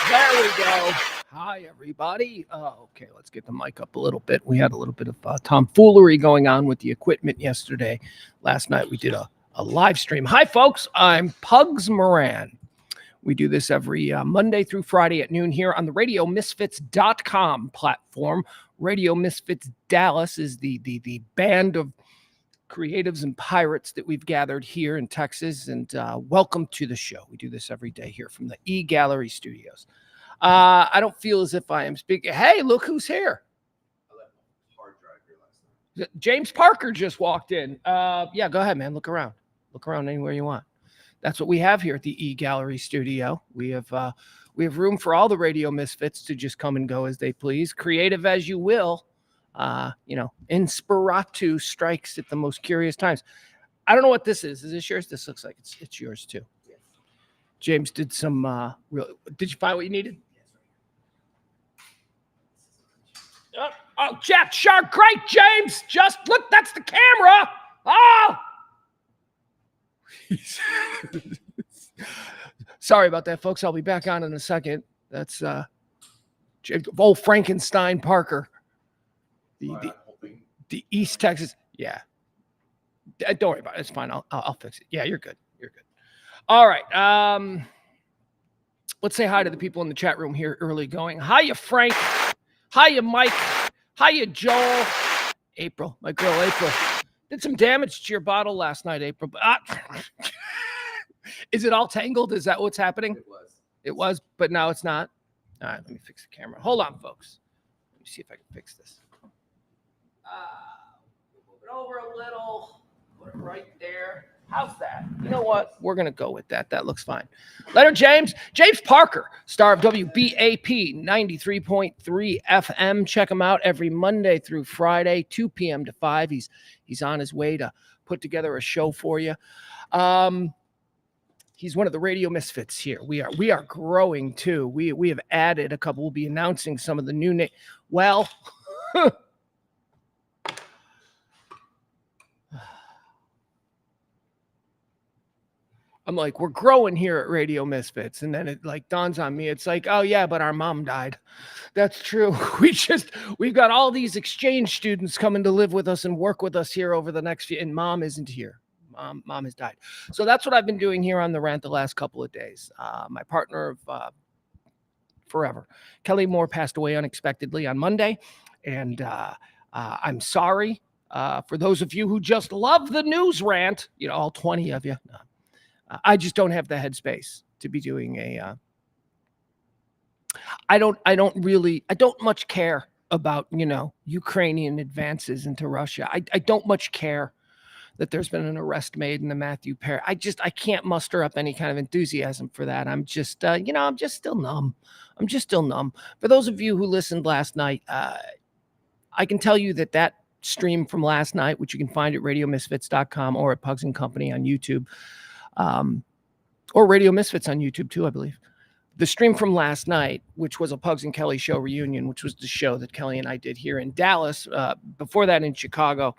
There we go. Hi, everybody. Okay, let's get the mic up a little bit. We had a little bit of tomfoolery going on with the equipment yesterday. Last night we did a live stream. Hi, folks. I'm Pugs Moran. We do this every Monday through Friday at noon here on the RadioMisfits.com platform. Radio Misfits Dallas is the band of creatives and pirates that we've gathered here in Texas. And welcome to the show. We do this every day here from the E-Gallery Studios. I don't feel as if I am speaking. Hey, look who's here. I left my hard drive here last night. James Parker just walked in. Yeah, go ahead, man. Look around. Look around anywhere you want. That's what we have here at the E-Gallery Studio. We have room for all the Radio Misfits to just come and go as they please. Creative as you will. Inspiratu strikes at the most curious times. I don't know what this is. Is this yours? This looks like it's yours too. Yes. James did some did you find what you needed? Yes. Oh, Jack Shark, great, James. Just look, that's the camera. Oh. Sorry about that, folks. I'll be back on in a second. That's old Frankenstein Parker. The East Texas. Yeah. Don't worry about it. It's fine. I'll fix it. Yeah, you're good. You're good. All right. Let's say hi to the people in the chat room here early going. Hiya, Frank. Hiya, Mike. Hiya, Joel. April, my girl April. Did some damage to your bottle last night, April. Is it all tangled? Is that what's happening? It was, but now it's not. All right, let me fix the camera. Hold on, folks. Let me see if I can fix this. Move it over a little. Put it right there. How's that? You know what? We're going to go with that. That looks fine. Later, James. James Parker, star of WBAP 93.3 FM. Check him out every Monday through Friday, 2 p.m. to 5. He's on his way to put together a show for you. He's one of the Radio Misfits here. We are growing too. We have added a couple. We'll be announcing some of the new names. Well, I'm like, we're growing here at Radio Misfits. And then it like dawns on me. It's like, oh yeah, but our mom died. That's true. We've got all these exchange students coming to live with us and work with us here over the next few, and mom isn't here. Mom has died. So that's what I've been doing here on the Rant the last couple of days. My partner of forever, Kelly Mohr, passed away unexpectedly on Monday. And I'm sorry for those of you who just love the news rant, all 20 of you. No. I just don't have the headspace to be doing I don't much care about, Ukrainian advances into Russia. I don't much care that there's been an arrest made in the Matthew Perry. I can't muster up any kind of enthusiasm for that. I'm just, I'm just still numb. For those of you who listened last night, I can tell you that stream from last night, which you can find at radiomisfits.com or at Pugs and Company on YouTube, or Radio Misfits on YouTube too, I believe. The stream from last night, which was a Pugs and Kelly show reunion, which was the show that Kelly and I did here in Dallas, before that in Chicago.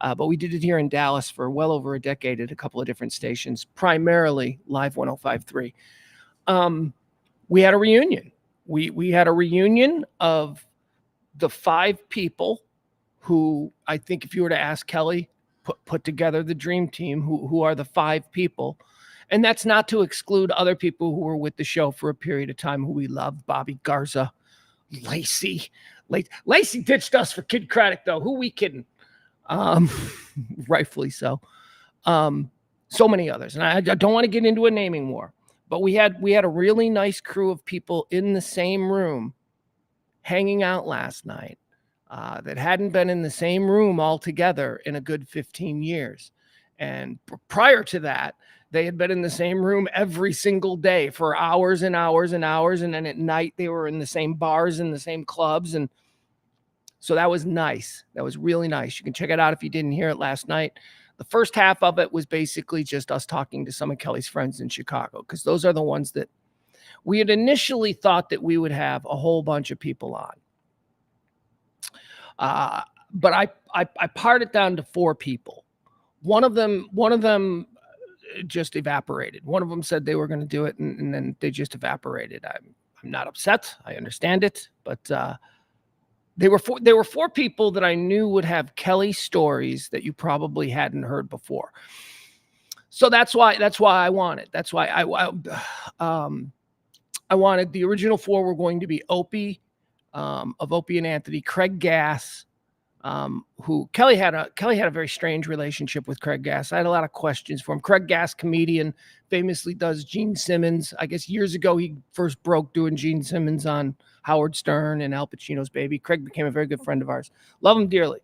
But we did it here in Dallas for well over a decade at a couple of different stations, primarily Live 105.3. We had a reunion. We had a reunion of the 5 people who I think if you were to ask Kelly, put together the dream team, who are the 5 people. And that's not to exclude other people who were with the show for a period of time who we loved. Bobby Garza, Lacey. Lacey ditched us for Kid Craddock, though. Who we kidding? Rightfully so. So many others. And I don't want to get into a naming war. But we had a really nice crew of people in the same room hanging out last night that hadn't been in the same room all together in a good 15 years. And prior to that, they had been in the same room every single day for hours and hours and hours. And then at night, they were in the same bars and the same clubs. And so that was nice. That was really nice. You can check it out if you didn't hear it last night. The first half of it was basically just us talking to some of Kelly's friends in Chicago, because those are the ones that we had initially thought that we would have a whole bunch of people on. But I pared it down to 4 people. One of them just evaporated. One of them said they were going to do it, and then they just evaporated. not upset. I understand it, but there were four people that I knew would have Kelly stories that you probably hadn't heard before. So that's why I wanted. That's why I wanted the original four were going to be Opie, of Opie and Anthony, Craig Gass, who Kelly had a very strange relationship with Craig Gass. I had a lot of questions for him. Craig Gass, comedian, famously does Gene Simmons. I guess years ago he first broke doing Gene Simmons on Howard Stern and Al Pacino's Baby. Craig became a very good friend of ours. Love him dearly.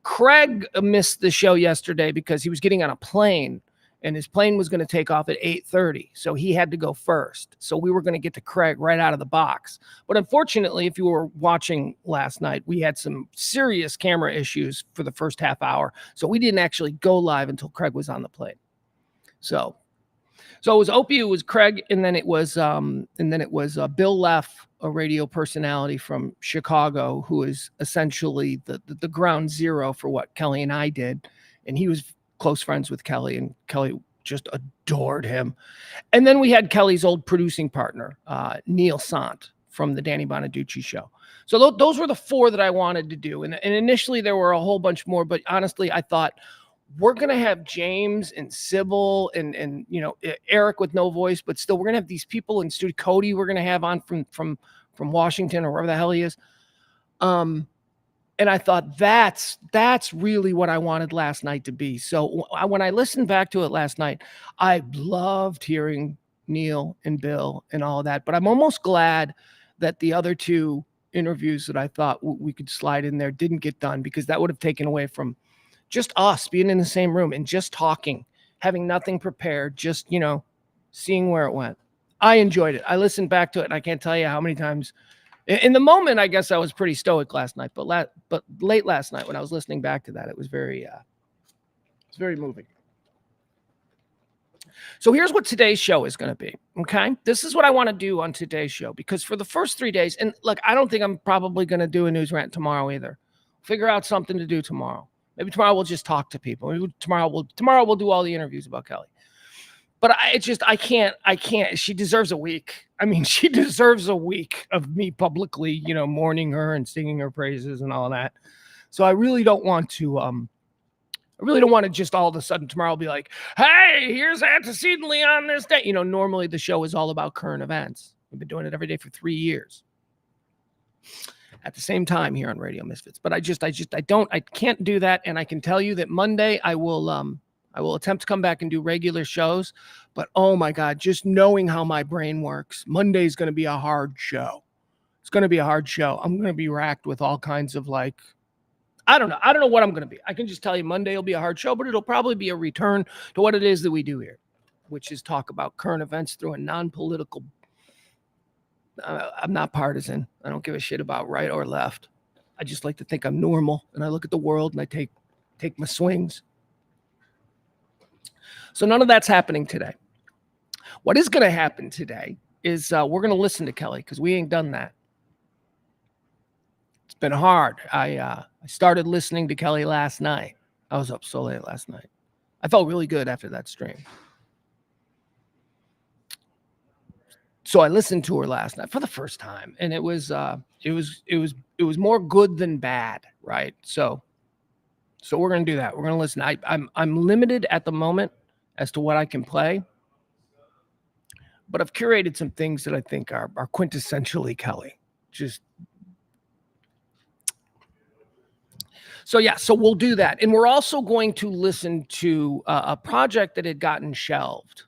Craig missed the show yesterday because he was getting on a plane, and his plane was going to take off at 8:30. So he had to go first. So we were going to get to Craig right out of the box. But unfortunately, if you were watching last night, we had some serious camera issues for the first half hour. So we didn't actually go live until Craig was on the plane. So it was Opie, it was Craig, and then it was Bill Leff, a radio personality from Chicago, who is essentially the ground zero for what Kelly and I did. And he was close friends with Kelly, and Kelly just adored him. And then we had Kelly's old producing partner, Neil Sant, from the Danny Bonaducci show. So those were the four that I wanted to do. And initially there were a whole bunch more, but honestly, I thought we're going to have James and Sybil and Eric with no voice, but still we're going to have these people in studio. Cody we're going to have on from Washington or wherever the hell he is. And I thought that's really what I wanted last night to be. So when I listened back to it last night, I loved hearing Neil and Bill and all of that. But I'm almost glad that the other two interviews that I thought we could slide in there didn't get done, because that would have taken away from just us being in the same room and just talking, having nothing prepared, just, seeing where it went. I enjoyed it. I listened back to it, and I can't tell you how many times. In the moment, I guess I was pretty stoic last night, but late last night when I was listening back to that, it was very moving. So here's what today's show is going to be. Okay, this is what I want to do on today's show, because for the first 3 days, and look, I don't think I'm probably going to do a news rant tomorrow either. Figure out something to do tomorrow. Maybe tomorrow we'll just talk to people. Maybe tomorrow we'll do all the interviews about Kelly. But I can't. She deserves a week. I mean, she deserves a week of me publicly, mourning her and singing her praises and all that. So I really don't want to. Just all of a sudden tomorrow be like, hey, here's antecedently on this day. Normally the show is all about current events. We've been doing it every day for 3 years at the same time here on Radio Misfits. But I can't do that. And I can tell you that Monday I will attempt to come back and do regular shows, but oh my God, just knowing how my brain works, Monday is going to be a hard show. It's going to be a hard show. I'm going to be racked with all kinds of I don't know what I'm going to be. I can just tell you Monday will be a hard show, but it'll probably be a return to what it is that we do here, which is talk about current events through a non-political. I'm not partisan. I don't give a shit about right or left. I just like to think I'm normal, and I look at the world and I take my swings. So none of that's happening today. What is going to happen today is we're going to listen to Kelly, because we ain't done that. It's been hard. I started listening to Kelly last night. I was up so late last night. I felt really good after that stream. So I listened to her last night for the first time, and it was more good than bad, right? So we're going to do that. We're going to listen. I'm limited at the moment as to what I can play, but I've curated some things that I think are quintessentially Kelly. So we'll do that. And we're also going to listen to a project that had gotten shelved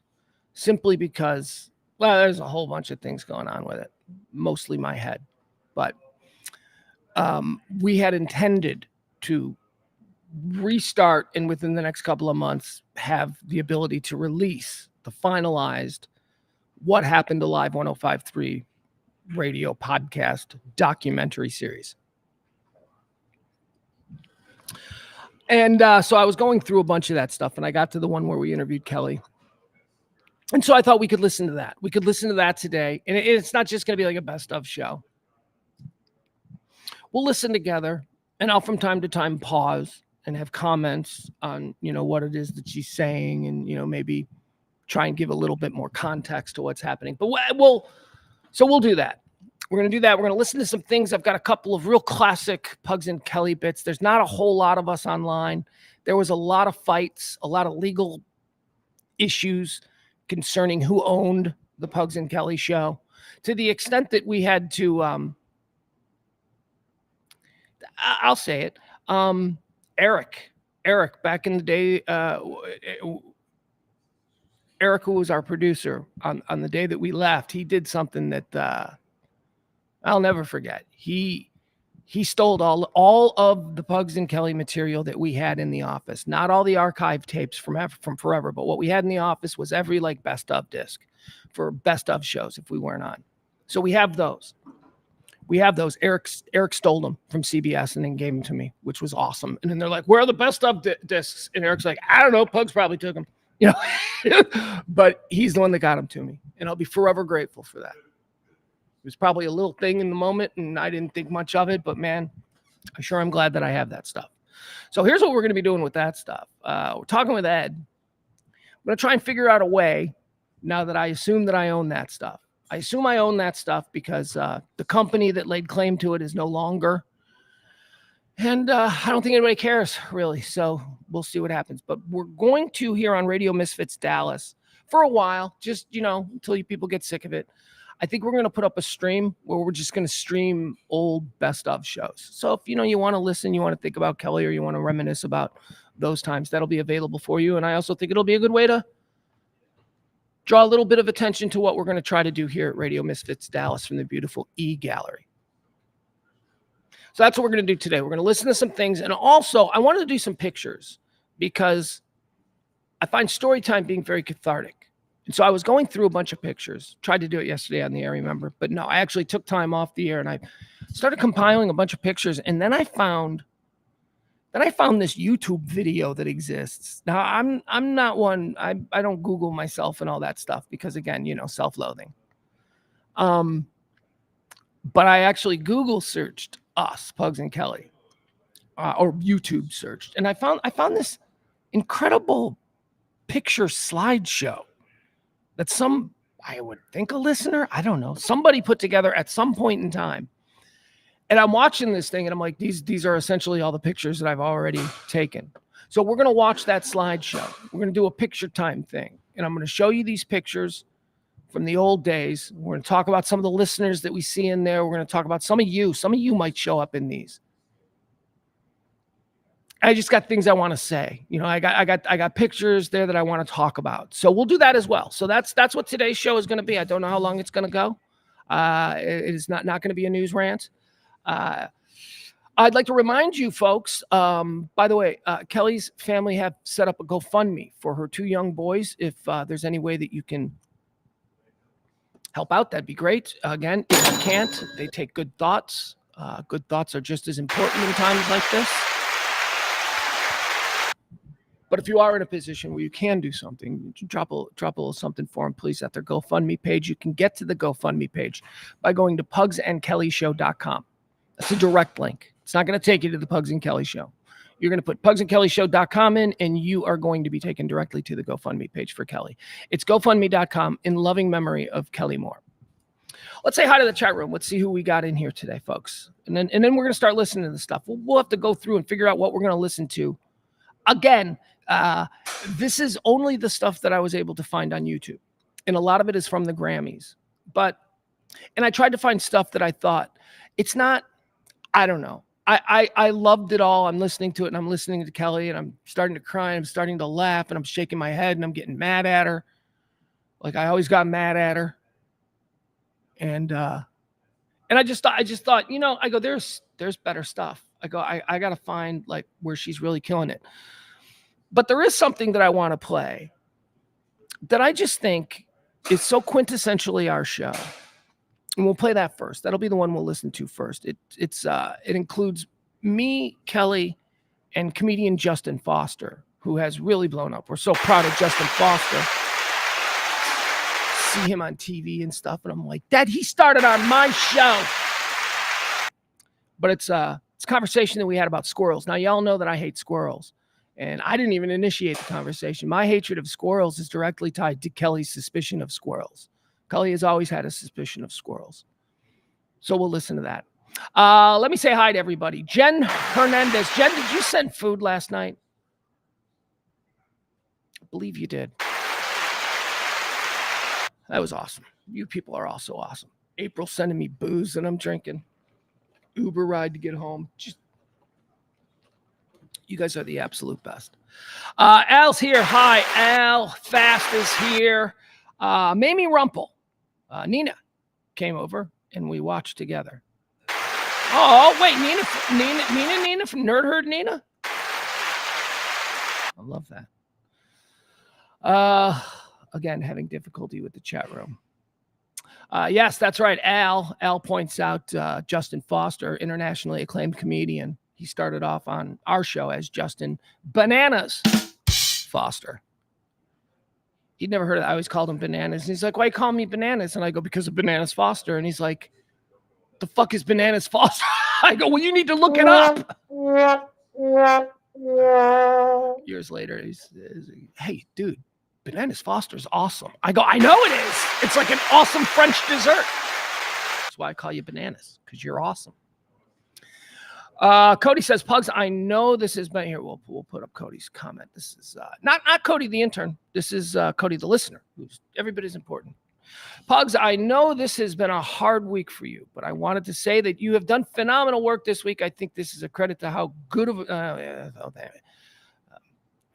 simply because, well, there's a whole bunch of things going on with it, mostly my head. But we had intended to restart and within the next couple of months have the ability to release the finalized What Happened to Live 105.3 radio podcast documentary series. And so I was going through a bunch of that stuff, and I got to the one where we interviewed Kelly. And so I thought we could listen to that. We could listen to that today. And it's not just going to be like a best of show. We'll listen together, and I'll from time to time pause and have comments on, what it is that she's saying, and, maybe try and give a little bit more context to what's happening. But we'll do that. we're going to do that. We're going to listen to some things. I've got a couple of real classic Pugs and Kelly bits. There's not a whole lot of us online. There was a lot of fights, a lot of legal issues concerning who owned the Pugs and Kelly show, to the extent that we had to, I'll say it, Eric, back in the day, Eric, who was our producer on the day that we left, he did something that I'll never forget. He stole all of the Pugs and Kelly material that we had in the office. Not all the archive tapes from forever, but what we had in the office was every like best of disc for best of shows if we weren't on. So we have those. Eric stole them from CBS and then gave them to me, which was awesome. And then they're like, "Where are the best of discs?" And Eric's like, "I don't know. Pugs probably took them." You know, but he's the one that got them to me, and I'll be forever grateful for that. It was probably a little thing in the moment, and I didn't think much of it, but man, I sure am glad that I have that stuff. So here's what we're going to be doing with that stuff. We're talking with Ed. I'm going to try and figure out a way, now that I assume that I own that stuff. I assume I own that stuff because the company that laid claim to it is no longer. And I don't think anybody cares, really. So we'll see what happens. But we're going to, here on Radio Misfits Dallas, for a while, just, until you people get sick of it, I think we're going to put up a stream where we're just going to stream old best of shows. So if, you want to listen, you want to think about Kelly, or you want to reminisce about those times, that'll be available for you. And I also think it'll be a good way to draw a little bit of attention to what we're going to try to do here at Radio Misfits Dallas from the beautiful E-Gallery. So that's what we're going to do today. We're going to listen to some things. And also, I wanted to do some pictures because I find story time being very cathartic. And so I was going through a bunch of pictures, tried to do it yesterday on the air, remember, but no, I actually took time off the air and I started compiling a bunch of pictures. And then I found this YouTube video that exists. Now I'm not one, I don't Google myself and all that stuff because, again, self-loathing. But I actually Google searched us, Pugs and Kelly, or YouTube searched. And I found this incredible picture slideshow that I would think a listener, I don't know, somebody put together at some point in time. And I'm watching this thing and I'm like, these are essentially all the pictures that I've already taken. So we're going to watch that slideshow. We're going to do a picture time thing. And I'm going to show you these pictures from the old days. We're going to talk about some of the listeners that we see in there. We're going to talk about some of you might show up in these. I just got things I want to say. I got pictures there that I want to talk about. So we'll do that as well. So that's what today's show is going to be. I don't know how long it's going to go. It is not going to be a news rant. I'd like to remind you folks, by the way, Kelly's family have set up a GoFundMe for her 2 young boys. If there's any way that you can help out, that'd be great. Again, if you can't, they take good thoughts. Good thoughts are just as important in times like this. But if you are in a position where you can do something, drop a little something for them, please, at their GoFundMe page. You can get to the GoFundMe page by going to pugsandkellyshow.com. That's a direct link. It's not going to take you to the Pugs and Kelly Show. You're going to put pugsandkellyshow.com in, and you are going to be taken directly to the GoFundMe page for Kelly. It's gofundme.com in loving memory of Kelly Mohr. Let's say hi to the chat room. Let's see who we got in here today, folks. And then we're going to start listening to the stuff. We'll have to go through and figure out what we're going to listen to. Again, this is only the stuff that I was able to find on YouTube. And a lot of it is from the Grammys. And I tried to find stuff that I thought, it's not, I don't know. I loved it all. I'm listening to it and I'm listening to Kelly and I'm starting to cry. And I'm starting to laugh and I'm shaking my head and I'm getting mad at her. Like I always got mad at her. And I just thought, I go, there's better stuff. I go, I got to find like where she's really killing it. But there is something that I want to play that I just think is so quintessentially our show. And we'll play that first. That'll be the one we'll listen to first. It includes me, Kelly, and comedian Justin Foster, who has really blown up. We're so proud of Justin Foster. See him on TV and stuff, and I'm like, Dad, he started on my show. But it's a conversation that we had about squirrels. Now, y'all know that I hate squirrels. And I didn't even initiate the conversation. My hatred of squirrels is directly tied to Kelly's suspicion of squirrels. Kelly has always had a suspicion of squirrels. So we'll listen to that. Let me say hi to everybody. Jen Hernandez. Jen, did you send food last night? I believe you did. That was awesome. You people are also awesome. April sending me booze that I'm drinking. Uber ride to get home. You guys are the absolute best. Al's here. Hi, Al. Fast is here. Mamie Rumpel. Nina came over and we watched together. Oh, wait, Nina from Nerd Herd Nina? I love that. Again, having difficulty with the chat room. Yes, that's right. Al points out Justin Foster, internationally acclaimed comedian. He started off on our show as Justin Bananas Foster. He'd never heard of that. I always called him Bananas. And he's like, why you call me Bananas? And I go, because of Bananas Foster. And he's like, the fuck is Bananas Foster? I go, well, you need to look it up. Years later, he's hey, dude, Bananas Foster is awesome. I go, I know it is. It's like an awesome French dessert. That's why I call you Bananas, because you're awesome. Cody says, Pugs, I know this has been here. We'll put up Cody's comment. This is not Cody the intern. This is Cody the listener. Everybody's important. Pugs, I know this has been a hard week for you, but I wanted to say that you have done phenomenal work this week. I think this is a credit to how good of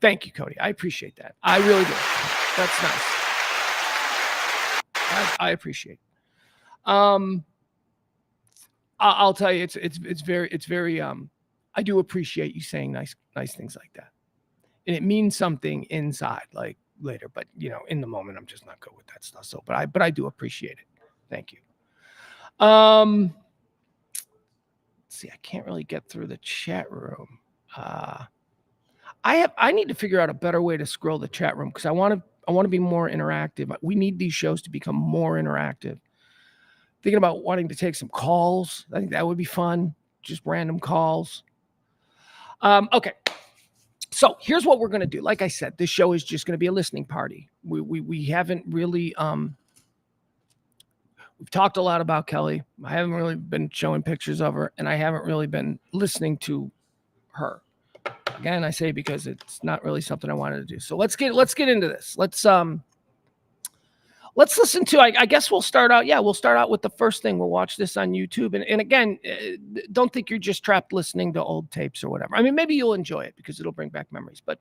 thank you, Cody. I appreciate that. I really do. That's nice. I appreciate it. I'll tell you, it's very I do appreciate you saying nice things like that. And it means something inside, like later, but in the moment I'm just not good with that stuff. So but I do appreciate it. Thank you. Let's see, I can't really get through the chat room. I need to figure out a better way to scroll the chat room because I want to be more interactive. We need these shows to become more interactive. Thinking about wanting to take some calls. I think that would be fun. Just random calls. Okay. So here's what we're going to do. Like I said, this show is just going to be a listening party. We haven't really, we've talked a lot about Kelly. I haven't really been showing pictures of her and I haven't really been listening to her. Again, I say because it's not really something I wanted to do. So let's get into this. Let's listen to, I guess we'll start out. Yeah, we'll start out with the first thing. We'll watch this on YouTube. And again, don't think you're just trapped listening to old tapes or whatever. I mean, maybe you'll enjoy it because it'll bring back memories. But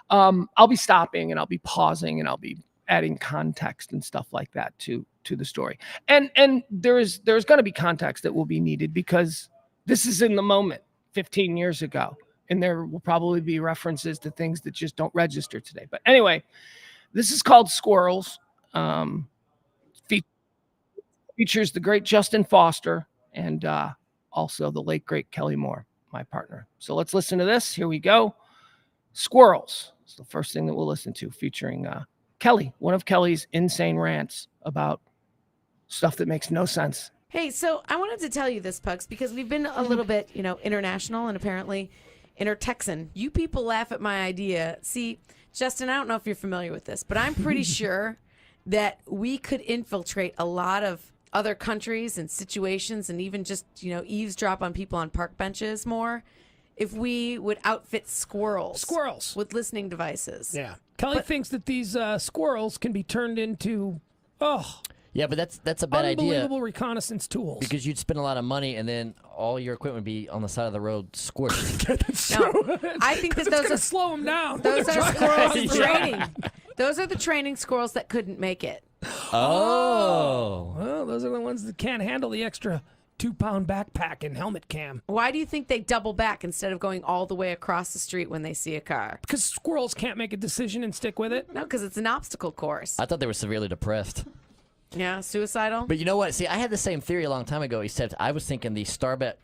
I'll be stopping and I'll be pausing and I'll be adding context and stuff like that to the story. And there's going to be context that will be needed because this is in the moment 15 years ago. And there will probably be references to things that just don't register today. But anyway, this is called Squirrels. Features the great Justin Foster and also the late great Kelly Mohr, my partner. So let's listen to this. Here we go. Squirrels. It's the first thing that we'll listen to, featuring Kelly, one of Kelly's insane rants about stuff that makes no sense. Hey, so I wanted to tell you this, Pugs, because we've been a little bit, international and apparently inter-Texan. You people laugh at my idea. See, Justin, I don't know if you're familiar with this, but I'm pretty sure that we could infiltrate a lot of other countries and situations and even just, eavesdrop on people on park benches more if we would outfit squirrels with listening devices. Yeah. Kelly thinks that these squirrels can be turned into, yeah, but that's a bad idea. Unbelievable reconnaissance tools. Because you'd spend a lot of money and then all your equipment would be on the side of the road squished. That's No, true. I think that It's those gonna are slow them down. those are squirrels in Yeah. training. Those are the training squirrels that couldn't make it. Oh. Well, those are the ones that can't handle the extra 2-pound backpack and helmet cam. Why do you think they double back instead of going all the way across the street when they see a car? Because squirrels can't make a decision and stick with it. No, because it's an obstacle course. I thought they were severely depressed. Yeah, suicidal. But you know what? See, I had the same theory a long time ago. Except I was thinking the Starbucks,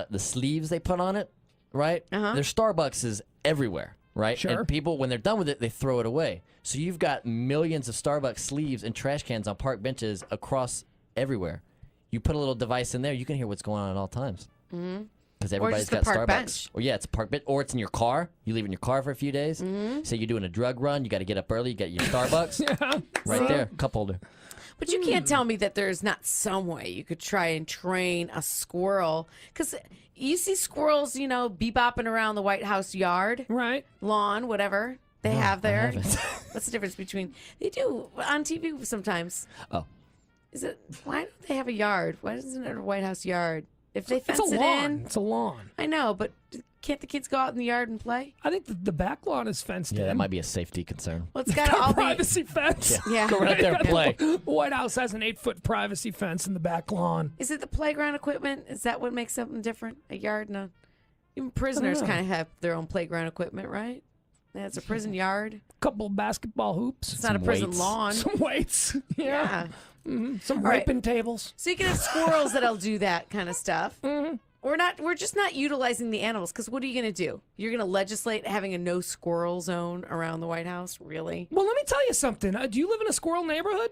the sleeves they put on it, right? Uh-huh. There's Starbucks everywhere, right? Sure. And people, when they're done with it, they throw it away. So you've got millions of Starbucks sleeves and trash cans on park benches across everywhere. You put a little device in there, you can hear what's going on at all times. Because Because everybody's just the got park Starbucks. bench. Or yeah, it's a park bench. Or it's in your car. You leave it in your car for a few days. Say you're doing a drug run. You got to get up early. You got your Starbucks. Yeah. Right there. Cup holder. But you can't tell me that there's not some way you could try and train a squirrel. Because you see squirrels, bebopping around the White House yard, Right. lawn, whatever they have I there. haven't. What's the difference between they do on TV sometimes? Oh. Why don't they have a yard? Why isn't it a White House yard? If they It's fence a it lawn. in, It's a lawn. I know, but can't the kids go out in the yard and play? I think the back lawn is fenced in. Yeah, that might be a safety concern. Well, it's got to all be. privacy fence. Yeah. Go right out there and play. The White House has an 8-foot privacy fence in the back lawn. Is it the playground equipment? Is that what makes something different? A yard and even prisoners know. kind of have their own playground equipment, right? Yeah, it's a prison yard. Couple basketball hoops. It's not a prison weights. lawn. Some weights. Yeah. Some right. raping tables. So you can have squirrels that'll do that kind of stuff. We're just not utilizing the animals because what are you going to do? You're going to legislate having a no squirrel zone around the White House? Really? Well, let me tell you something. Do you live in a squirrel neighborhood?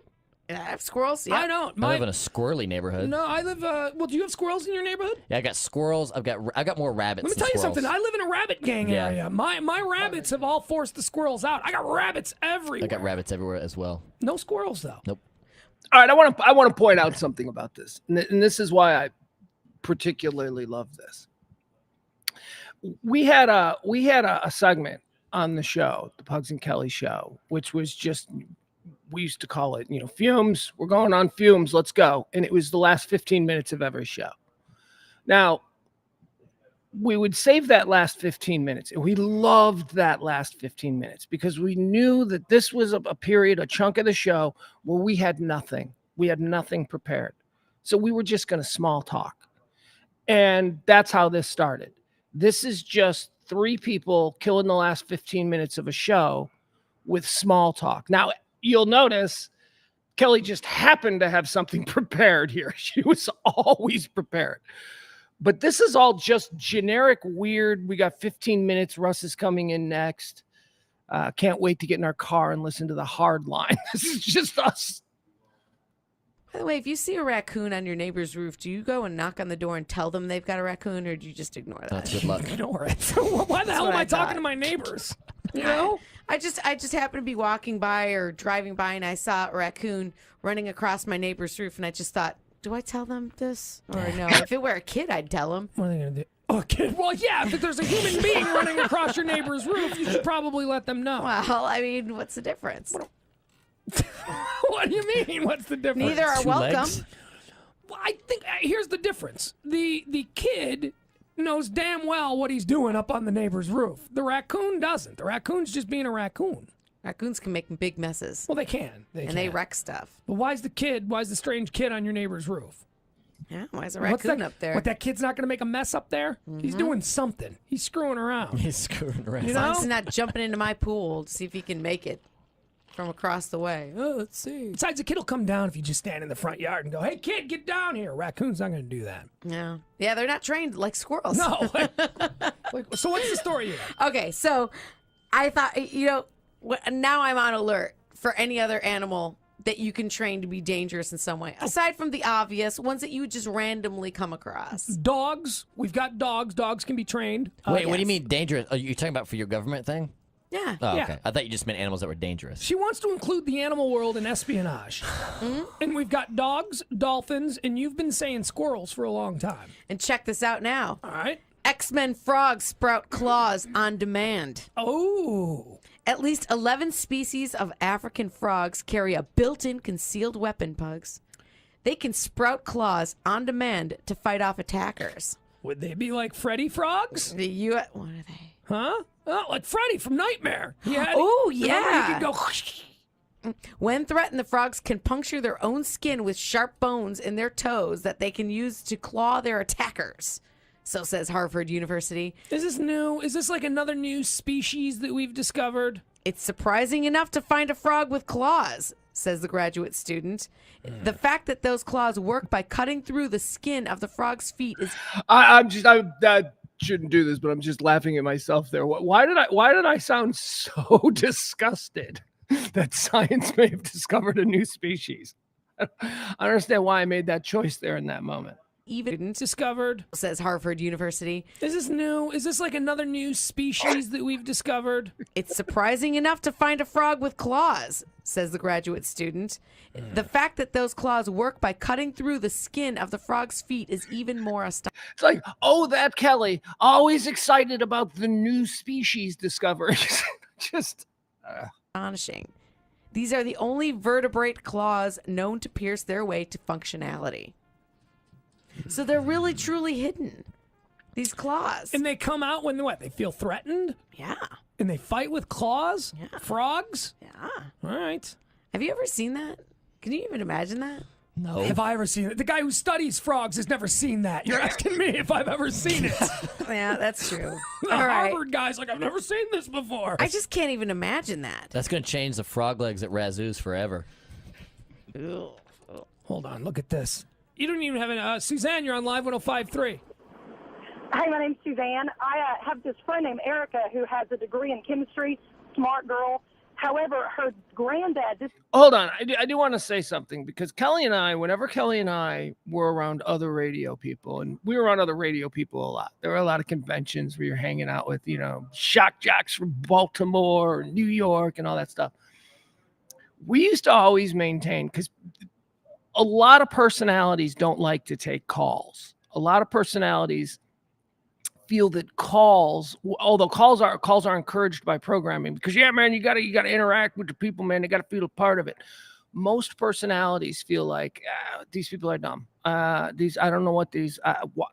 I have squirrels? Yeah. I don't. I live in a squirrely neighborhood. No, I live. Well, do you have squirrels in your neighborhood? Yeah, I got squirrels. I got more rabbits. Let me than tell you squirrels. something. I live in a rabbit gang Yeah. area. My rabbits have all forced the squirrels out. I got rabbits everywhere. I got rabbits everywhere as well. No squirrels though. Nope. All right, I want to point out something about this, and this is why I particularly love this. We had a segment on the show, the Pugs and Kelly show, which was just, we used to call it, fumes. We're going on fumes. Let's go. And it was the last 15 minutes of every show. Now, we would save that last 15 minutes, and we loved that last 15 minutes because we knew that this was a period, a chunk of the show where we had nothing. We had nothing prepared. So we were just going to small talk. And that's how this started. This is just three people killing the last 15 minutes of a show with small talk. Now, you'll notice Kelly just happened to have something prepared here. She was always prepared. But this is all just generic weird. We got 15 minutes. Russ is coming in next. Can't wait to get in our car and listen to the hard line. This is just us. By the way, if you see a raccoon on your neighbor's roof, do you go and knock on the door and tell them they've got a raccoon, or do you just ignore that? That's good luck. Ignore it. Why the hell what am I I talking thought. to my neighbors? You know? I just happened to be walking by or driving by, and I saw a raccoon running across my neighbor's roof, and I just thought, do I tell them this or no? If it were a kid, I'd tell them. What are they gonna do? Oh, kid. Well, yeah. If there's a human being running across your neighbor's roof, you should probably let them know. Well, I mean, what's the difference? What do you mean? What's the difference? Neither are Two welcome. legs? Well, I think here's the difference. The kid knows damn well what he's doing up on the neighbor's roof. The raccoon doesn't. The raccoon's just being a raccoon. Raccoons can make big messes, Well, they can. They and they can. wreck stuff. But why's the strange kid on your neighbor's roof? Yeah, why is a What's raccoon that, up there? What, that kid's not going to make a mess up there? He's doing something. He's screwing around. He's screwing around. As long as know? he's not jumping into my pool to see if he can make it from across the way. Oh, let's see. Besides, the kid will come down if you just stand in the front yard and go, "Hey, kid, get down here." Raccoon's not going to do that. Yeah, they're not trained like squirrels. No. So what's the story here? Okay, so I thought, now I'm on alert for any other animal that you can train to be dangerous in some way, aside from the obvious ones that you would just randomly come across. Dogs. We've got dogs. Dogs can be trained. Wait, what do you yes. mean dangerous? Are you talking about for your government thing? Yeah. Oh, Yeah. okay. I thought you just meant animals that were dangerous. She wants to include the animal world in espionage. And we've got dogs, dolphins, and you've been saying squirrels for a long time. And check this out now. All right. X-Men frogs sprout claws on demand. Oh. At least 11 species of African frogs carry a built-in concealed weapon, Pugs. They can sprout claws on demand to fight off attackers. Would they be like Freddy frogs? What are they? Huh? Oh, like Freddy from Nightmare. He had, Oh, remember, yeah. He could go. When threatened, the frogs can puncture their own skin with sharp bones in their toes that they can use to claw their attackers. So says Harvard University. Is this new? Is this like another new species that we've discovered? It's surprising enough to find a frog with claws, says the graduate student. The fact that those claws work by cutting through the skin of the frog's feet is I shouldn't do this, but I'm just laughing at myself there. Why did I sound so disgusted that science may have discovered a new species? I don't understand why I made that choice there in that moment. even Discovered. says Harvard University. Is this new? Is this like another new species that we've discovered? It's surprising enough to find a frog with claws, says the graduate student. The fact that those claws work by cutting through the skin of the frog's feet is even more astonishing. It's like, oh, that Kelly, always excited about the new species discoveries. Just These are the only vertebrate claws known to pierce their way to functionality. So they're really truly hidden. These claws. And they come out when what? They feel threatened? Yeah. And they fight with claws? Yeah. Frogs? Yeah. All right. Have you ever seen that? Can you even imagine that? No. Have I ever seen it? The guy who studies frogs has never seen that. You're asking me if I've ever seen it. Yeah, that's true. The All right. Harvard guy's like, I've never seen this before. I just can't even imagine that. That's going to change the frog legs at Razoo's forever. Hold on, look at this. You don't even have an Suzanne, you're on Live 105.3. Hi, my name's Suzanne. I have this friend named Erica who has a degree in chemistry, smart girl. However, her granddad, hold on. I do want to say something because Kelly and I, whenever Kelly and I were around other radio people, and we were around other radio people a lot. There were a lot of conventions where you're hanging out with, shock jocks from Baltimore, or New York, and all that stuff. We used to always maintain, because a lot of personalities don't like to take calls. A lot of personalities feel that calls, although calls are encouraged by programming, because man, you gotta interact with the people, man. They gotta feel a part of it. Most personalities feel like these people are dumb. I don't know what these.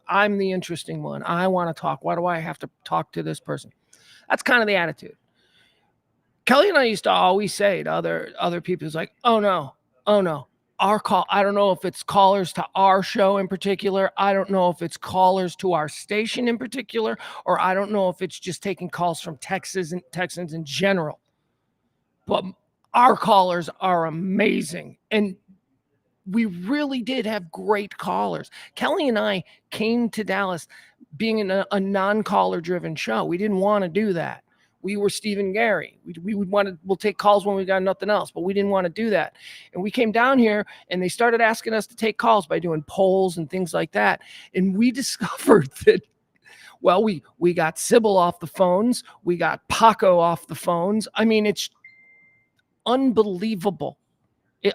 I'm the interesting one. I want to talk. Why do I have to talk to this person? That's kind of the attitude. Kelly and I used to always say to other people, it's like, oh no. Our call, I don't know if it's callers to our show in particular. I don't know if it's callers to our station in particular, or I don't know if it's just taking calls from Texans in general. But our callers are amazing. And we really did have great callers. Kelly and I came to Dallas being in a non-caller driven show. We didn't want to do that. We were Stephen Gary. We'll take calls when we got nothing else, but we didn't want to do that. And we came down here and they started asking us to take calls by doing polls and things like that. And we discovered that, well, we got Sybil off the phones. We got Paco off the phones. I mean, it's unbelievable.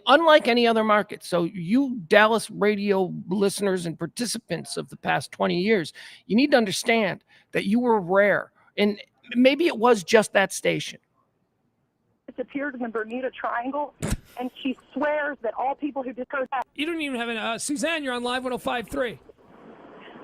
Unlike any other market. So you Dallas radio listeners and participants of the past 20 years, you need to understand that you were rare. And maybe it was just that station. disappeared in the Bermuda Triangle, and she swears that all people who did her. You don't even have an Suzanne, you're on Live 105.3.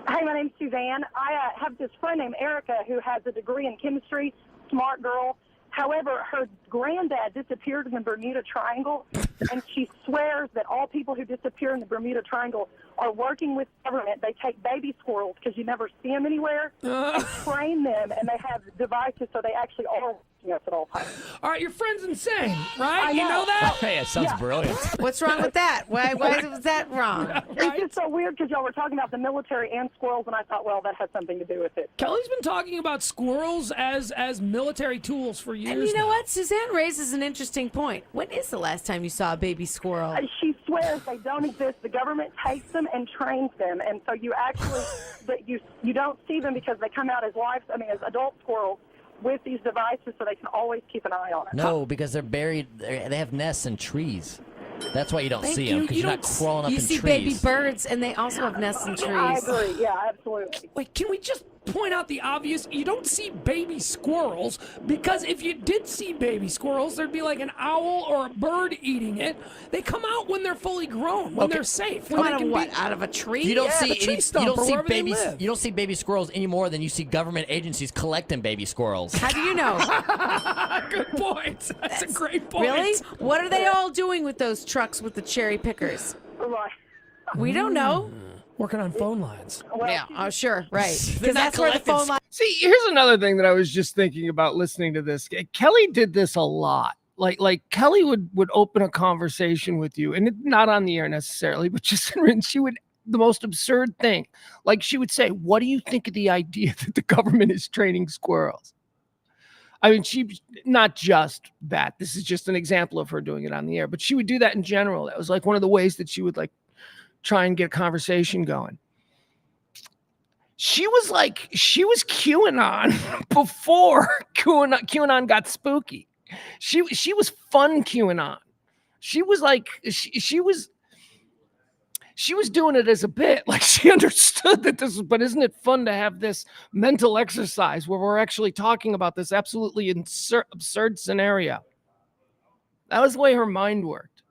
Hi, my name's Suzanne. I have this friend named Erica who has a degree in chemistry, smart girl. However, her granddad disappeared in the Bermuda Triangle, and she swears that all people who disappear in the Bermuda Triangle are working with government. They take baby squirrels because you never see them anywhere, and train them, and they have devices so they actually are watching us at all times. All right, your friend's insane, right? I You know that? Hey, it sounds brilliant. What's wrong with that? Why was that wrong? It's just so weird because y'all were talking about the military and squirrels, and I thought, well, that has something to do with it. Kelly's been talking about squirrels as military tools for years. And you know now. what? Suzanne raises an interesting point. When is the last time you saw a baby squirrel? She swears they don't exist. The government takes them and trains them, and so you actually, but you don't see them because they come out as as adult squirrels with these devices, so they can always keep an eye on it. No, because they're buried. They have nests in trees. That's why you don't Thank see you. them, because You you're not don't- crawling up You in see trees. baby birds, and they also have nests in I trees. agree. Yeah, absolutely. Wait, can we just point out the obvious? You don't see baby squirrels, because if you did see baby squirrels, there'd be like an owl or a bird eating it. They come out when they're fully grown, when they're safe. When Come they out can of what? be- Out of a tree? You don't Yeah, see the tree any, stump you don't or see wherever they babies. live. You don't see baby squirrels any more than you see government agencies collecting baby squirrels. How do you know? Good point. That's a great point. Really? What are they all doing with those trucks with the cherry pickers? Right. We don't know. Working on phone lines. Well, Yeah. Oh, sure. Right. They're Because not that's where the collecting phone line. See, here's another thing that I was just thinking about listening to this. Kelly did this a lot. Like Kelly would open a conversation with you, and not on the air necessarily, but just she would the most absurd thing. Like she would say, "What do you think of the idea that the government is training squirrels?" I mean, she not just that. This is just an example of her doing it on the air, but she would do that in general. That was like one of the ways that she would like try and get a conversation going. she was QAnon before QAnon got spooky. She was fun QAnon. She was like she was doing it as a bit. Like she understood that this was, but isn't it fun to have this mental exercise where we're actually talking about this absolutely absurd scenario? That was the way her mind worked.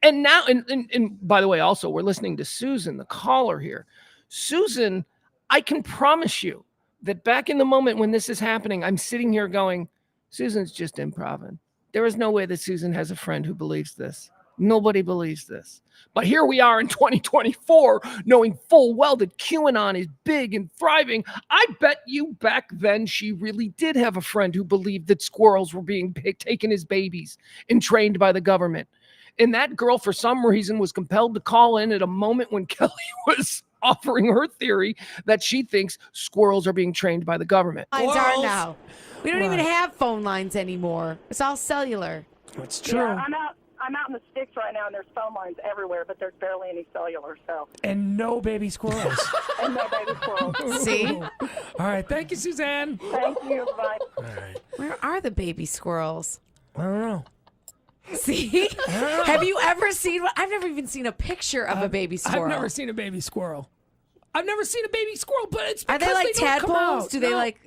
And now, and by the way, also, we're listening to Susan, the caller here. Susan, I can promise you that back in the moment when this is happening, I'm sitting here going, Susan's just improv. There is no way that Susan has a friend who believes this. Nobody believes this. But here we are in 2024, knowing full well that QAnon is big and thriving. I bet you back then she really did have a friend who believed that squirrels were being taken as babies and trained by the government. And that girl, for some reason, was compelled to call in at a moment when Kelly was offering her theory that she thinks squirrels are being trained by the government. Lines are now. We don't even Right. have phone lines anymore. It's all cellular. It's true. Yeah, I'm out in the sticks right now, and there's phone lines everywhere, but there's barely any cellular. So, And no baby squirrels. and no baby squirrels. See? All right. Thank you, Suzanne. Thank you. Bye. All right. Where are the baby squirrels? I don't know. See? Have you ever seen one? I've never even seen a picture of a baby squirrel. I've never seen a baby squirrel. I've never seen a baby squirrel, but it's Are because they like don't come tadpoles? out. Do they No. like...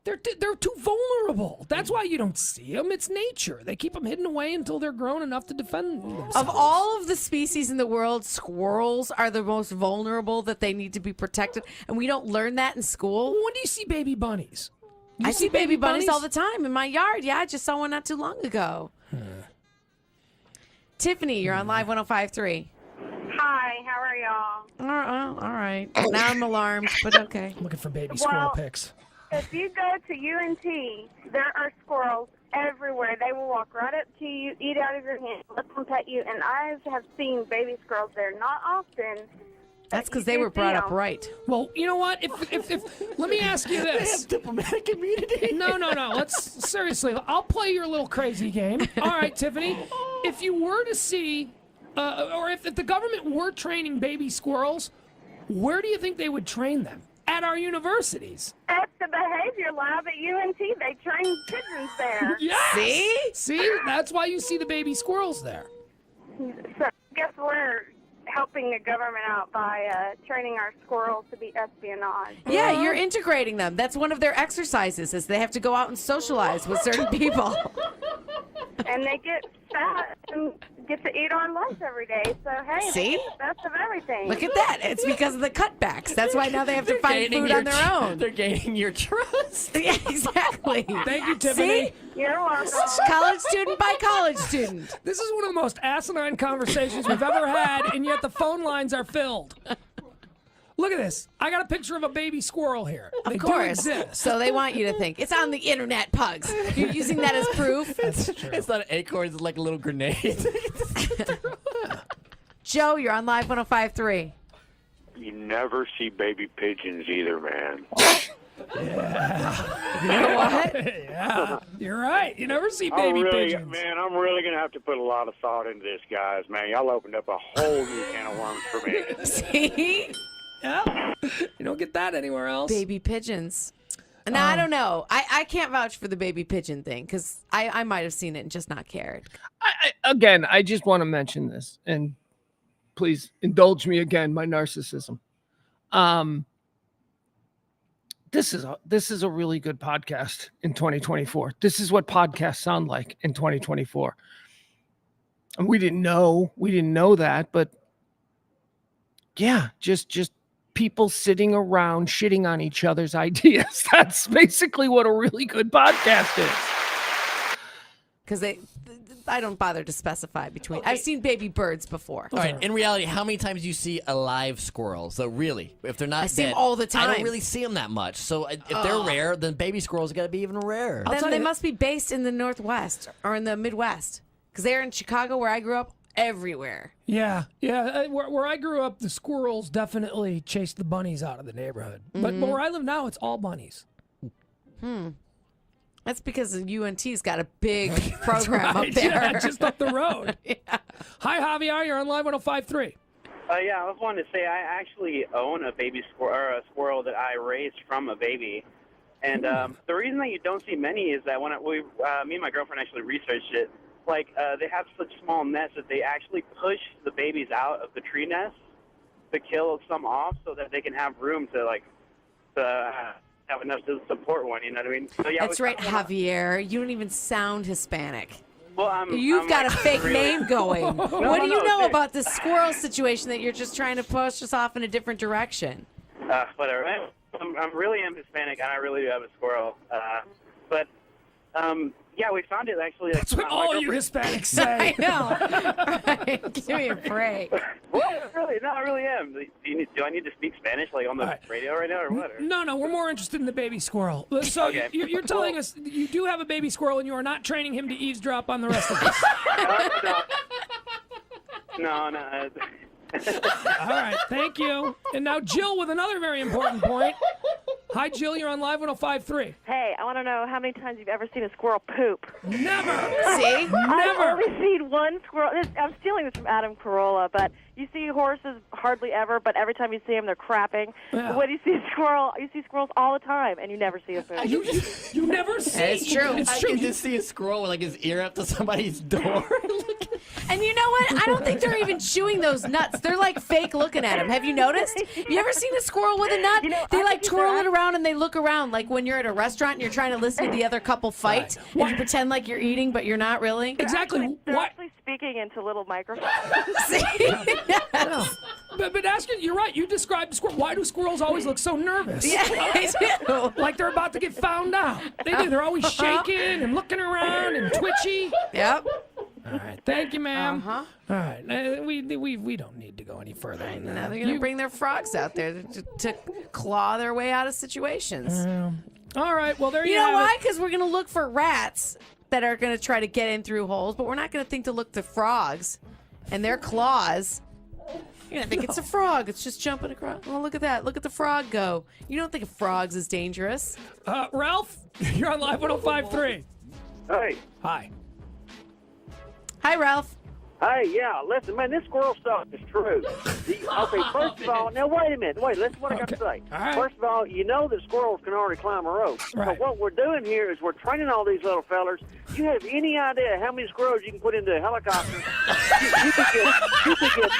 They're too vulnerable. That's why you don't see them. It's nature. They keep them hidden away until they're grown enough to defend themselves. Of all of the species in the world, squirrels are the most vulnerable, that they need to be protected. And we don't learn that in school. When do you see baby bunnies? You I see baby bunnies all the time in my yard. Yeah, I just saw one not too long ago. Tiffany, you're on Live 105.3. Hi, how are y'all? All right. Now I'm alarmed, but okay. I'm looking for baby squirrel Well- pics. If you go to UNT, there are squirrels everywhere. They will walk right up to you, eat out of your hand, let them pet you. And I have seen baby squirrels there, not often. That's because You they do were brought see up 'em. right. Well, you know what? If let me ask you this. Diplomatic immunity. No. Let's seriously. I'll play your little crazy game. All right, Tiffany. If you were to see, or if the government were training baby squirrels, where do you think they would train them? At our universities. At the behavior lab at UNT, they train pigeons there. Yes. See, that's why you see the baby squirrels there. So I guess we're helping the government out by training our squirrels to be espionage. Yeah, you're integrating them. That's one of their exercises, is they have to go out and socialize with certain people. And they get fat and get to eat on lunch every day. So, hey, See? they get the best of everything. Look at that. It's because of the cutbacks. That's why now they have to find food on their own. They're gaining your trust. Yeah, exactly. Thank you, Tiffany. See? You're welcome. College student by college student. This is one of the most asinine conversations we've ever had, and yet the phone lines are filled. Look at this. I got a picture of a baby squirrel here. They Of do course. exist. So they want you to think. It's on the internet, Pugs. You're using that as proof. That's true. It's not an acorn. It's like a little grenade. Joe, you're on Live 105.3. You never see baby pigeons either, man. You know what? Yeah, you're right. You never see baby pigeons. Man, I'm really gonna have to put a lot of thought into this, guys. Man, y'all opened up a whole new can of worms for me. See? Yeah, you don't get that anywhere else. Baby pigeons. Now, I don't know. I can't vouch for the baby pigeon thing because I might have seen it and just not cared. I just want to mention this, and please indulge me again, my narcissism. This is a really good podcast in 2024. This is what podcasts sound like in 2024. And we didn't know that, but yeah, just people sitting around shitting on each other's ideas. That's basically what a really good podcast is. Because I don't bother to specify between. I've seen baby birds before. All right. In reality, how many times do you see a live squirrel? So really, if they're not I see 'em dead, all the I time. don't really see them that much. So if they're rare, then baby squirrels got to be even rarer. Then tell they you- must be based in the Northwest or in the Midwest. Because they're in Chicago, where I grew up, everywhere. Yeah. Where I grew up, the squirrels definitely chased the bunnies out of the neighborhood. But where I live now, it's all bunnies. That's because UNT's got a big program up there. Yeah, just up the road. Hi, Javier. You're on Live 105.3. Yeah, I was wanting to say I actually own a baby squirrel, or a squirrel that I raised from a baby. And the reason that you don't see many is that when me and my girlfriend actually researched it, like they have such small nests that they actually push the babies out of the tree nest to kill some off so that they can have room to have enough to support one. You know what I mean? So, yeah, That's right, Javier. You don't even sound Hispanic. Well, You've got like, a fake really... name going. What do you know seriously. about this squirrel situation that you're just trying to push us off in a different direction? Whatever. I'm really Hispanic, and I really do have a squirrel. But yeah, we found it actually. That's what all you Hispanics say. I know. Right. Give me a break. What? Really? No, I really am. Do I need to speak Spanish like on the radio right now, or what? Or? No, we're more interested in the baby squirrel. So Okay. you're telling us you do have a baby squirrel, and you are not training him to eavesdrop on the rest of us. No. All right, thank you. And now Jill with another very important point. Hi, Jill. You're on Live 105.3. Hey, I want to know how many times you've ever seen a squirrel poop. Never. See? I've only seen one squirrel. I'm stealing this from Adam Carolla, but you see horses hardly ever, but every time you see them, they're crapping. Yeah. When you see a squirrel, you see squirrels all the time, and you never see a poop. You never see. It's true. I can just see a squirrel with like his ear up to somebody's door. And you know what? I don't think they're even chewing those nuts. They're like fake looking at him. Have you noticed? You ever seen a squirrel with a nut? They like twirl it around and they look around like when you're at a restaurant and you're trying to listen to the other couple fight and you pretend like you're eating but you're not really. Exactly. They're actually speaking into little microphones. See? Yes. But ask it, you're right. You described squirrel. Why do squirrels always look so nervous? Yeah, they do. Like they're about to get found out. They do. They're always shaking and looking around and twitchy. Yep. All right. Thank you, ma'am. Uh-huh. All right. We don't need to go any further than that. Now they're going to bring their frogs out there to claw their way out of situations. All right. Well, there you You know have why? it. Because we're going to look for rats that are going to try to get in through holes, but we're not going to think to look to frogs and their claws. You're going to think it's a frog. It's just jumping across. Oh, look at that. Look at the frog go. You don't think of frogs as dangerous. Ralph, you're on Live 105.3. Hey. Hi. Hi, Ralph. Hey, yeah, listen, man, this squirrel stuff is true. Okay, first of all, now wait a minute. Listen to what I got to say. All right. First of all, you know that squirrels can already climb a rope. Right. So what we're doing here is we're training all these little fellers. You have any idea how many squirrels you can put into a helicopter? you could get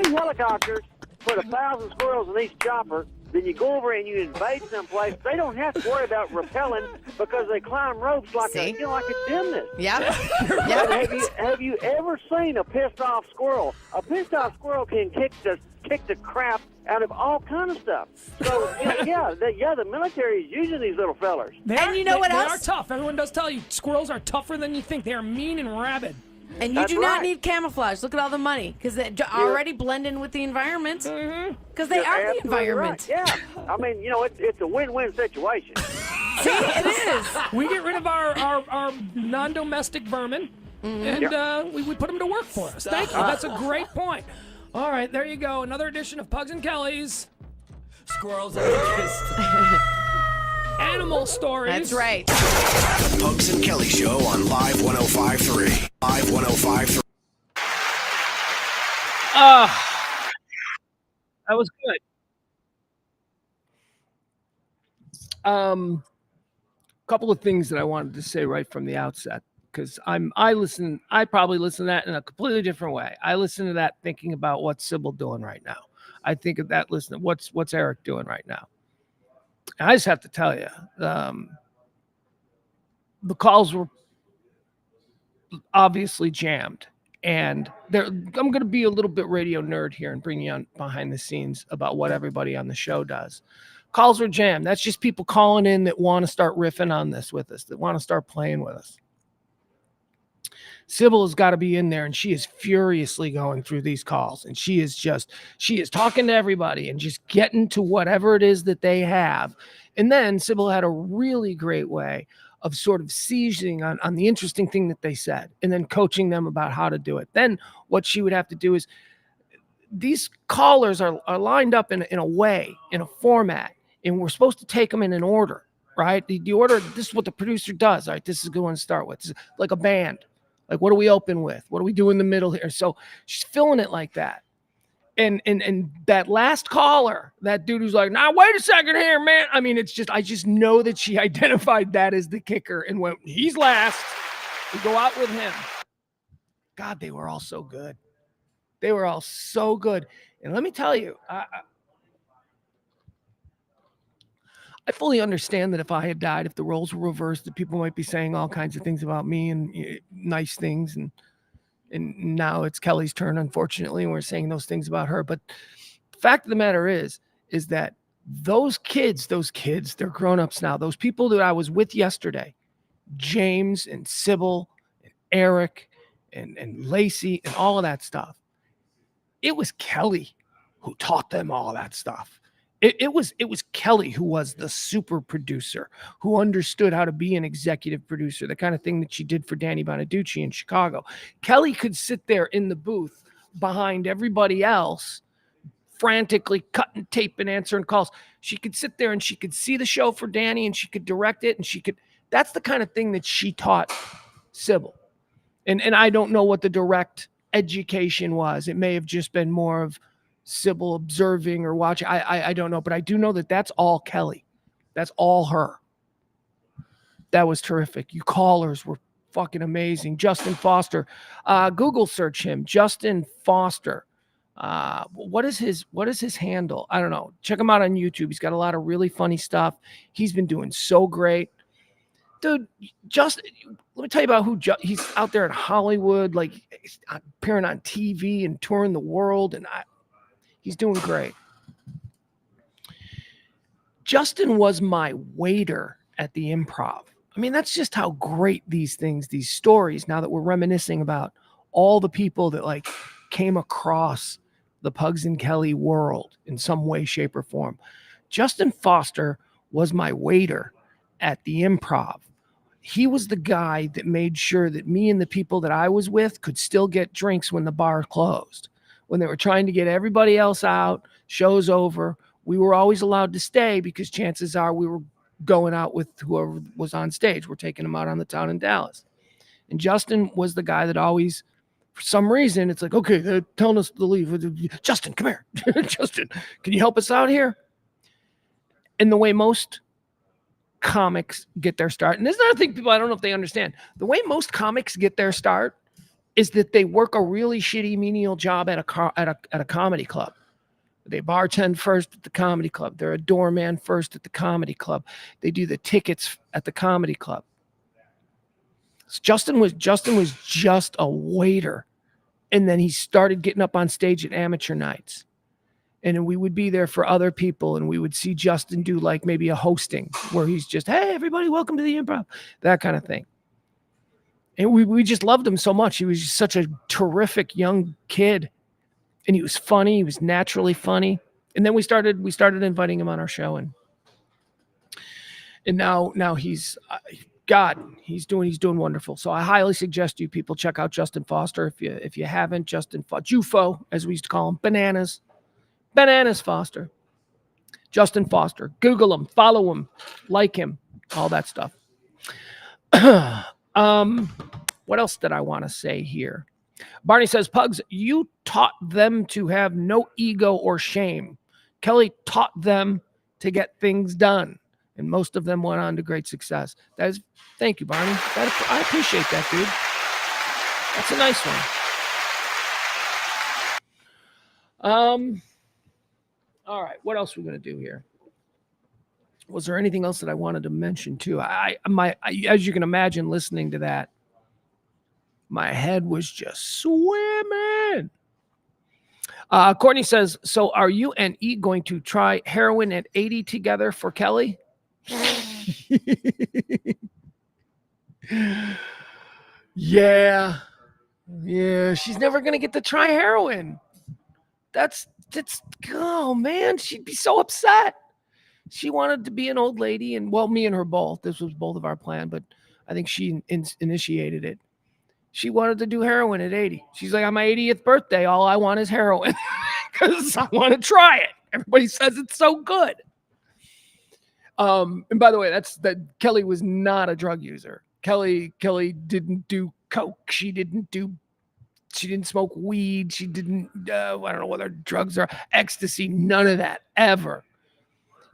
3 helicopters, put 1,000 squirrels in each chopper, then you go over and you invade someplace. They don't have to worry about rappelling because they climb ropes like a gymnast. Yep. Have you ever seen a pissed off squirrel? A pissed off squirrel can kick the crap out of all kind of stuff. So the military is using these little fellers. And you know what else? They are tough. Everyone does tell you squirrels are tougher than you think. They are mean and rabid. And you do not need camouflage. Look at all the money because they already blend in with the environment. Because they are the environment. Right. Yeah. I mean, it's a win-win situation. See, it is. We get rid of our non-domestic vermin, and we put them to work for us. Thank you. That's a great point. All right, there you go. Another edition of Pugs and Kelly's Squirrels of interest. Animal Stories. That's right. The Pugs and Kelly Show on Live 105.3. Live 105.3. That was good. Couple of things that I wanted to say right from the outset, because I probably listen to that in a completely different way. I listen to that thinking about what's Sybil doing right now. I think of that listening, what's Eric doing right now. And I just have to tell you, the calls were obviously jammed. And I'm going to be a little bit radio nerd here and bring you on behind the scenes about what everybody on the show does. Calls are jammed. That's just people calling in that want to start riffing on this with us, that want to start playing with us. Sybil has got to be in there, and she is furiously going through these calls, and she is talking to everybody and just getting to whatever it is that they have. And then Sybil had a really great way of sort of seizing on the interesting thing that they said and then coaching them about how to do it. Then what she would have to do is, these callers are lined up in a way, in a format, and we're supposed to take them in an order, right? The order, this is what the producer does. All right, this is a good one to start with. This is like a band. Like, what do we open with? What do we do in the middle here? So she's filling it like that. And that last caller, that dude who's like, now wait a second here, man. I mean, I just know that she identified that as the kicker and went, he's last. We go out with him. God, they were all so good. They were all so good. And let me tell you, I fully understand that if I had died, if the roles were reversed, that people might be saying all kinds of things about me and nice things. And now it's Kelly's turn, unfortunately, and we're saying those things about her. But the fact of the matter is that those kids, they're grown-ups now. Those people that I was with yesterday, James and Sybil and Eric and Lacey and all of that stuff, it was Kelly who taught them all that stuff. It was Kelly who was the super producer, who understood how to be an executive producer, the kind of thing that she did for Danny Bonaducci in Chicago. Kelly could sit there in the booth behind everybody else, frantically cutting tape and answering calls. She could sit there and she could see the show for Danny and she could direct it, and that's the kind of thing that she taught Sybil. And I don't know what the direct education was. It may have just been more of Sybil observing or watching. I don't know, but I do know that that's all Kelly. That's all her. That was terrific. You callers were fucking amazing. Justin Foster, Google search him. Justin Foster. What is his handle? I don't know. Check him out on YouTube. He's got a lot of really funny stuff. He's been doing so great. Dude, let me tell you about he's out there in Hollywood, like appearing on TV and touring the world, and he's doing great. Justin was my waiter at the Improv. I mean, that's just how great these stories, now that we're reminiscing about all the people that like came across the Pugs and Kelly world in some way, shape, or form. Justin Foster was my waiter at the Improv. He was the guy that made sure that me and the people that I was with could still get drinks when the bar closed. When they were trying to get everybody else out, show's over, we were always allowed to stay because chances are we were going out with whoever was on stage. We're taking them out on the town in Dallas. And Justin was the guy that always, for some reason, it's like, okay, they're telling us to leave. Justin, come here. Justin, can you help us out here? And the way most comics get their start, and this is another thing people, I don't know if they understand, the way most comics get their start is that they work a really shitty menial job at a comedy club. They bartend first at the comedy club. They're a doorman first at the comedy club. They do the tickets at the comedy club. So Justin was just a waiter, and then he started getting up on stage at amateur nights. And we would be there for other people, and we would see Justin do like maybe a hosting where he's just, hey, everybody, welcome to the Improv, that kind of thing. And we just loved him so much. He was just such a terrific young kid, and he was funny. He was naturally funny. And then we started inviting him on our show, and now he's he's doing wonderful. So I highly suggest you people check out Justin Foster if you haven't. Jufo, as we used to call him, Bananas Foster. Justin Foster. Google him, follow him, like him, all that stuff. What else did I want to say here? Barney says, Pugs, you taught them to have no ego or shame. Kelly taught them to get things done, and most of them went on to great success. Thank you, Barney. I appreciate that, dude. That's a nice one. All right, what else are we going to do here? Was there anything else that I wanted to mention too? As you can imagine, listening to that, my head was just swimming. Courtney says, so are you and E going to try heroin at 80 together for Kelly? Yeah, she's never going to get to try heroin. That's oh man, she'd be so upset. She wanted to be an old lady, and well, me and her both. This was both of our plan, but I think she initiated it. She wanted to do heroin at 80. She's like, on my 80th birthday, all I want is heroin because I want to try it. Everybody says it's so good. And by the way, that Kelly was not a drug user. Kelly didn't do coke. She didn't do She didn't smoke weed. She didn't, I don't know whether drugs or ecstasy, none of that ever.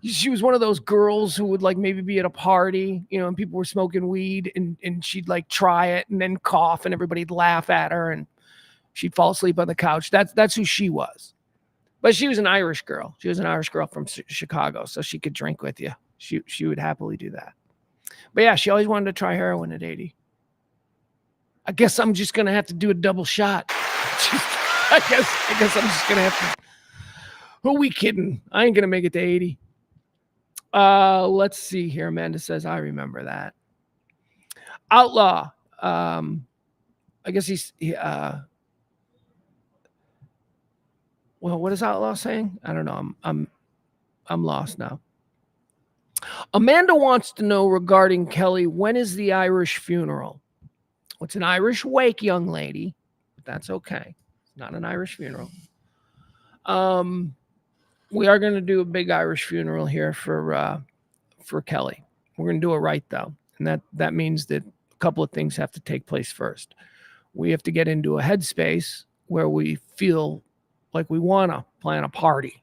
She was one of those girls who would like maybe be at a party, and people were smoking weed and she'd like try it and then cough and everybody'd laugh at her and she'd fall asleep on the couch. That's who she was. But she was an Irish girl. She was an Irish girl from Chicago, so she could drink with you. She would happily do that. But yeah, she always wanted to try heroin at 80. I guess I'm just going to have to do a double shot. I guess I'm just going to have to. Who are we kidding? I ain't going to make it to 80. Let's see here. Amanda says, I remember that. Outlaw. I guess well, what is Outlaw saying? I don't know. I'm lost now. Amanda wants to know regarding Kelly, when is the Irish funeral? Well, it's an Irish wake, young lady, but that's okay. It's not an Irish funeral. We are going to do a big Irish funeral here for Kelly. We're going to do it right, though. And that means that a couple of things have to take place first. We have to get into a headspace where we feel like we want to plan a party,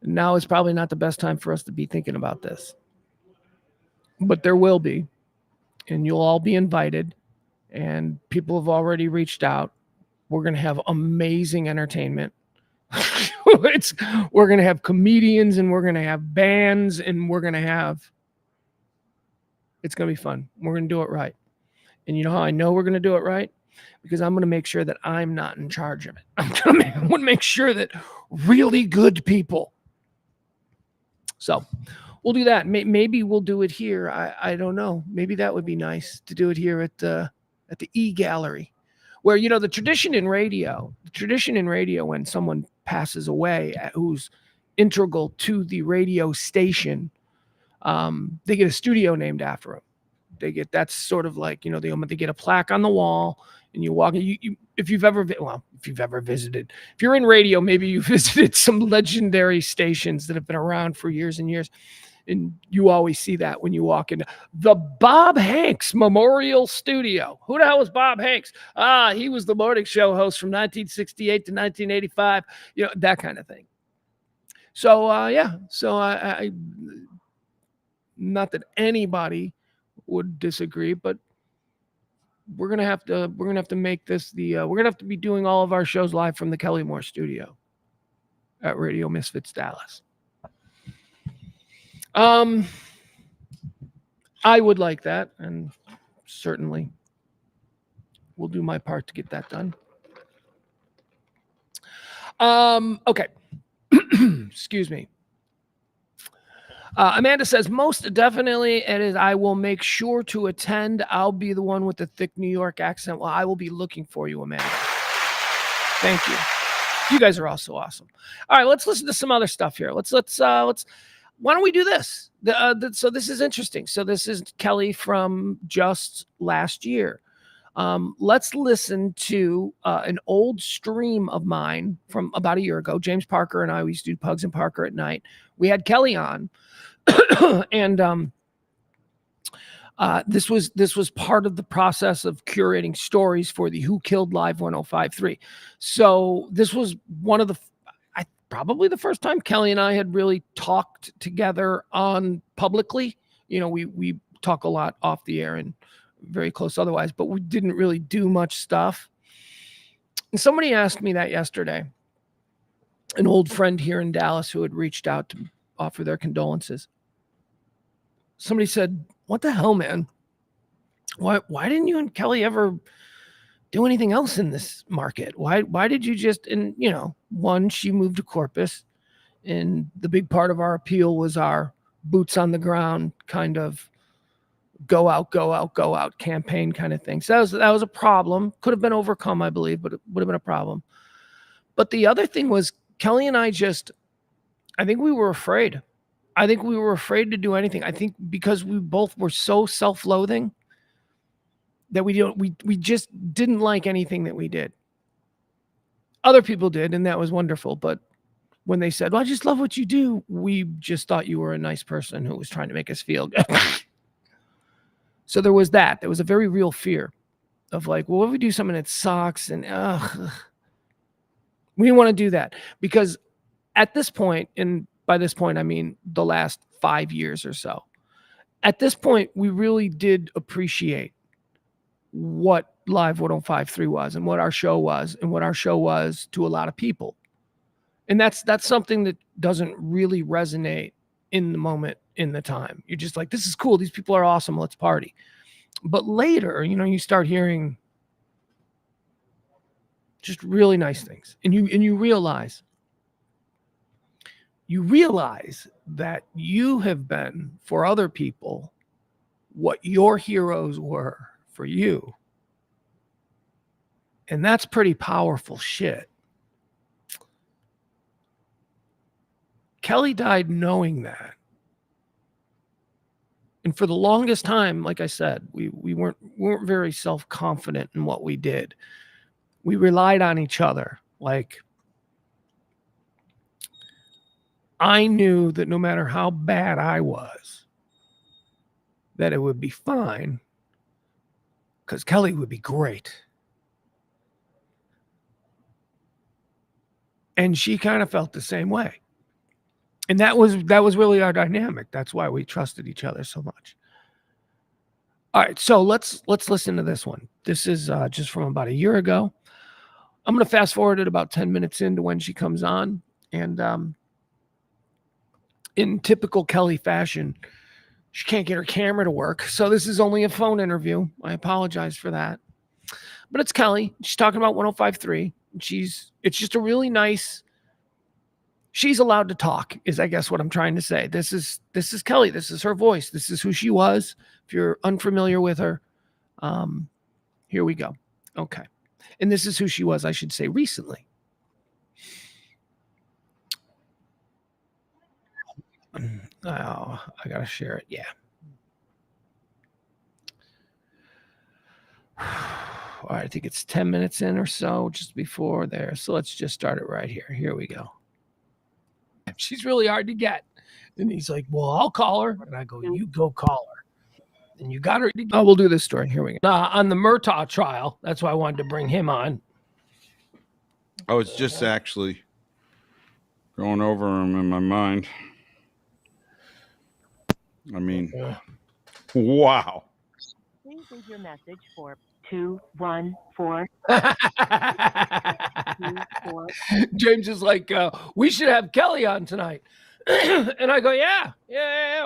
Now is probably not the best time for us to be thinking about this. But there will be. And you'll all be invited. And people have already reached out. We're going to have amazing entertainment. We're going to have comedians and we're going to have bands and it's going to be fun. We're going to do it right. And you know how I know we're going to do it right? Because I'm going to make sure that I'm not in charge of it. I'm going to make sure that really good people. So we'll do that. Maybe we'll do it here. I don't know. Maybe that would be nice to do it here at the E-Gallery. Where, the tradition in radio, when someone passes away who's integral to the radio station, they get a studio named after them. That's sort of like, they get a plaque on the wall and you walk, if you've ever visited, if you're in radio, maybe you visited some legendary stations that have been around for years and years. And you always see that when you walk into the Bob Hanks Memorial Studio. Who the hell was Bob Hanks? He was the morning show host from 1968 to 1985. That kind of thing. So, yeah. So I not that anybody would disagree, but we're gonna have to make this we're gonna have to be doing all of our shows live from the Kelly Mohr studio at Radio Misfits Dallas. I would like that, and certainly will do my part to get that done. Okay. Excuse me. Amanda says, most definitely it is. I will make sure to attend. I'll be the one with the thick New York accent. Well, I will be looking for you, Amanda. Thank you. You guys are also awesome. All right, let's listen to some other stuff here. Let's why don't we do this? So this is interesting. So this is Kelly from just last year. Let's listen to an old stream of mine from about a year ago. James Parker and I, we used to do Pugs and Parker at night. We had Kelly on. And this was part of the process of curating stories for the Who Killed Live 1053. So this was one of the probably the first time Kelly and I had really talked together on publicly. We talk a lot off the air and very close otherwise, but we didn't really do much stuff. And somebody asked me that yesterday, an old friend here in Dallas who had reached out to offer their condolences. Somebody said, what the hell, man? Why didn't you and Kelly ever do anything else in this market? Why did you just, and one, she moved to Corpus, and the big part of our appeal was our boots on the ground kind of go out campaign kind of thing. So that was a problem. Could have been overcome, I believe, but it would have been a problem. But the other thing was Kelly and I I think we were afraid. I think we were afraid to do anything. I think because we both were so self-loathing that we just didn't like anything that we did. Other people did, and that was wonderful. But when they said, well, I just love what you do, we just thought you were a nice person who was trying to make us feel good. So there was that. There was a very real fear. of like, well, what if we do something that sucks? And we didn't want to do that because at this point, and by this point, I mean the last 5 years or so, at this point, we really did appreciate what Live 105.3 was and what our show was and what our show was to a lot of people. And that's something that doesn't really resonate in the moment, in the time. You're just like, this is cool. These people are awesome. Let's party. But later, you start hearing just really nice things. And you realize that you have been for other people what your heroes were for you. And that's pretty powerful shit. Kelly died knowing that. And for the longest time, like I said, we weren't very self-confident in what we did. We relied on each other. Like, I knew that no matter how bad I was, that it would be fine because Kelly would be great. And she kind of felt the same way. And that was really our dynamic. That's why we trusted each other so much. All right, so let's listen to this one. This is just from about a year ago. I'm going to fast forward it about 10 minutes into when she comes on. And in typical Kelly fashion, she can't get her camera to work. So this is only a phone interview. I apologize for that. But it's Kelly. She's talking about 105.3. It's just a really nice... She's allowed to talk, is I guess what I'm trying to say. This is Kelly. This is her voice. This is who she was. If you're unfamiliar with her, here we go. Okay. And this is who she was, I should say, recently. Oh, I got to share it. Yeah. All right. I think it's 10 minutes in or so, just before there. So let's just start it right here. Here we go. She's really hard to get. And he's like, well, I'll call her. And I go, you go call her. And you got her. Oh, we'll do this story. Here we go. On the Murtaugh trial. That's why I wanted to bring him on. I was just actually going over him in my mind. I mean, wow. Please leave your message for 214. James is like, we should have Kelly on tonight. And I go, yeah,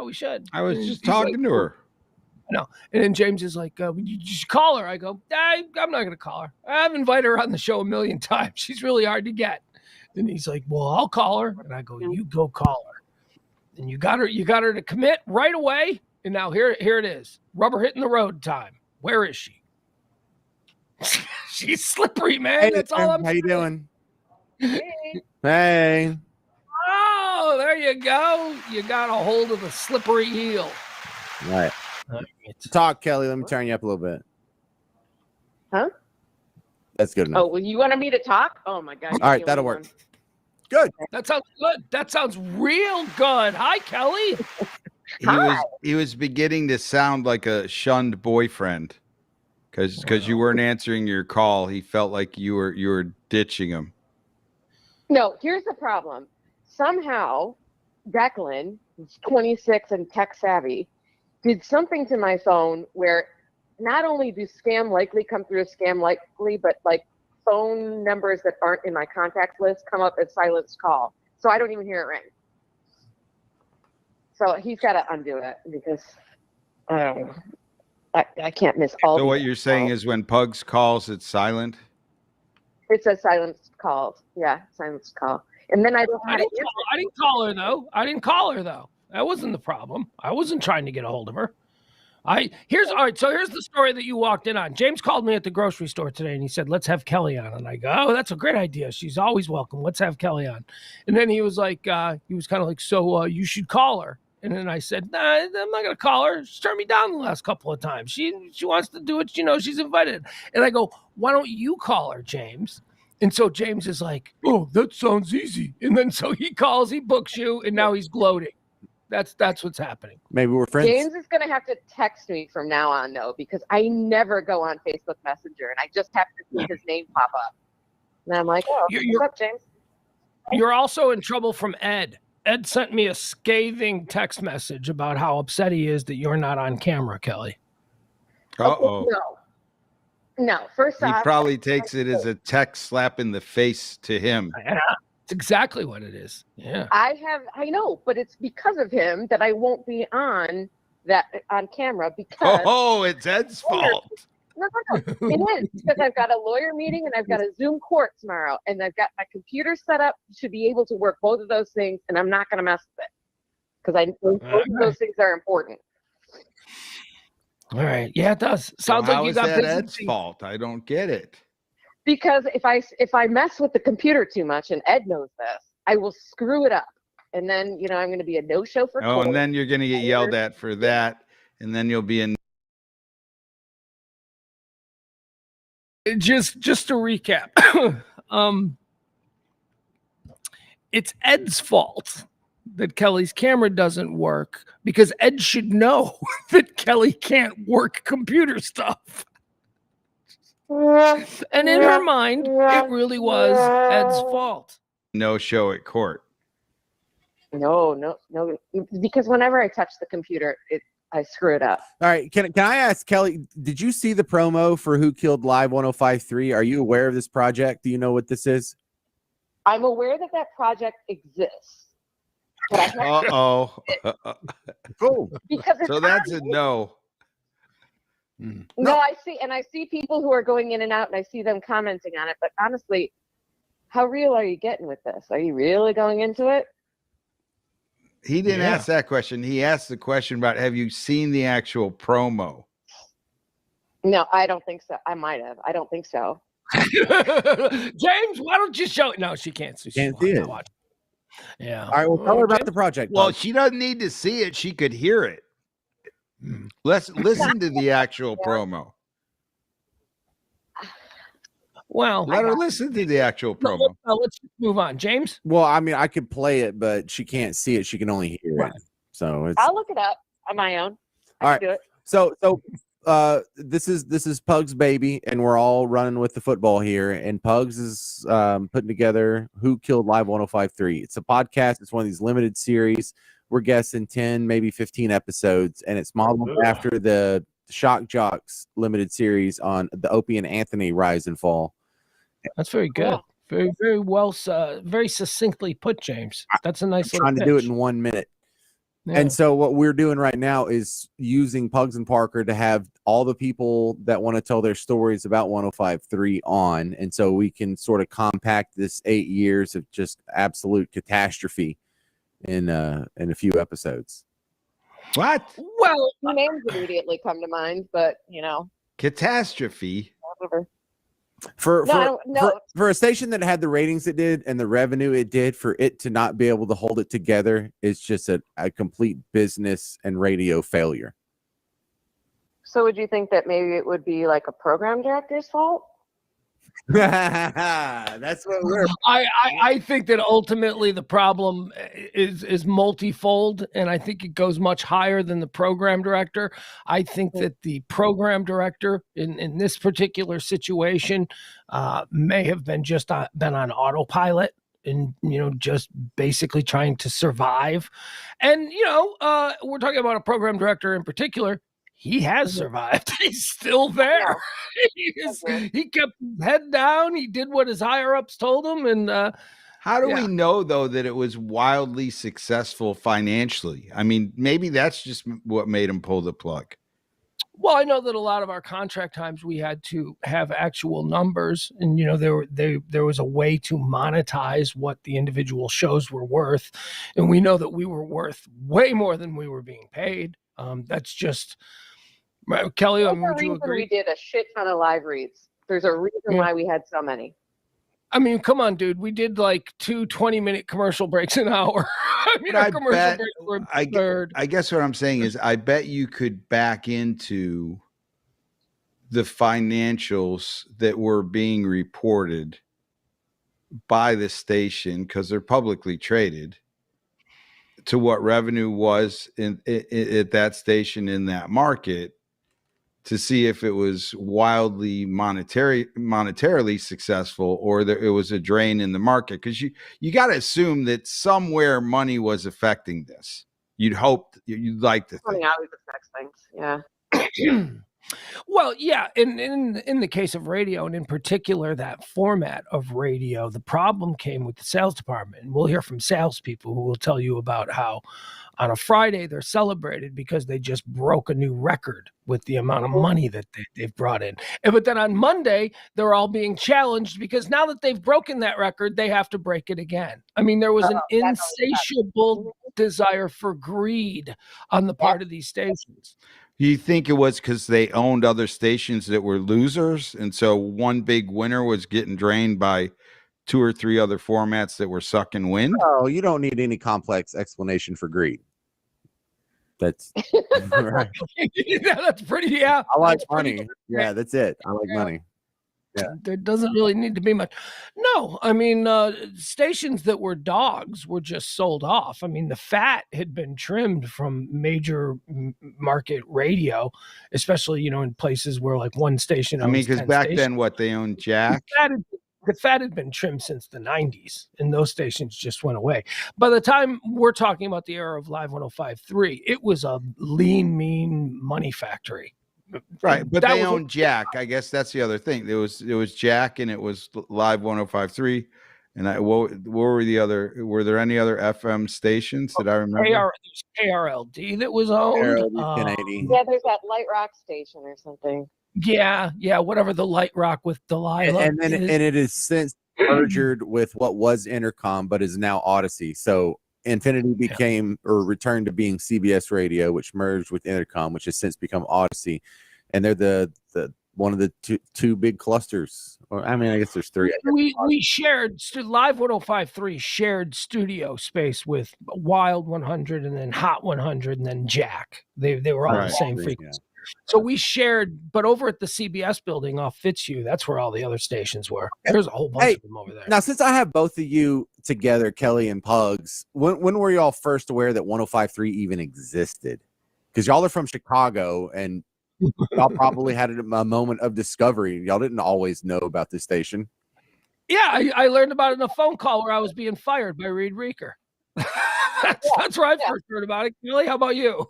we should. I was and just talking to her. No. And then James is like, you just call her. I go, I'm not going to call her. I've invited her on the show a million times. She's really hard to get. And he's like, well, I'll call her. And I go, you go call her. And you got her to commit right away. And now here it is. Rubber hitting the road time. Where is she? She's slippery, man. Hey, that's all I'm how saying. You doing? Hey. Oh, there you go. You got a hold of the slippery heel. All right. Talk, Kelly. Let me turn you up a little bit. Huh? That's good enough. Oh, well, you wanted me to talk? Oh, my God. All right, that'll work. Good. That sounds good. That sounds real good. Hi, Kelly. He was beginning to sound like a shunned boyfriend because you weren't answering your call. He felt like you were ditching him. No, here's the problem. Somehow, Declan, who's 26 and tech savvy, did something to my phone where not only do scam likely come through as scam likely, but like phone numbers that aren't in my contact list come up as silenced call. So I don't even hear it ring. So he's got to undo it because I don't know. I can't miss all. So what you're saying is when Pugs calls, it's silent? It says silenced calls. Yeah, silenced call. And then I don't I didn't call her though. That wasn't the problem. I wasn't trying to get a hold of her. Here's the story that you walked in on. James called me at the grocery store today and he said, let's have Kelly on. And I go, oh, that's a great idea. She's always welcome. Let's have Kelly on. And then he was like, he was kind of like, so you should call her. And then I said, nah, I'm not going to call her. She's turned me down the last couple of times. She wants to do it. She's invited. And I go, why don't you call her, James? And so James is like, oh, that sounds easy. And then so he calls, he books you, and now he's gloating. That's what's happening. Maybe we're friends. James is going to have to text me from now on, though, because I never go on Facebook Messenger, and I just have to see his name pop up. And I'm like, oh, what's up, James? You're also in trouble from Ed. Ed sent me a scathing text message about how upset he is that you're not on camera, Kelly. Uh-oh. No, first He off, probably takes it as a text slap in the face to him. Yeah, it's exactly what it is. Yeah. I know, but it's because of him that I won't be on camera because It's Ed's fault. No. It is because I've got a lawyer meeting and I've got a Zoom court tomorrow, and I've got my computer set up to be able to work both of those things, and I'm not going to mess with it because both of those things are important. All right. Yeah, it does. Sounds Well, like you got how is that busy. Ed's fault? I don't get it. Because if I mess with the computer too much, and Ed knows this, I will screw it up, and then I'm going to be a no-show for. Oh, and then you're going to get yelled at for that, and then you'll be in. Just to recap, it's Ed's fault that Kelly's camera doesn't work because Ed should know that Kelly can't work computer stuff. And in her mind, it really was Ed's fault. No show at court. No, because whenever I touch the computer, I screw it up. All right, can I ask Kelly? Did you see the promo for Who Killed Live 105.3? Are you aware of this project? Do you know what this is? I'm aware that project exists. But I haven't Cool. Because So that's a no. No, I see people who are going in and out, and I see them commenting on it. But honestly, how real are you getting with this? Are you really going into it? He didn't ask that question. He asked the question about, have you seen the actual promo? No, I don't think so. I might have. I don't think so. James, why don't you show it? No, she can't. She Can't see it. Yeah. All right, well, tell her about the project. Well, Bud. she doesn't need to see it. She could hear it. Let's listen to the actual promo. Well, let her listen to the actual promo. Let's move on, James. Well, I mean, I could play it, but she can't see it. She can only hear it. So it's I'll look it up on my own. all right. Do it. So this is Pugs baby, and we're all running with the football here. And Pugs is putting together Who Killed Live 105.3. It's a podcast. It's one of these limited series. We're guessing 10, maybe 15 episodes, and it's modeled after the Shock Jocks limited series on the Opie and Anthony rise and fall. That's very good. Very, very well, very succinctly put, James. That's a nice little Trying to do it pitch. in 1 minute. Yeah. And so what we're doing right now is using Pugs and Parker to have all the people that want to tell their stories about 105.3 on. And so we can sort of compact this 8 years of just absolute catastrophe in a few episodes. What? Well, names immediately come to mind, but Catastrophe. whatever. For No. for a station that had the ratings it did and the revenue it did, for it to not be able to hold it together is just a complete business and radio failure. So would you think that maybe it would be like a program director's fault? That's what we're. I think that ultimately the problem is multifold, and I think it goes much higher than the program director. I think that the program director in this particular situation may have been been on autopilot and just basically trying to survive. And we're talking about a program director in particular. He has survived. He's still there. He kept his head down. He did what his higher ups told him. And how do we know, though, that it was wildly successful financially? I mean, maybe that's just what made him pull the plug. Well, I know that a lot of our contract times we had to have actual numbers, and there was a way to monetize what the individual shows were worth, and we know that we were worth way more than we were being paid. That's just. Kelly, would you agree? We did a shit ton of live reads. There's a reason why we had so many. I mean, come on, dude. We did like 2 20-minute commercial breaks an hour. I mean, our commercial breaks were absurd. I guess what I'm saying is I bet you could back into the financials that were being reported by the station because they're publicly traded to what revenue was at that station in that market to see if it was wildly monetarily successful or it was a drain in the market. Because you got to assume that somewhere money was affecting this. You'd like to think. Money always affects things. Yeah. Well, yeah, in the case of radio, and in particular that format of radio, the problem came with the sales department. And we'll hear from salespeople who will tell you about how on a Friday they're celebrated because they just broke a new record with the amount of money that they've brought in. But then on Monday, they're all being challenged because now that they've broken that record, they have to break it again. I mean, there was an insatiable desire for greed on the part of these stations. You think it was because they owned other stations that were losers, and so one big winner was getting drained by 2 or 3 other formats that were sucking wind? Oh, you don't need any complex explanation for greed. That's right. Yeah, that's pretty. Yeah, I like money. Yeah, that's it. I like money. Yeah. There doesn't really need to be much. No, I mean, stations that were dogs were just sold off. I mean, the fat had been trimmed from major market radio, especially, in places where like one station. I mean, because back then, they owned Jack. The fat had been trimmed since the 90s, and those stations just went away. By the time we're talking about the era of Live 105.3, it was a lean, mean money factory. Right, but they owned Jack. I guess that's the other thing. It was Jack, and it was Live 105.3. And what were the other? Were there any other FM stations that I remember? KRLD that was owned. Yeah, there's that light rock station or something. Yeah, whatever the light rock with Delilah. And it is since merged with what was Intercom, but is now Odyssey. So Infinity became or returned to being CBS Radio, which merged with Intercom, which has since become Odyssey. And they're the one of the two big clusters. Or I mean, I guess there's 3. We shared Live 105.3 shared studio space with Wild 100 and then Hot 100 and then Jack. They were all the same frequency. Yeah. So we shared, but over at the CBS building off Fitzhugh, that's where all the other stations were. There's a whole bunch of them over there. Now, since I have both of you together, Kelly and Pugs, when were y'all first aware that 105.3 even existed? Because y'all are from Chicago, and y'all probably had a moment of discovery. Y'all didn't always know about this station. Yeah, I learned about it in a phone call where I was being fired by Reed Reeker. That's where I first heard about it. Kelly, how about you?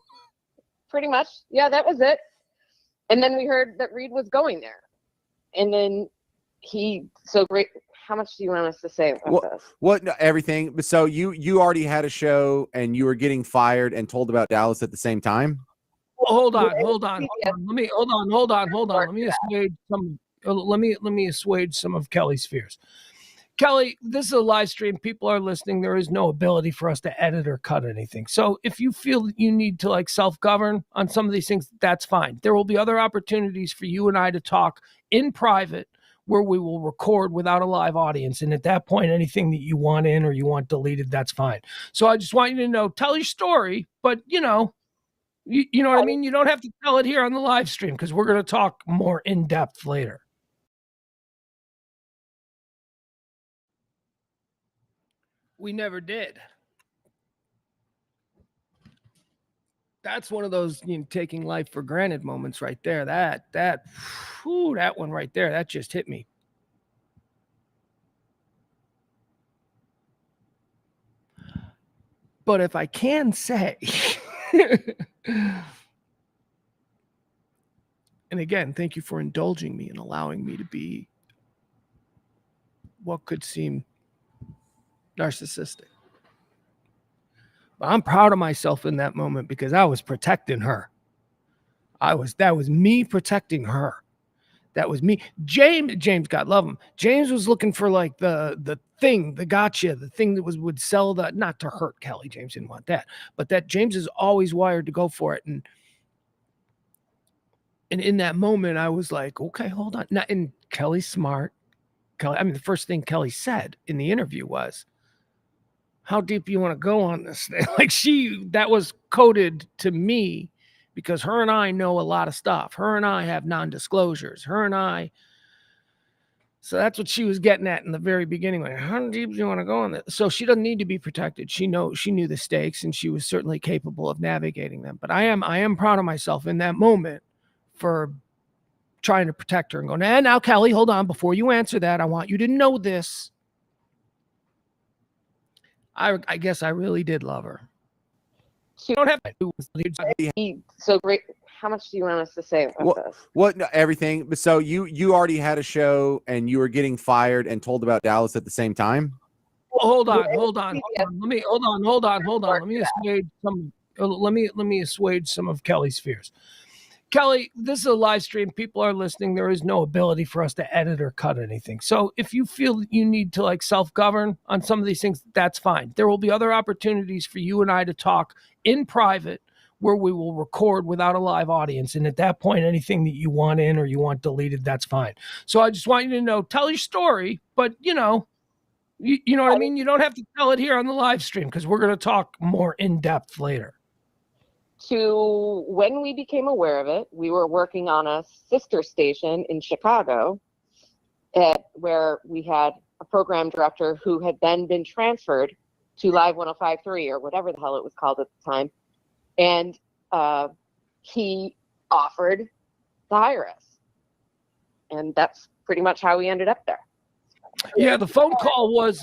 Pretty much. Yeah, that was it. And then we heard that Reed was going there. And then great. How much do you want us to say about this? What? No, everything. So you already had a show and you were getting fired and told about Dallas at the same time? Well, hold on. Let me assuage some of Kelly's fears. Kelly, this is a live stream. People are listening. There is no ability for us to edit or cut anything. So if you feel that you need to self-govern on some of these things, that's fine. There will be other opportunities for you and I to talk in private where we will record without a live audience. And at that point, anything that you want in or you want deleted, that's fine. So I just want you to know, tell your story, but you know what I mean? You don't have to tell it here on the live stream because we're going to talk more in depth later. We never did. That's one of those taking life for granted moments right there. That one right there, that just hit me. But if I can say, and again, thank you for indulging me and allowing me to be what could seem narcissistic. But I'm proud of myself in that moment because I was protecting her. That was me protecting her. That was me. James, God love him. James was looking for the thing, the gotcha, the thing that would sell not to hurt Kelly. James didn't want that, but that James is always wired to go for it. And in that moment, I was like, okay, hold on. Now, and Kelly's smart. The first thing Kelly said in the interview was, how deep you want to go on this thing? That was coded to me because her and I know a lot of stuff. Her and I have non-disclosures. Her and I So that's what she was getting at in the very beginning. Like, how deep do you want to go on this? So she doesn't need to be protected. She knew the stakes, and she was certainly capable of navigating them. But I am proud of myself in that moment for trying to protect her and go, now, Kelly, hold on. Before you answer that, I want you to know this. I guess I really did love her. You don't have to. So great. How much do you want us to say about this? What? No, everything. So you already had a show and you were getting fired and told about Dallas at the same time? Well, hold on. Let me assuage some of Kelly's fears. Kelly, this is a live stream. People are listening. There is no ability for us to edit or cut anything. So if you feel that you need to self-govern on some of these things, that's fine. There will be other opportunities for you and I to talk in private where we will record without a live audience. And at that point, anything that you want in or you want deleted, that's fine. So I just want you to know, tell your story, but you know what I mean? You don't have to tell it here on the live stream because we're going to talk more in depth later. To when we became aware of it, we were working on a sister station in Chicago where we had a program director who had then been transferred to Live 105.3 or whatever the hell it was called at the time. And he offered to hire us. And that's pretty much how we ended up there. Yeah, the phone call was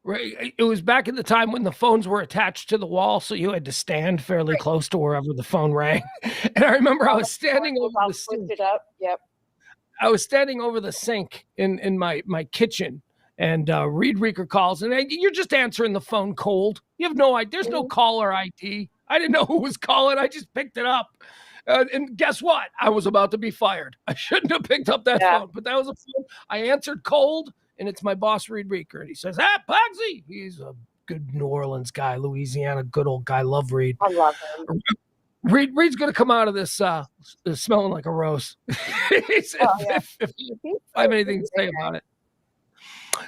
it was back in the time when the phones were attached to the wall, so you had to stand fairly close to wherever the phone rang. And I remember I was standing over the sink. Yep. I was standing over the sink in my kitchen, and Reed Reeker calls, and you're just answering the phone cold. You have no idea. There's no caller ID. I didn't know who was calling. I just picked it up. And guess what? I was about to be fired. I shouldn't have picked up that phone, but that was a phone. I answered cold. And it's my boss, Reed Reeker. And he says, Pugsy. He's a good New Orleans guy, Louisiana, good old guy. Love Reed. I love him. Reed's going to come out of this smelling like a rose. if I have anything to say about it.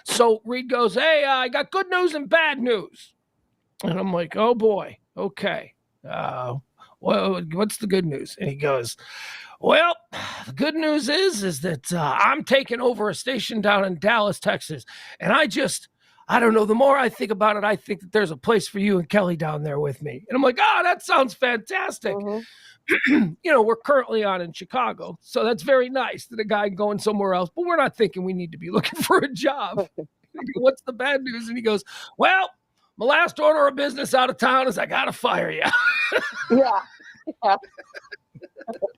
So Reed goes, hey, I got good news and bad news. And I'm like, oh, boy. Okay. Well, what's the good news? And he goes, well, the good news is that I'm taking over a station down in Dallas, Texas. And I don't know, the more I think about it, I think that there's a place for you and Kelly down there with me. And I'm like, that sounds fantastic. We're currently on in Chicago. So that's very nice that a guy going somewhere else, but we're not thinking we need to be looking for a job. What's the bad news? And he goes, well, my last order of business out of town is I got to fire you. Yeah.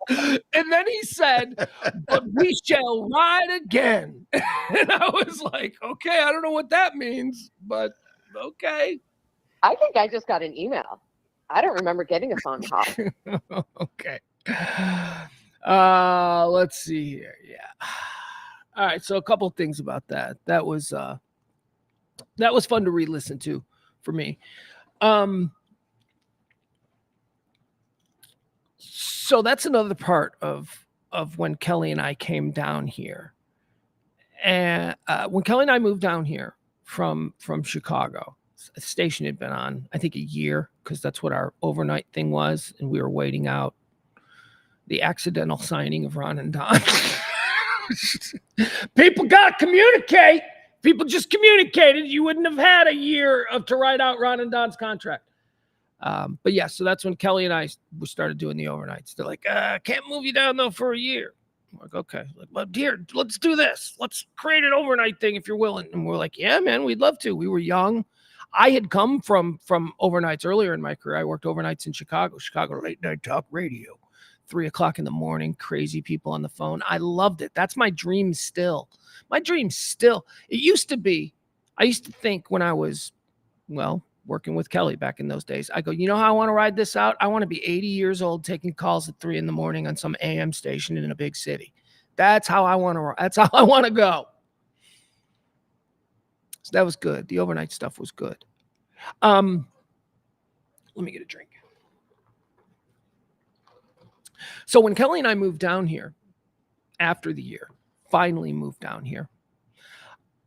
And then he said, but we shall ride again. And I was like, okay, I don't know what that means, but okay. I think I just got an email. I don't remember getting a phone call. Okay. Let's see here. Yeah. All right. So a couple of things about that. That was fun to re-listen to for me. So that's another part of when Kelly and I came down here. And when Kelly and I moved down here from Chicago, a station had been on, I think, a year, because that's what our overnight thing was. And we were waiting out the accidental signing of Ron and Don. People got to communicate. People just communicated. You wouldn't have had a year to write out Ron and Don's contract. But yeah, so that's when Kelly and I started doing the overnights. They're like, can't move you down though for a year. I'm like, okay. Like, well, dear, let's do this. Let's create an overnight thing if you're willing. And we're like, yeah, man, we'd love to. We were young. I had come from overnights earlier in my career. I worked overnights in Chicago late night talk radio, 3:00 in the morning, crazy people on the phone. I loved it. That's my dream still. It used to be, I used to think when I was, working with Kelly back in those days, I go, you know how I want to ride this out? I want to be 80 years old taking calls at 3 a.m. on some AM station in a big city. That's how I want to go. So that was good. The overnight stuff was good. Let me get a drink. So when Kelly and I moved down here after the year, finally moved down here,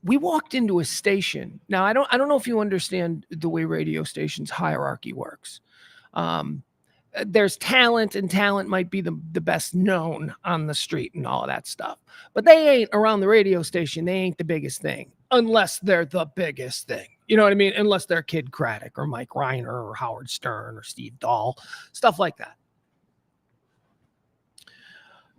we walked into a station. Now, I don't know if you understand the way radio stations hierarchy works. there's talent, and talent might be the best known on the street and all of that stuff. But they ain't around the radio station. They ain't the biggest thing unless they're the biggest thing. You know what I mean? Unless they're Kid Craddock or Mike Reiner or Howard Stern or Steve Dahl, stuff like that.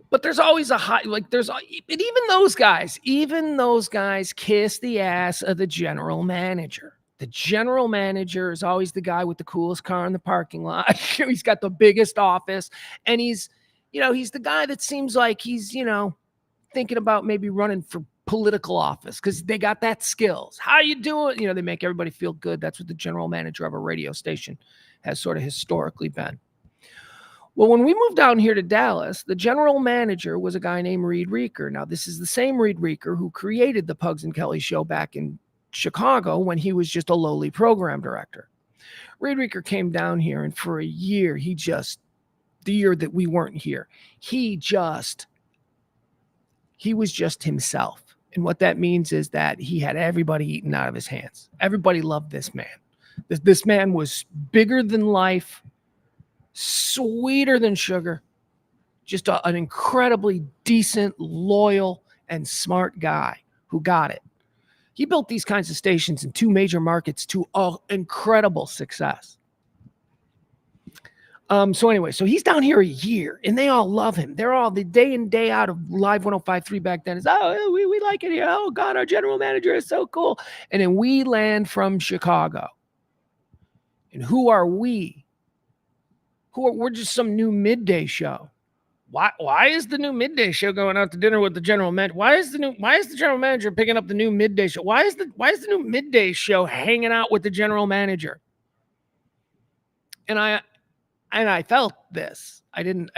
But there's always a high, like there's, even those guys kiss the ass of the general manager. The general manager is always the guy with the coolest car in the parking lot. He's got the biggest office, and he's the guy that seems like he's, thinking about maybe running for political office because they got that skills. How you doing? They make everybody feel good. That's what the general manager of a radio station has sort of historically been. Well, when we moved down here to Dallas, the general manager was a guy named Reed Reeker. Now, this is the same Reed Reeker who created the Pugs and Kelly show back in Chicago when he was just a lowly program director. Reed Reeker came down here, and for a year, the year that we weren't here, he was just himself. And what that means is that he had everybody eating out of his hands. Everybody loved this man. This man was bigger than life, sweeter than sugar, just an incredibly decent, loyal, and smart guy who got it. He built these kinds of stations in 2 major markets to incredible success. So he's down here a year, and they all love him. They're all, the day in, day out of Live 105.3 back then is, we like it here. Oh, God, our general manager is so cool. And then we land from Chicago. And who are we? We're just some new midday show. Why is the new midday show going out to dinner with the general manager? Why is the general manager picking up the new midday show? Why is the new midday show hanging out with the general manager? And I felt this. I didn't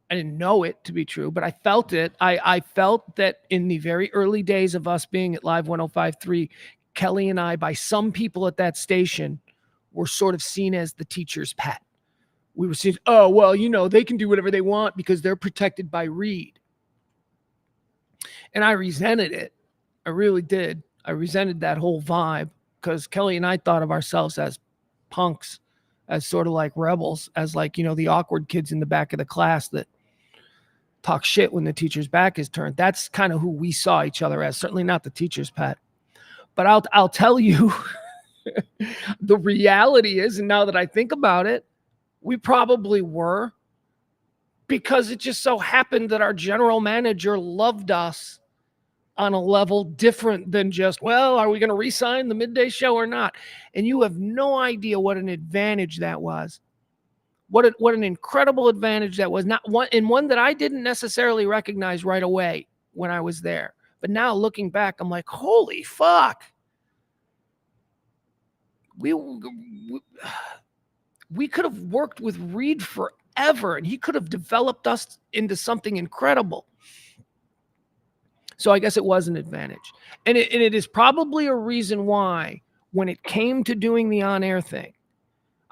know it to be true, but I felt it. I felt that in the very early days of us being at Live 105.3, Kelly and I, by some people at that station, were sort of seen as the teacher's pet. We were seen, they can do whatever they want because they're protected by Reed. And I resented it. I really did. I resented that whole vibe because Kelly and I thought of ourselves as punks, as sort of like rebels, as like, the awkward kids in the back of the class that talk shit when the teacher's back is turned. That's kind of who we saw each other as, certainly not the teacher's pet. But I'll tell you, the reality is, and now that I think about it, we probably were, because it just so happened that our general manager loved us on a level different than just, are we going to re-sign the midday show or not? And you have no idea what an advantage that was. What an incredible advantage that was, one that I didn't necessarily recognize right away when I was there. But now looking back, I'm like, holy fuck. We could have worked with Reed forever, and he could have developed us into something incredible. So I guess it was an advantage. And it is probably a reason why, when it came to doing the on-air thing,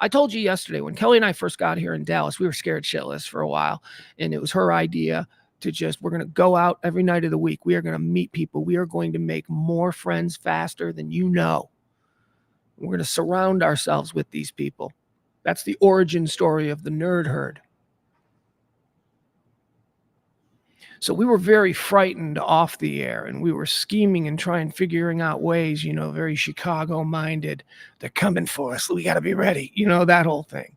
I told you yesterday, when Kelly and I first got here in Dallas, we were scared shitless for a while, and it was her idea to we're going to go out every night of the week. We are going to meet people. We are going to make more friends faster than you know. We're going to surround ourselves with these people. That's the origin story of the Nerd Herd. So we were very frightened off the air, and we were scheming and figuring out ways, very Chicago-minded. They're coming for us. We got to be ready. That whole thing.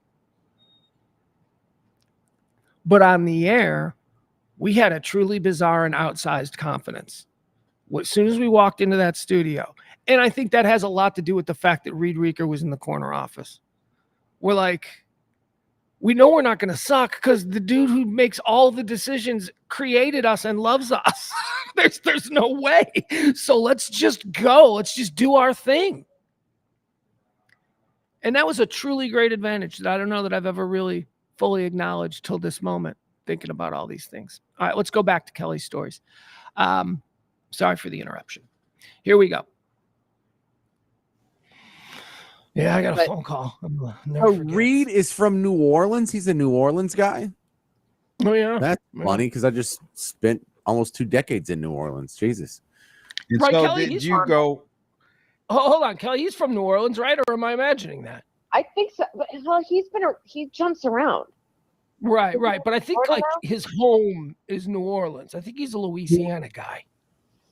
But on the air, we had a truly bizarre and outsized confidence. As soon as we walked into that studio, and I think that has a lot to do with the fact that Reed Reeker was in the corner office. We're like, we know we're not going to suck because the dude who makes all the decisions created us and loves us. There's no way. So let's just go. Let's just do our thing. And that was a truly great advantage that I don't know that I've ever really fully acknowledged till this moment, thinking about all these things. All right, let's go back to Kelly's stories. Sorry for the interruption. Here we go. Yeah, I got a phone call. Reed is from New Orleans. He's a New Orleans guy. Oh, yeah. That's funny because I just spent almost 2 decades in New Orleans. Jesus. Right, so Kelly, did you go? Oh, hold on, Kelly. He's from New Orleans, right? Or am I imagining that? I think so. But well, he jumps around. Right. But I think Florida like his home is New Orleans. I think he's a Louisiana guy.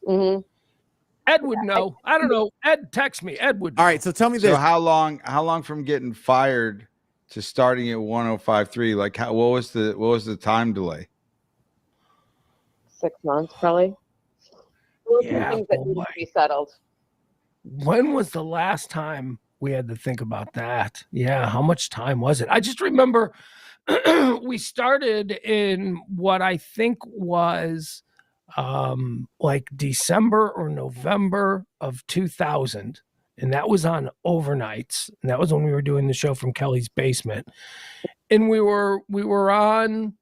Mm-hmm. Ed would know. I don't know. Ed, text me. Ed would know. All right, so tell me this. So how long from getting fired to starting at 105.3? Like what was the time delay? 6 months, probably. Those are Yeah, things that need boy. to be settled. When was the last time we had to think about that? Yeah, how much time was it? I just remember we started in what I think was like December or November of 2000, and that was on overnights, and that was when we were doing the show from Kelly's basement, and we were on.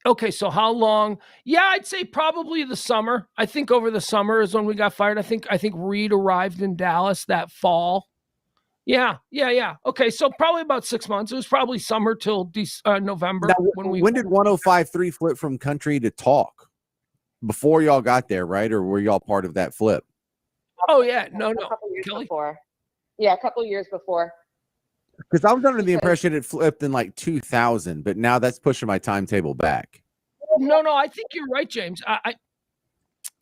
Okay, so how long? Yeah, I'd say probably the summer. I think over the summer is when we got fired. I think Reed arrived in Dallas that fall. Yeah. Okay, so probably about 6 months. It was probably summer till November. Now, when did 105.3 flip from country to talk? Before y'all got there, right? Or were y'all part of that flip? Oh yeah, no. A couple years Kelly? before. Yeah, a couple years before. Because I was under the impression it flipped in like 2000, but now that's pushing my timetable back. No, I think you're right, James.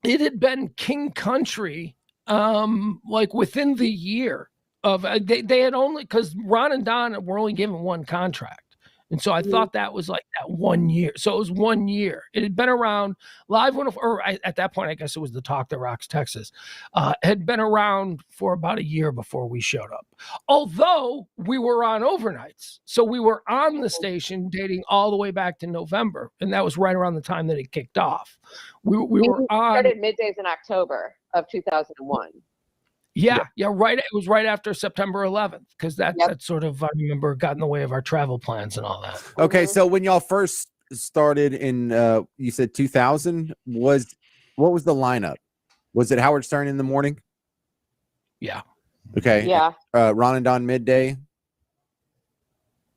It had been King Country, like within the year of they had only, because Ron and Don were only given one contract. And so I thought that was like that 1 year. So it was 1 year. It had been around at that point, I guess it was the Talk That Rocks Texas, had been around for about a year before we showed up. Although we were on overnights. So we were on the station dating all the way back to November. And that was right around the time that it kicked off. We were on. Started middays in October of 2001. Yeah, right. It was right after September 11th, because that sort of, I remember, got in the way of our travel plans and all that. Okay, so when y'all first started in, you said 2000, what was the lineup? Was it Howard Stern in the morning? Yeah. Okay. Yeah. Ron and Don midday.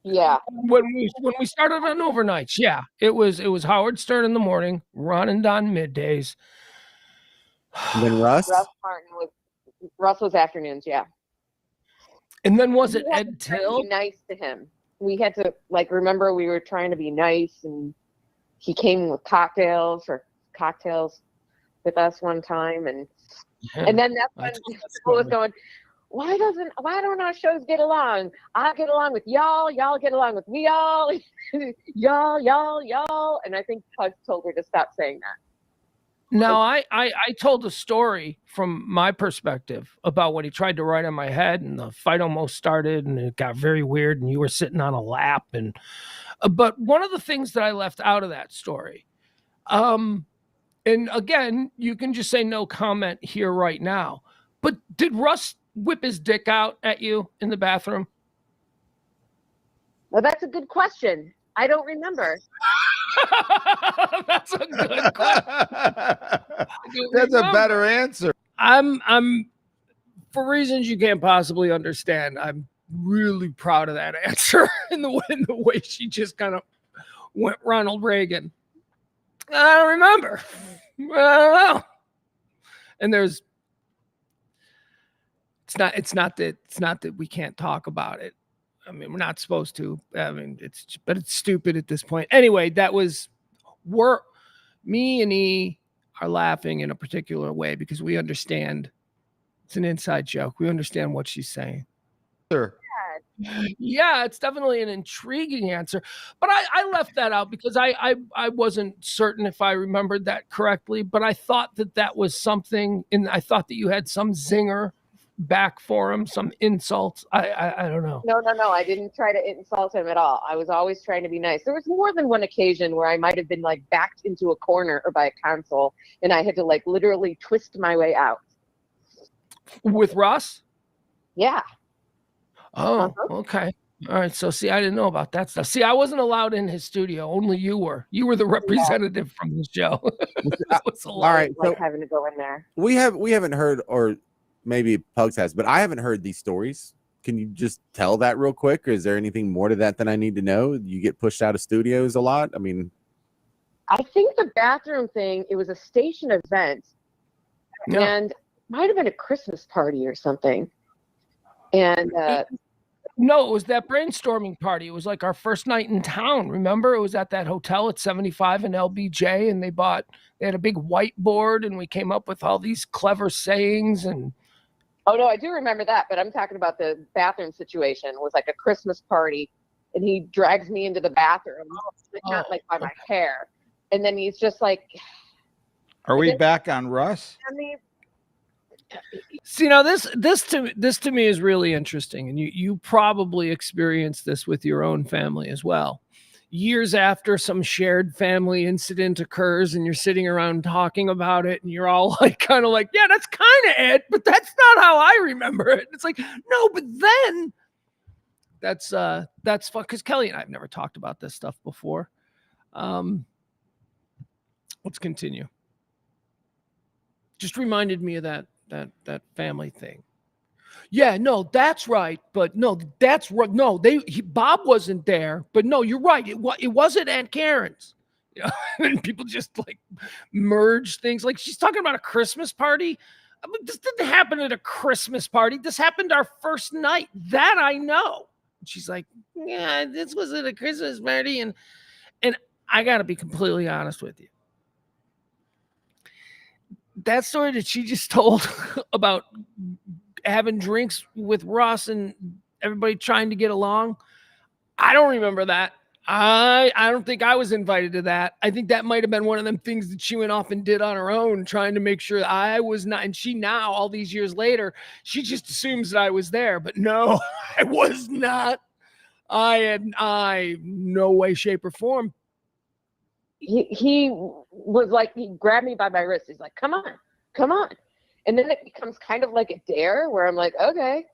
Yeah. When we started on overnights, yeah, it was Howard Stern in the morning, Ron and Don middays. And then Russ was afternoons, yeah. And then was it Ed Till? Be nice to him. We had to remember we were trying to be nice, and he came with cocktails with us one time, and then that's when people was going, why don't our shows get along? I get along with y'all get along with me all, y'all, and I think Pugs told her to stop saying that. No, I told a story from my perspective about what he tried to write on my head, and the fight almost started, and it got very weird, and you were sitting on a lap, and but one of the things that I left out of that story, and again, you can just say no comment here right now, but did Russ whip his dick out at you in the bathroom? Well, that's a good question. I don't remember. That's a good question. That's a better answer. I'm for reasons you can't possibly understand, I'm really proud of that answer in the way she just kind of went Ronald Reagan. I don't remember. I don't know. And it's not that we can't talk about it. I mean, we're not supposed to. I mean, but it's stupid at this point. Anyway, me and E are laughing in a particular way because we understand it's an inside joke. We understand what she's saying. Sure. Yeah, it's definitely an intriguing answer, but I left that out because I wasn't certain if I remembered that correctly, but I thought that was something, and I thought that you had some zinger back for him, some insults. I don't know. No, I didn't try to insult him at all. I was always trying to be nice. There was more than one occasion where I might have been backed into a corner or by a console, and I had to literally twist my way out. With Russ? Yeah. Oh, okay. All right. So see, I didn't know about that stuff. See, I wasn't allowed in his studio. Only you were. You were the representative from the show. All right. So having to go in there. We haven't heard, or maybe Pugs has, but I haven't heard these stories. Can you just tell that real quick? Or is there anything more to that than I need to know? You get pushed out of studios a lot? I mean, I think the bathroom thing, it was a station event, and might have been a Christmas party or something. And No, it was that brainstorming party. It was like our first night in town. Remember, it was at that hotel at 75 and LBJ, and they had a big whiteboard, and we came up with all these clever sayings. And Oh no, I do remember that, but I'm talking about the bathroom situation. It was like a Christmas party, and he drags me into the bathroom, not like by my hair, and then he's just like, Are we back on Russ? I mean, see, now this to me is really interesting, and you probably experienced this with your own family as well. Years after some shared family incident occurs, and you're sitting around talking about it, and you're all like, kind of like, yeah, that's kind of it, but that's not how I remember it. It's like, no, but then that's fun, because Kelly and I have never talked about this stuff before. Let's continue. Just reminded me of that family thing. Yeah, no, that's right. But no, that's right. No, Bob wasn't there. But no, you're right. It wasn't Aunt Karen's. You know, and people just like merge things. Like she's talking about a Christmas party. I mean, this didn't happen at a Christmas party. This happened our first night. That I know. And she's like, yeah, this was at a Christmas party. And I got to be completely honest with you. That story that she just told about having drinks with Russ and everybody trying to get along, I don't remember that. I don't think I was invited to that. I think that might have been one of them things that she went off and did on her own, trying to make sure I was not. And she now, all these years later, she just assumes that I was there. But no, I was not. I no way, shape, or form. He was like, he grabbed me by my wrist. He's like, come on. And then it becomes kind of like a dare where I'm like, okay.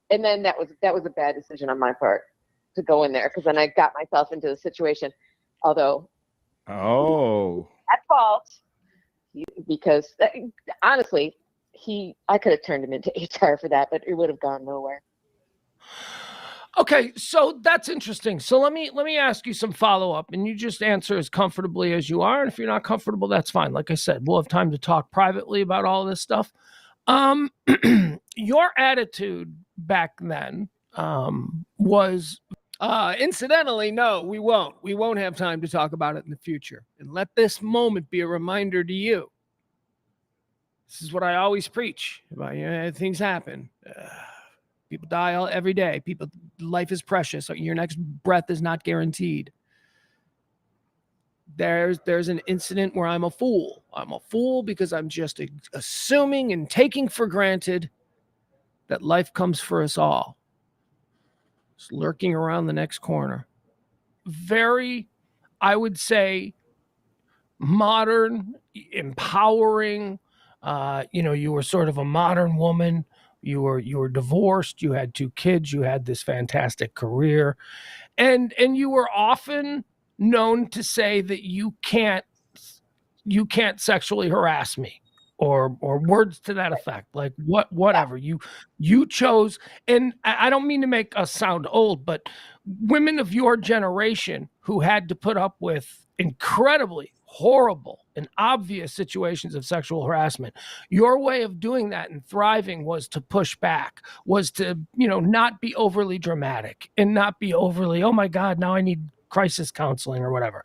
And then that was a bad decision on my part to go in there, because then I got myself into the situation. Although, at fault, because honestly, I could have turned him into HR for that, but it would have gone nowhere. Okay, so that's interesting. So let me ask you some follow-up, and you just answer as comfortably as you are. And if you're not comfortable, that's fine. Like I said, we'll have time to talk privately about all this stuff. Your attitude back then was, incidentally, no, we won't. We won't have time to talk about it in the future. And let this moment be a reminder to you. This is what I always preach about. Things happen. People die every day. Life is precious. Your next breath is not guaranteed. There's an incident where I'm a fool. I'm a fool because I'm just assuming and taking for granted that life comes for us all. It's lurking around the next corner. Very, I would say, modern, empowering. You were sort of a modern woman. You were divorced. You had 2 kids. You had this fantastic career, and you were often known to say that you can't sexually harass me, or words to that effect. Like whatever you chose. And I don't mean to make us sound old, but women of your generation who had to put up with incredibly horrible and obvious situations of sexual harassment, your way of doing that and thriving was to push back, was to, not be overly dramatic and not be overly, oh my God, now I need crisis counseling or whatever.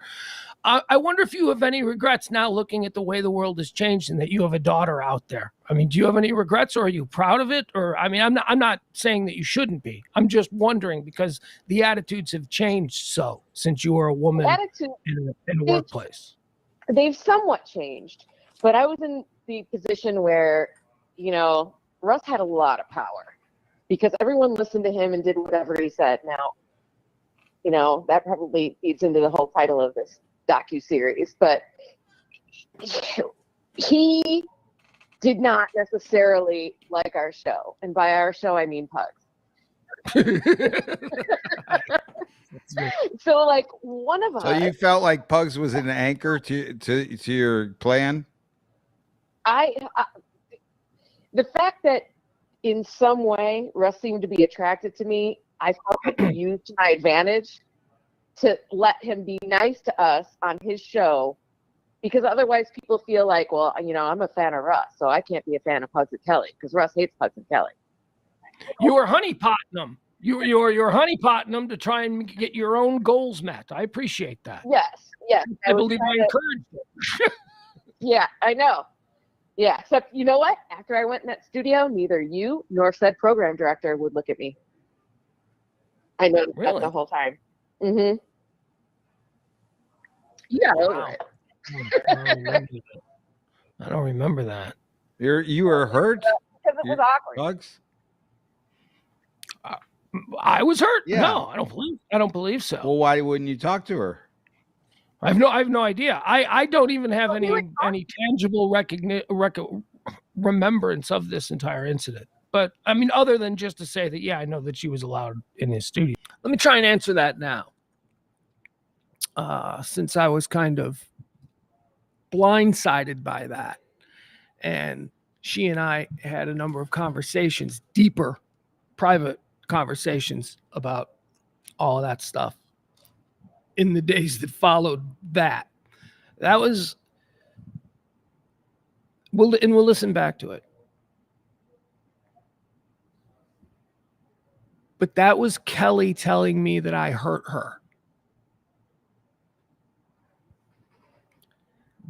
I wonder if you have any regrets now, looking at the way the world has changed and that you have a daughter out there. I mean, do you have any regrets, or are you proud of it? Or, I mean, I'm not saying that you shouldn't be. I'm just wondering, because the attitudes have changed since you were a woman in the workplace. They've somewhat changed, but I was in the position where, Russ had a lot of power because everyone listened to him and did whatever he said. Now, that probably feeds into the whole title of this docuseries, but he did not necessarily like our show. And by our show, I mean Pugs. So like one of us. So you felt like Pugs was an anchor to your plan? The fact that in some way Russ seemed to be attracted to me, I felt like I used my advantage to let him be nice to us on his show, because otherwise people feel like, well, I'm a fan of Russ, so I can't be a fan of Pugs and Kelly because Russ hates Pugs and Kelly. You were honeypotting them. You're honeypotting them to try and get your own goals met. I appreciate that. Yes. I was believe I trying to- encouraged it. Yeah, I know. Yeah, except you know what? After I went in that studio, neither you nor said program director would look at me. I noticed that Really? the whole time. Mm-hmm. Yeah, over it. I don't remember that. You were hurt? Because it was awkward. Bugs? I was hurt. Yeah. No, I don't believe so. Well, why wouldn't you talk to her? I have no idea. I don't even have any tangible remembrance of this entire incident. But I mean, other than just to say that, yeah, I know that she was allowed in his studio. Let me try and answer that now. Since I was kind of blindsided by that, and she and I had a number of conversations, deeper, private conversations about all of that stuff in the days that followed that. That was, we'll listen back to it. But that was Kelly telling me that I hurt her.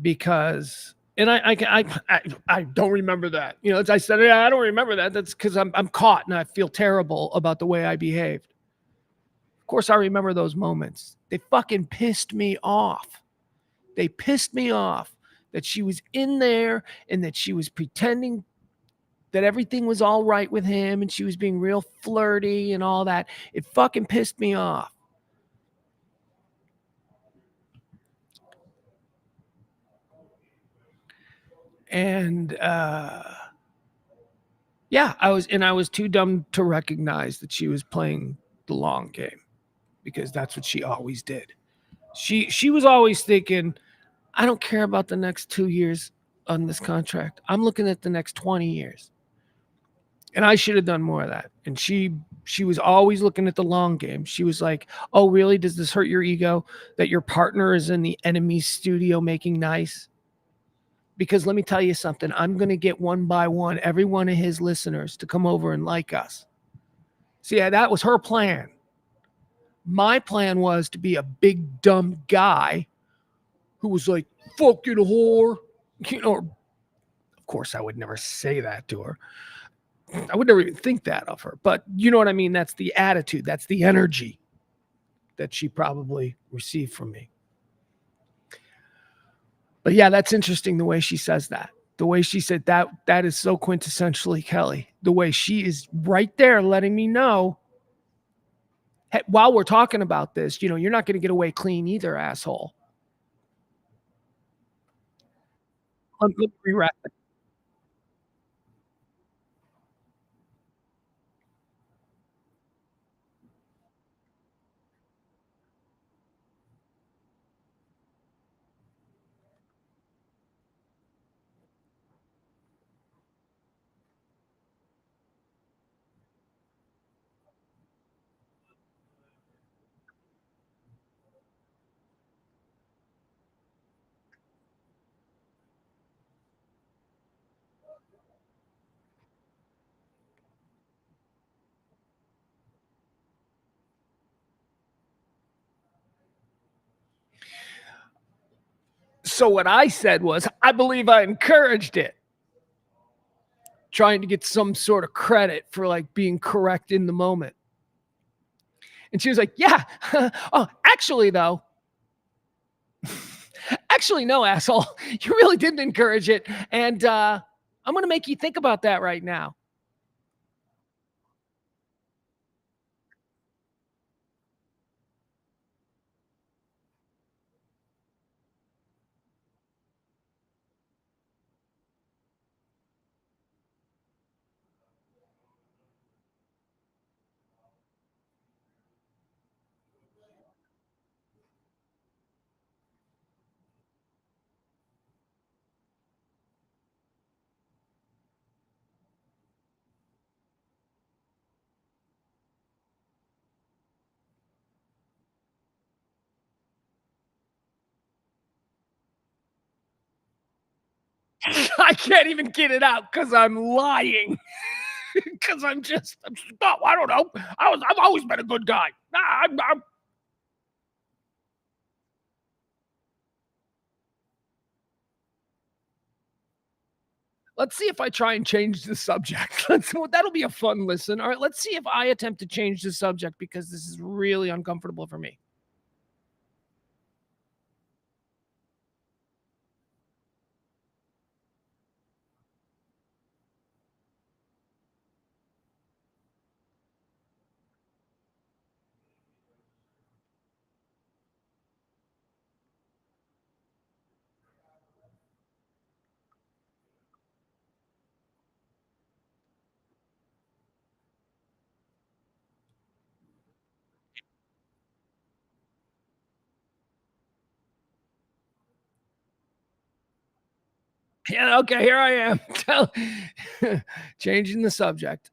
Because, and I don't remember that. You know, as I said, yeah, I don't remember that. That's because I'm caught and I feel terrible about the way I behaved. Of course, I remember those moments. They fucking pissed me off. They pissed me off that she was in there and that she was pretending that everything was all right with him and she was being real flirty and all that. It fucking pissed me off. And yeah, I was too dumb to recognize that she was playing the long game, because that's what she always did. She was always thinking, I don't care about the next 2 years on this contract. I'm looking at the next 20 years. And I should have done more of that. And she was always looking at the long game. She was like, oh, really? Does this hurt your ego that your partner is in the enemy's studio making nice? Because let me tell you something. I'm going to get one by one every one of his listeners to come over and like us. See, yeah, that was her plan. My plan was to be a big, dumb guy who was like, fucking whore. You know, of course, I would never say that to her. I would never even think that of her. But you know what I mean? That's the attitude. That's the energy that she probably received from me. But yeah, that's interesting the way she says that. The way she said that is so quintessentially Kelly. The way she is right there letting me know, hey, while we're talking about this, you know, you're not going to get away clean either, asshole. Let me rewrap it. So what I said was, I believe I encouraged it. Trying to get some sort of credit for like being correct in the moment. And she was like, yeah. Oh, actually though. Actually, no, asshole. You really didn't encourage it. And I'm going to make you think about that right now. I can't even get it out because I'm lying. because no, I don't know. I've always been a good guy. Nah, I'm Let's see if I try and change the subject. That'll be a fun listen. All right, let's see if I attempt to change the subject because this is really uncomfortable for me. Yeah, okay, here I am. Changing the subject.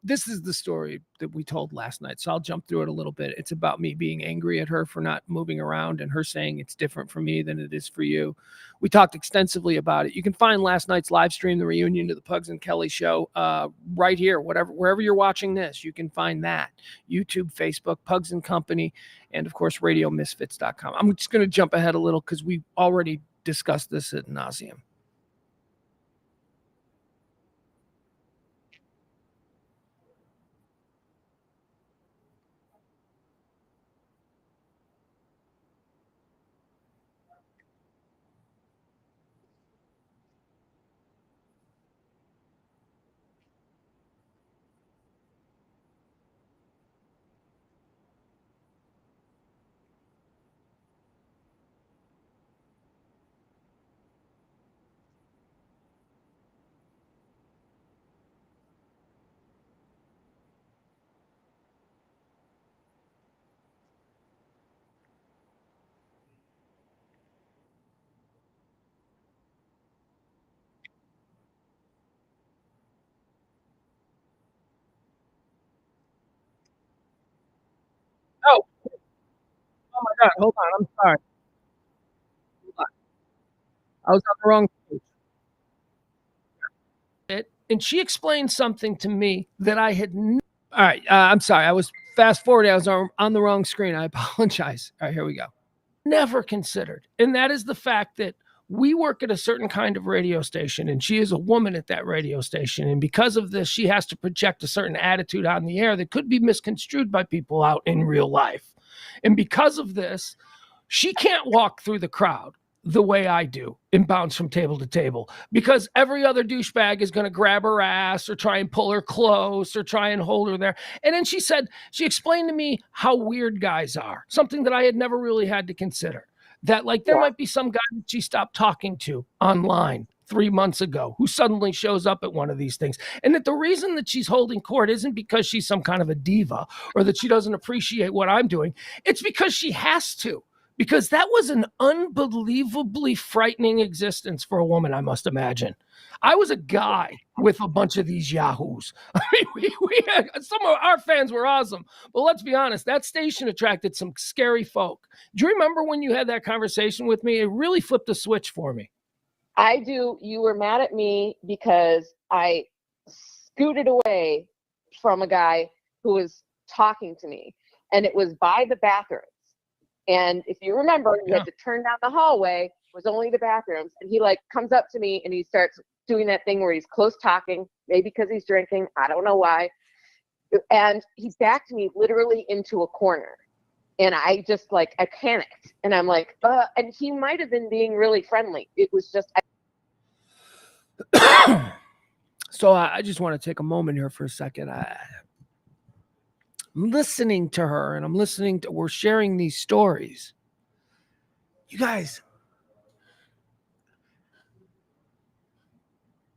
This is the story that we told last night, so I'll jump through it a little bit. It's about me being angry at her for not moving around and her saying it's different for me than it is for you. We talked extensively about it. You can find last night's live stream, the reunion to the Pugs and Kelly show, right here, wherever you're watching this. You can find that. YouTube, Facebook, Pugs and Company, and of course, RadioMisfits.com. I'm just going to jump ahead a little because we already discussed this ad nauseum. Oh, oh my God! Hold on, I'm sorry. Hold on. I was on the wrong page. And she explained something to me that I had. All right, I'm sorry. I was fast forwarding. I was on the wrong screen. I apologize. All right, here we go. Never considered, and that is the fact that we work at a certain kind of radio station, and she is a woman at that radio station, and because of this, she has to project a certain attitude on the air that could be misconstrued by people out in real life, and because of this, she can't walk through the crowd the way I do and bounce from table to table because every other douchebag is going to grab her ass or try and pull her close or try and hold her there. And then she explained to me how weird guys are, something that I had never really had to consider. That like there might be some guy that she stopped talking to online 3 months ago who suddenly shows up at one of these things. And that the reason that she's holding court isn't because she's some kind of a diva or that she doesn't appreciate what I'm doing. It's because she has to. Because that was an unbelievably frightening existence for a woman, I must imagine. I was a guy with a bunch of these yahoos. I mean, we had, some of our fans were awesome. But let's be honest, that station attracted some scary folk. Do you remember when you had that conversation with me? It really flipped a switch for me. I do. You were mad at me because I scooted away from a guy who was talking to me. And it was by the bathroom. And if you remember, you had to turn down the hallway, was only the bathrooms. And he like comes up to me and he starts doing that thing where he's close talking, maybe because he's drinking. I don't know why. And he backed me literally into a corner. And I just like, I panicked. And I'm like, and he might have been being really friendly. It was just. So I just want to take a moment here for a second. I'm listening to her and we're sharing these stories. You guys,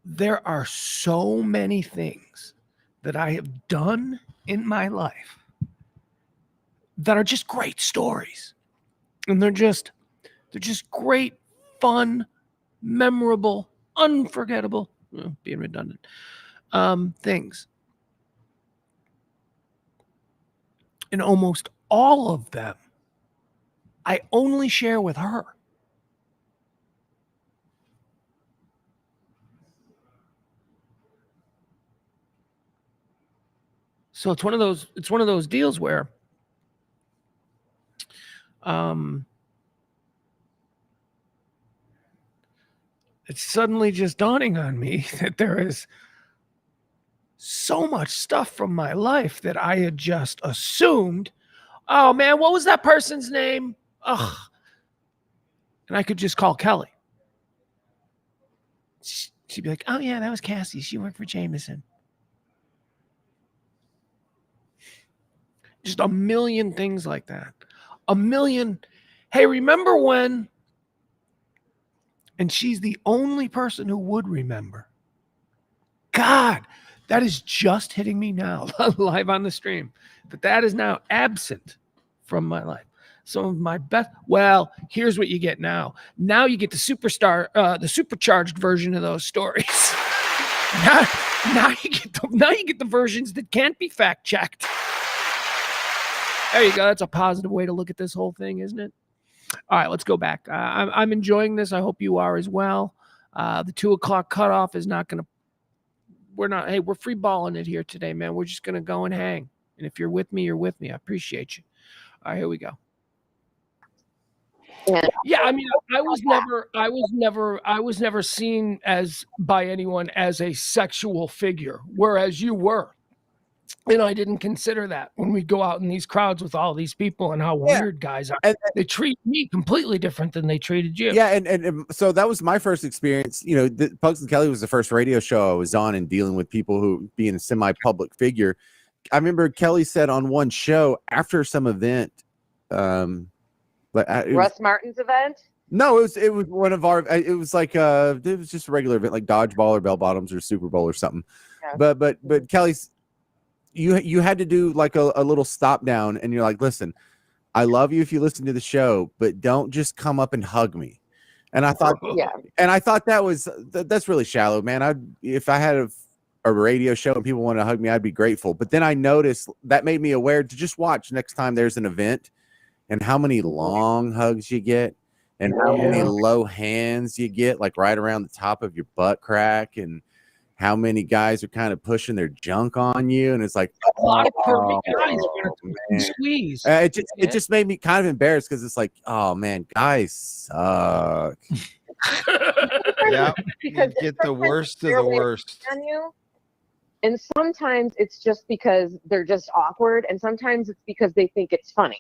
there are so many things that I have done in my life that are just great stories. And they're just great, fun, memorable, unforgettable, being redundant, things. And almost all of them, I only share with her. So it's one of those deals where it's suddenly just dawning on me that there is so much stuff from my life that I had just assumed, oh man, what was that person's name? Ugh. And I could just call Kelly. She'd be like, oh yeah, that was Cassie. She worked for Jameson. Just a million things like that. A million. Hey, remember when? And she's the only person who would remember. God, that is just hitting me now, live on the stream. That is now absent from my life. Some of my best. Well, here's what you get now. Now you get the the supercharged version of those stories. now you get the versions that can't be fact checked. There you go. That's a positive way to look at this whole thing, isn't it? All right, let's go back. I'm enjoying this. I hope you are as well. The 2:00 cutoff is not going to. We're free balling it here today, man. We're just going to go and hang. And if you're with me, you're with me. I appreciate you. All right, here we go. Yeah, I mean, I was never seen as by anyone as a sexual figure, whereas you were. And I didn't consider that when we go out in these crowds with all these people and how weird guys are. And they treat me completely different than they treated you. Yeah, and so that was my first experience. You know, Pugs and Kelly was the first radio show I was on and dealing with people who being a semi-public figure. I remember Kelly said on one show after some event, Russ Martin's event. No, it was one of our. It was like it was just a regular event like dodgeball or bell bottoms or Super Bowl or something. Yeah. But Kelly's. You had to do like a little stop down and you're like, listen, I love you if you listen to the show, but don't just come up and hug me. And I thought, that's really shallow, man. If I had a radio show and people wanted to hug me, I'd be grateful. But then I noticed that made me aware to just watch next time there's an event and how many long hugs you get and how many low hands you get, like right around the top of your butt crack, and how many guys are kind of pushing their junk on you, and it's like, squeeze. It just made me kind of embarrassed because it's like, oh man, guys suck. Yeah, you get the worst of the worst. On you. And sometimes it's just because they're just awkward, and sometimes it's because they think it's funny.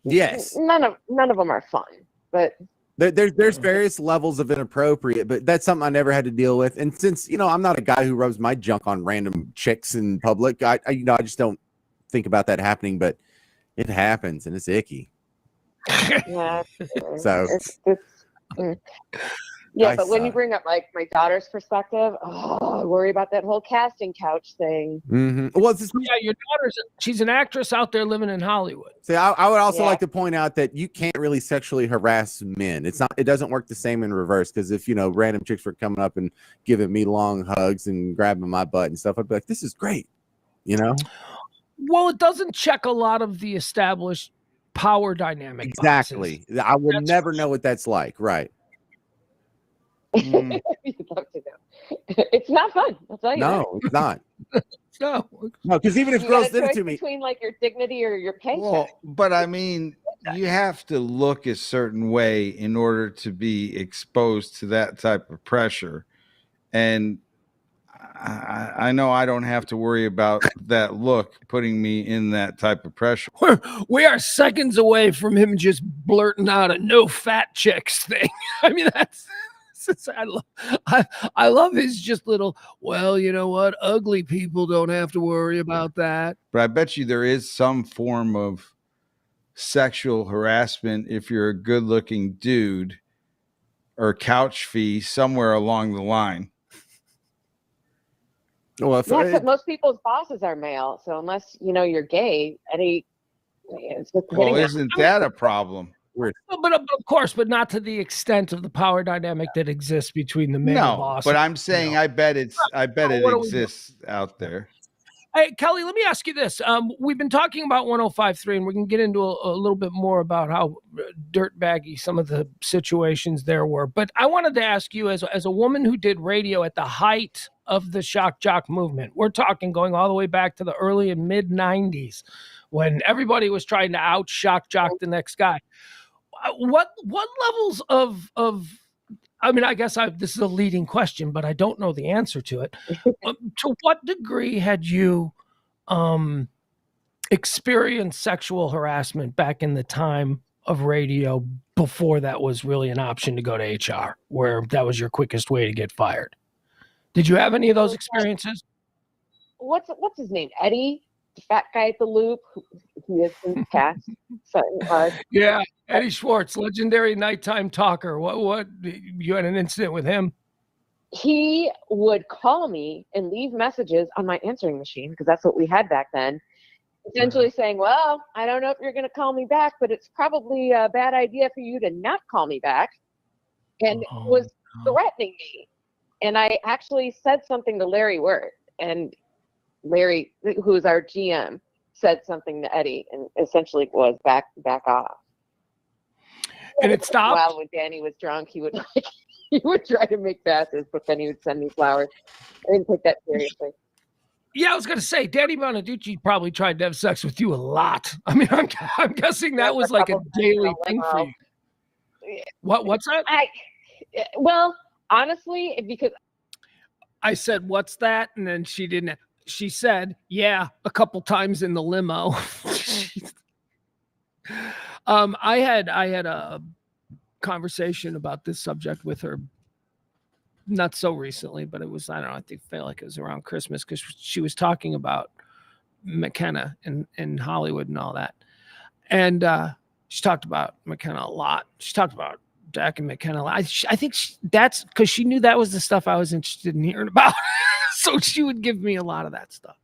Yes, none of them are fun, but. There's various levels of inappropriate, but that's something I never had to deal with. And since, you know, I'm not a guy who rubs my junk on random chicks in public, I just don't think about that happening, but it happens and it's icky. Yeah. So. Yeah, but when you bring up like my daughter's perspective, I worry about that whole casting couch thing. Mm-hmm. Well, your she's an actress out there living in Hollywood. See, I would also like to point out that you can't really sexually harass men. It doesn't work the same in reverse, because if, you know, random chicks were coming up and giving me long hugs and grabbing my butt and stuff, I'd be like, this is great, you know? Well, it doesn't check a lot of the established power dynamic. Exactly. Boxes. I would never know what that's like. Right. You'd love to know. It's not fun. I'll tell you. No, it's not. No, because even if girls did it to me, between like your dignity or your paycheck. Well, but I mean, you have to look a certain way in order to be exposed to that type of pressure, and I know I don't have to worry about that look putting me in that type of pressure. We are seconds away from him just blurting out a no fat chicks thing. I mean, I love his just little, well, you know what? Ugly people don't have to worry about that. But I bet you there is some form of sexual harassment if you're a good looking dude, or couch fee somewhere along the line. Well, but most people's bosses are male, so unless you know you're gay, it's just isn't that a problem? But of course, but not to the extent of the power dynamic that exists between the male boss. But I'm saying, I bet it exists out there. Hey, Kelly, let me ask you this. We've been talking about 105.3, and we can get into a little bit more about how dirtbaggy some of the situations there were. But I wanted to ask you, as a woman who did radio at the height of the shock jock movement, we're talking going all the way back to the early and mid 90s when everybody was trying to out shock jock the next guy. What levels of I mean, I guess this is a leading question, but I don't know the answer to it. To what degree had you experienced sexual harassment back in the time of radio before that was really an option to go to HR, where that was your quickest way to get fired? Did you have any of those experiences? What's his name? Eddie, the fat guy at the Loop. He is in the cast. So, Yeah, Eddie Schwartz, legendary nighttime talker. What you had an incident with him? He would call me and leave messages on my answering machine, because that's what we had back then, essentially saying, well, I don't know if you're going to call me back, but it's probably a bad idea for you to not call me back, and was threatening me. And I actually said something to Larry Wirt, and Larry, who is our GM, said something to Eddie, and essentially was back off. And it stopped? While when Danny was drunk, he would he would try to make passes, but then he would send me flowers. I didn't take that seriously. Yeah, I was going to say, Danny Bonaducci probably tried to have sex with you a lot. I mean, I'm guessing that was like a daily thing for you. What's that? Well, honestly, because I said, what's that? And then she didn't. She said, yeah, a couple times in the limo. I had a conversation about this subject with her not so recently, but it was, I don't know, I feel like it was around Christmas, because she was talking about McKenna in Hollywood and all that. And she talked about McKenna a lot. She talked about Dak and McKenna a lot. I think that's because she knew that was the stuff I was interested in hearing about. So she would give me a lot of that stuff.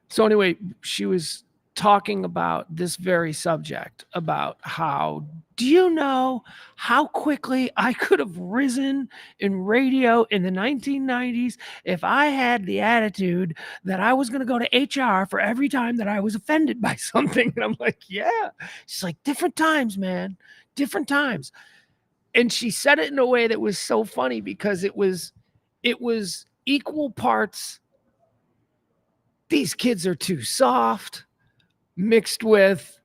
So anyway, she was talking about this very subject, about how, do you know how quickly I could have risen in radio in the 1990s if I had the attitude that I was going to go to HR for every time that I was offended by something? And I'm like, yeah. She's like, different times, man, different times. And she said it in a way that was so funny, because it was equal parts, these kids are too soft, mixed with,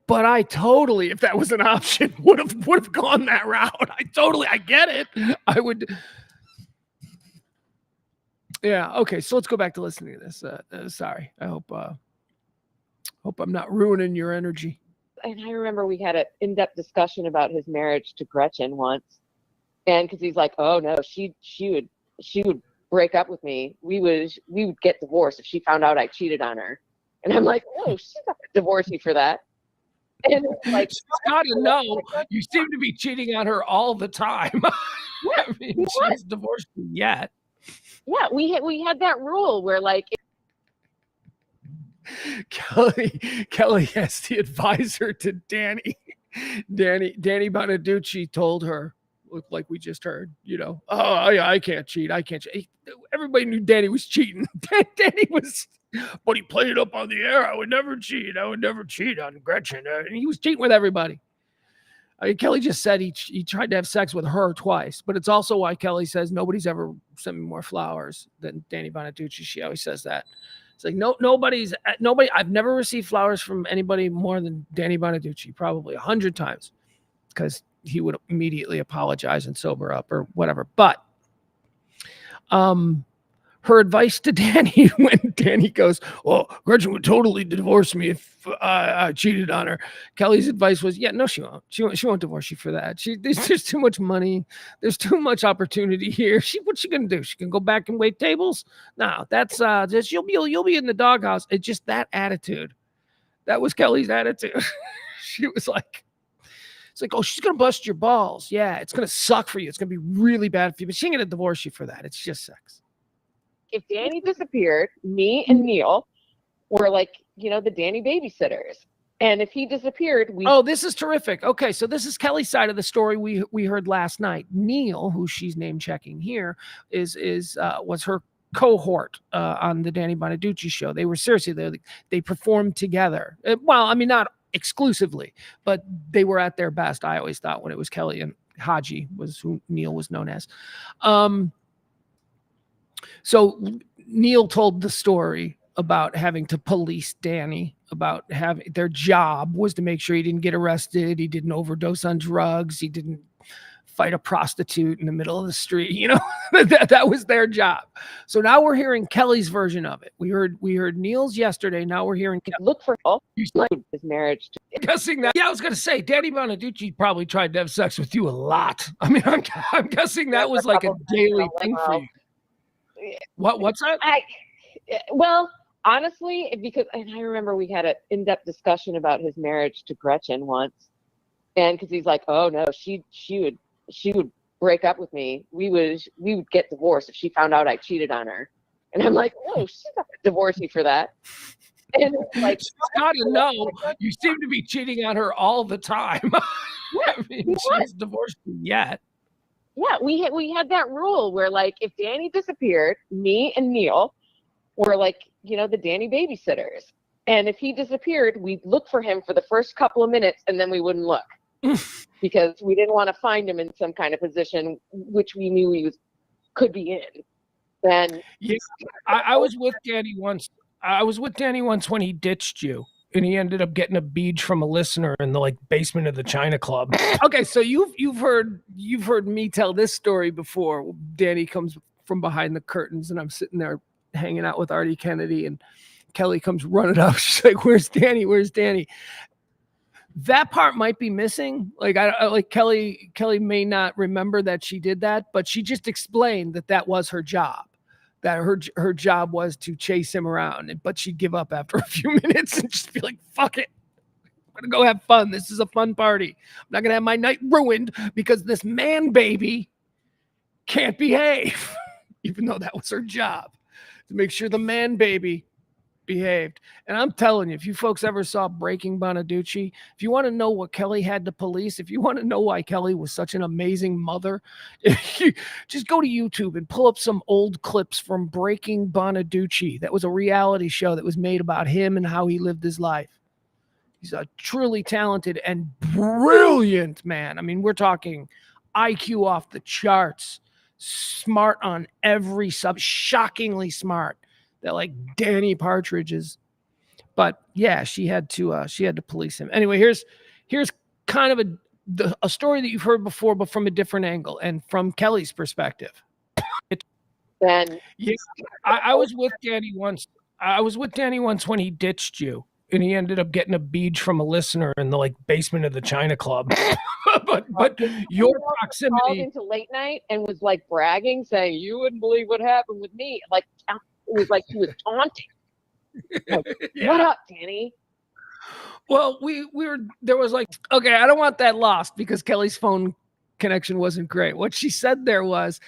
but I totally, if that was an option, would have gone that route. I get it. I would. Yeah. Okay. So let's go back to listening to this. Sorry. I hope I'm not ruining your energy. And I remember we had an in-depth discussion about his marriage to Gretchen once, and because he's like, oh no, she would break up with me. We would get divorced if she found out I cheated on her. And I'm like, oh, she's not gonna divorce you for that. And like, she's got to know you seem to be cheating on her all the time. Yeah, I mean, she hasn't divorced you yet. Yeah, we had that rule where like, Kelly has the advisor to Danny. Danny Bonaducci told her, like we just heard, oh yeah, I can't cheat. Everybody knew Danny was cheating. Danny was, but he played it up on the air. I would never cheat on Gretchen. And he was cheating with everybody. Kelly just said he tried to have sex with her twice, but it's also why Kelly says nobody's ever sent me more flowers than Danny Bonaducci. She always says that. It's like nobody. I've never received flowers from anybody more than Danny Bonaducci, probably 100 times, because he would immediately apologize and sober up or whatever. But her advice to Danny, when Danny goes, "Oh, Gretchen would totally divorce me if I cheated on her," Kelly's advice was, "Yeah, no, she won't. She won't divorce you for that. There's too much money. There's too much opportunity here. What's she gonna do? She can go back and wait tables? No, that's just you'll be in the doghouse." It's just that attitude. That was Kelly's attitude. She was like, it's like, "Oh, she's gonna bust your balls. Yeah, it's gonna suck for you. It's gonna be really bad for you, but she ain't gonna divorce you for that. It's just sex." If Danny disappeared, me and Neil were like, the Danny babysitters. And if he disappeared, we Oh, this is terrific. Okay, so this is Kelly's side of the story we heard last night. Neil, who she's name checking here, was her cohort on the Danny Bonaducci show. They were seriously they performed together. Well, I mean not exclusively, but they were at their best. I always thought when it was Kelly and Haji was who Neil was known as. So Neil told the story about having to police Danny, about having their job was to make sure he didn't get arrested, he didn't overdose on drugs, he didn't fight a prostitute in the middle of the street. You know, that was their job. So now we're hearing Kelly's version of it. We heard Neil's yesterday. Now we're hearing look for his marriage. Guessing that. Yeah, I was gonna say Danny Bonaducci probably tried to have sex with you a lot. I mean, I'm guessing that was like a daily thing for you. What's that? Well, honestly, because and I remember we had an in-depth discussion about his marriage to Gretchen once, and because he's like, oh no, she would break up with me. We would get divorced if she found out I cheated on her, and I'm like, oh, she's not gonna divorce me for that. And like, she's got to know you seem to be cheating on her all the time. I mean, she hasn't divorced you yet. Yeah, we had that rule where like if Danny disappeared, me and Neil were like, you know, the Danny babysitters. And if he disappeared, we'd look for him for the first couple of minutes and then we wouldn't look because we didn't want to find him in some kind of position which we knew he could be in. Then yeah, I was with Danny once. I was with Danny once when he ditched you. And he ended up getting a bead from a listener in the like basement of the China Club. Okay, so you've heard me tell this story before. Danny comes from behind the curtains, and I'm sitting there hanging out with Artie Kennedy, and Kelly comes running up. She's like, "Where's Danny? Where's Danny?" That part might be missing. Like I like Kelly may not remember that she did that, but she just explained that was her job. That her job was to chase him around, but she'd give up after a few minutes and just be like, fuck it. I'm going to go have fun. This is a fun party. I'm not going to have my night ruined because this man baby can't behave, even though that was her job, to make sure the man baby behaved. And I'm telling you, if you folks ever saw Breaking Bonaducci, if you want to know what Kelly had to police, if you want to know why Kelly was such an amazing mother, just go to YouTube and pull up some old clips from Breaking Bonaducci. That was a reality show that was made about him and how he lived his life. He's a truly talented and brilliant man. I mean, we're talking IQ off the charts, smart on every shockingly smart. That like Danny Partridge is, but yeah, she had to police him. Anyway, here's kind of a story that you've heard before, but from a different angle and from Kelly's perspective. Then yeah, I was with Danny once. I was with Danny once when he ditched you, and he ended up getting a bead from a listener in the like basement of the China Club. but your proximity called into late night and was like bragging, saying, "You wouldn't believe what happened with me." Like. It was like he was taunting. Like, yeah. What up, Danny? Well, there was like, okay, I don't want that lost because Kelly's phone connection wasn't great. What she said there was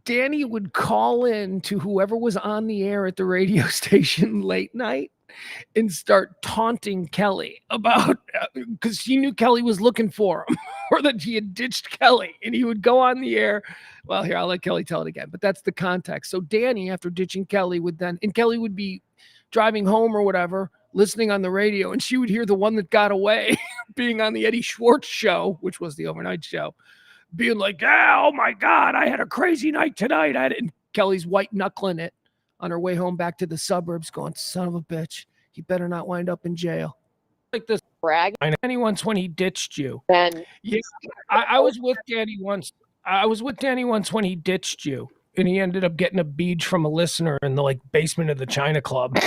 Danny would call in to whoever was on the air at the radio station late night and start taunting Kelly about because she knew Kelly was looking for him or that he had ditched Kelly, and he would go on the air. Well, here, I'll let Kelly tell it again, but that's the context. So Danny, after ditching Kelly, Kelly would be driving home or whatever, listening on the radio, and she would hear the one that got away being on the Eddie Schwartz show, which was the overnight show, being like, oh my God, I had a crazy night tonight. And Kelly's white knuckling it on her way home back to the suburbs going, son of a bitch, he better not wind up in jail. Like this brag. Danny once when he ditched you. Then yeah, I was with Danny once. I was with Danny once when he ditched you, and he ended up getting a bead from a listener in the like basement of the China Club.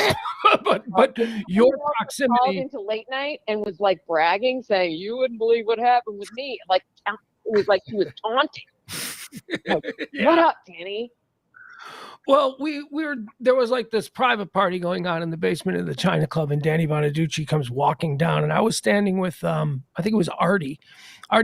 but your proximity called into late night and was like bragging, saying, "You wouldn't believe what happened with me." Like it was like he was taunting. Like, yeah. What up, Danny? Well, there was like this private party going on in the basement of the China Club, and Danny Bonaducci comes walking down, and I was standing with I think it was Artie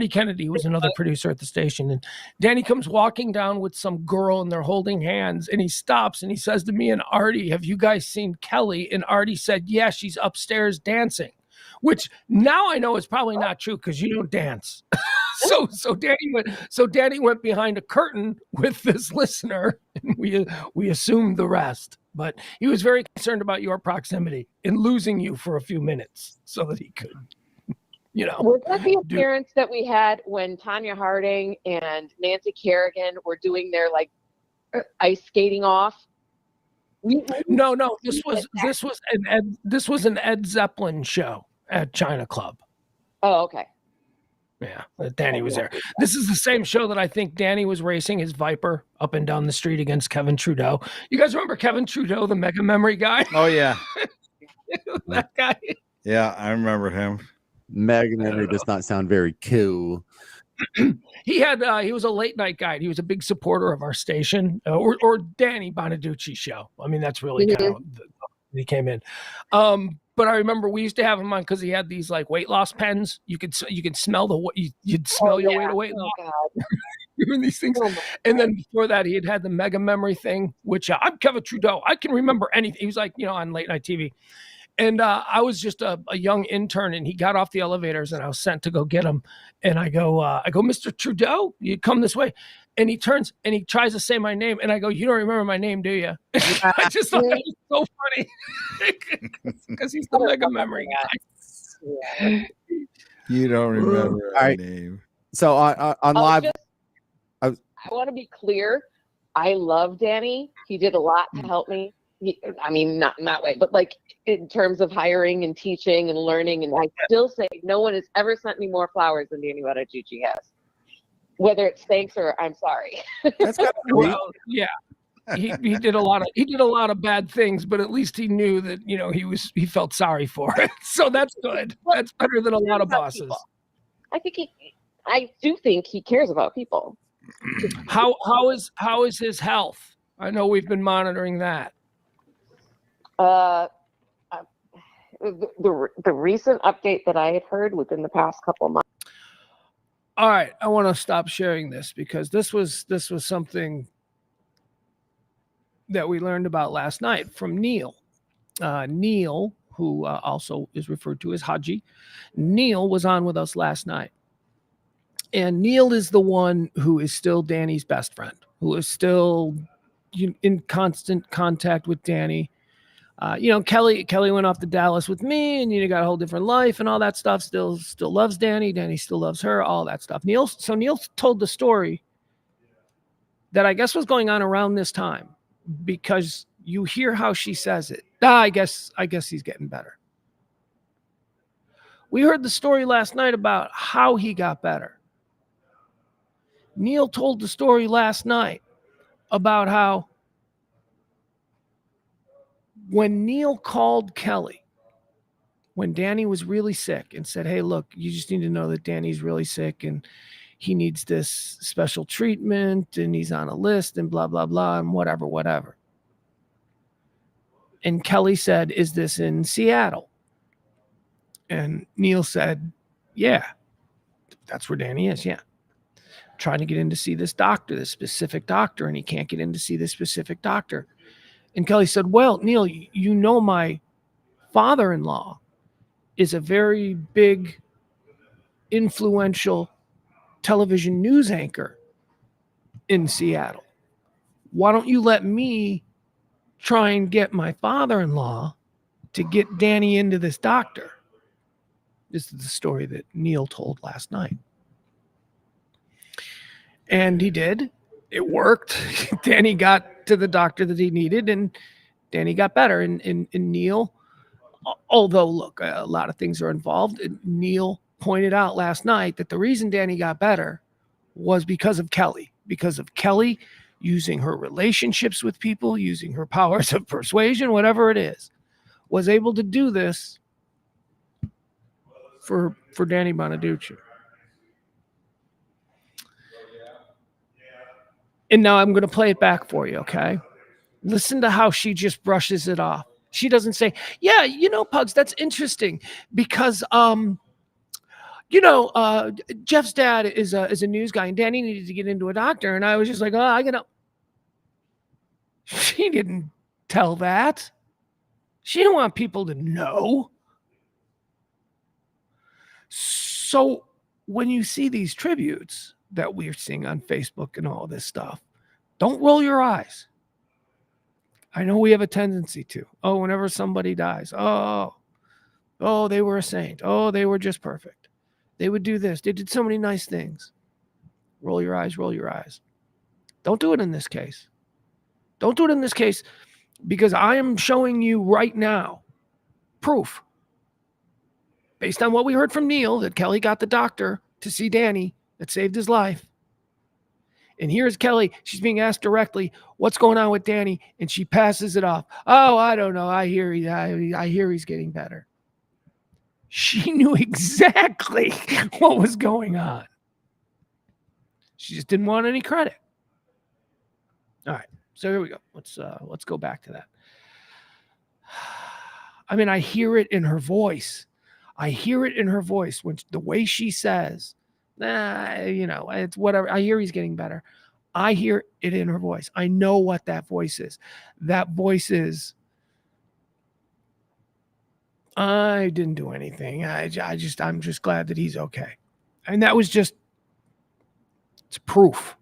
Kennedy, who was another producer at the station, and Danny comes walking down with some girl, and they're holding hands, and he stops and he says to me and Artie, "Have you guys seen Kelly?" And Artie said, "Yeah, she's upstairs dancing," which now I know is probably not true because you don't dance. So Danny went behind a curtain with this listener, and we assumed the rest. But he was very concerned about your proximity and losing you for a few minutes so that he could, Was that the appearance that we had when Tanya Harding and Nancy Kerrigan were doing their ice skating off? No. This was an Ed Zeppelin show at China Club. Oh, okay. Yeah, Danny was there. This is the same show that I think Danny was racing his Viper up and down the street against Kevin Trudeau. You guys remember Kevin Trudeau, the Mega Memory guy? Oh yeah, that guy. Yeah, I remember him. Mega Memory does not sound very cool. He was a late night guy. He was a big supporter of our station, or Danny Bonaducci's show. I mean, that's really kind of he came in. But I remember we used to have him on because he had these like weight loss pens. You could smell you'd smell your way to weight loss. Doing these things. And then before that, he had the Mega Memory thing, which I'm Kevin Trudeau. I can remember anything. He was like, on late night TV. And I was just a young intern, and he got off the elevators, and I was sent to go get him. And I go, Mr. Trudeau, you come this way. And he turns and he tries to say my name, and I go, "You don't remember my name, do you?" I just thought that was so funny because he's the Mega Memory guy. You don't remember my name. So on live, I want to be clear. I love Danny. He did a lot to help me. Not in that way, but like in terms of hiring and teaching and learning. And I still say no one has ever sent me more flowers than Danny Bonaducci has. Whether it's thanks or I'm sorry. That's kind of well, yeah. He did a lot of bad things, but at least he knew that he felt sorry for it. So that's good. That's better than a lot of bosses. People. I do think he cares about people. How is his health? I know we've been monitoring that. The recent update that I had heard within the past couple of months. All right, I want to stop sharing this because this was something that we learned about last night from Neil. Neil, who also is referred to as Haji, Neil was on with us last night. And Neil is the one who is still Danny's best friend, who is still in constant contact with Danny. Kelly went off to Dallas with me, and got a whole different life and all that stuff. Still loves Danny. Danny still loves her. All that stuff. Neil told the story that I guess was going on around this time, because you hear how she says it. I guess he's getting better. We heard the story last night about how he got better. Neil told the story last night about how when Neil called Kelly, when Danny was really sick, and said, "Hey, look, you just need to know that Danny's really sick and he needs this special treatment and he's on a list and blah, blah, blah, and whatever. And Kelly said, "Is this in Seattle?" And Neil said, "Yeah, that's where Danny is. Yeah. Trying to get in to see this doctor, this specific doctor, and he can't get in to see this specific doctor." And Kelly said, "Well, Neil, my father-in-law is a very big, influential television news anchor in Seattle. Why don't you let me try and get my father-in-law to get Danny into this doctor?" This is the story that Neil told last night. And he did. It worked. Danny got to the doctor that he needed, and Danny got better. And Neil, although, look, a lot of things are involved, Neil pointed out last night that the reason Danny got better was because of Kelly. Because of Kelly using her relationships with people, using her powers of persuasion, whatever it is, was able to do this for Danny Bonaducci. And now I'm going to play it back for you, okay? Listen to how she just brushes it off. She doesn't say, yeah, Pugs, that's interesting because, Jeff's dad is a news guy and Danny needed to get into a doctor. And I was just like, she didn't tell that. She didn't want people to know. So when you see these tributes that we're seeing on Facebook and all this stuff, don't roll your eyes. I know we have a tendency to. Oh, whenever somebody dies, oh, they were a saint. Oh, they were just perfect. They would do this. They did so many nice things. Roll your eyes, roll your eyes. Don't do it in this case. Don't do it in this case because I am showing you right now proof based on what we heard from Neil that Kelly got the doctor to see Danny that saved his life. And here's Kelly. She's being asked directly, what's going on with Danny? And she passes it off. Oh, I don't know. I hear he's getting better. She knew exactly what was going on. She just didn't want any credit. All right. So here we go. Let's go back to that. I mean, I hear it in her voice. I hear it in her voice when the way she says, it's whatever. I hear he's getting better. I hear it in her voice. I know what that voice is. That voice is, I didn't do anything. I'm just glad that he's okay. And that was just, it's proof.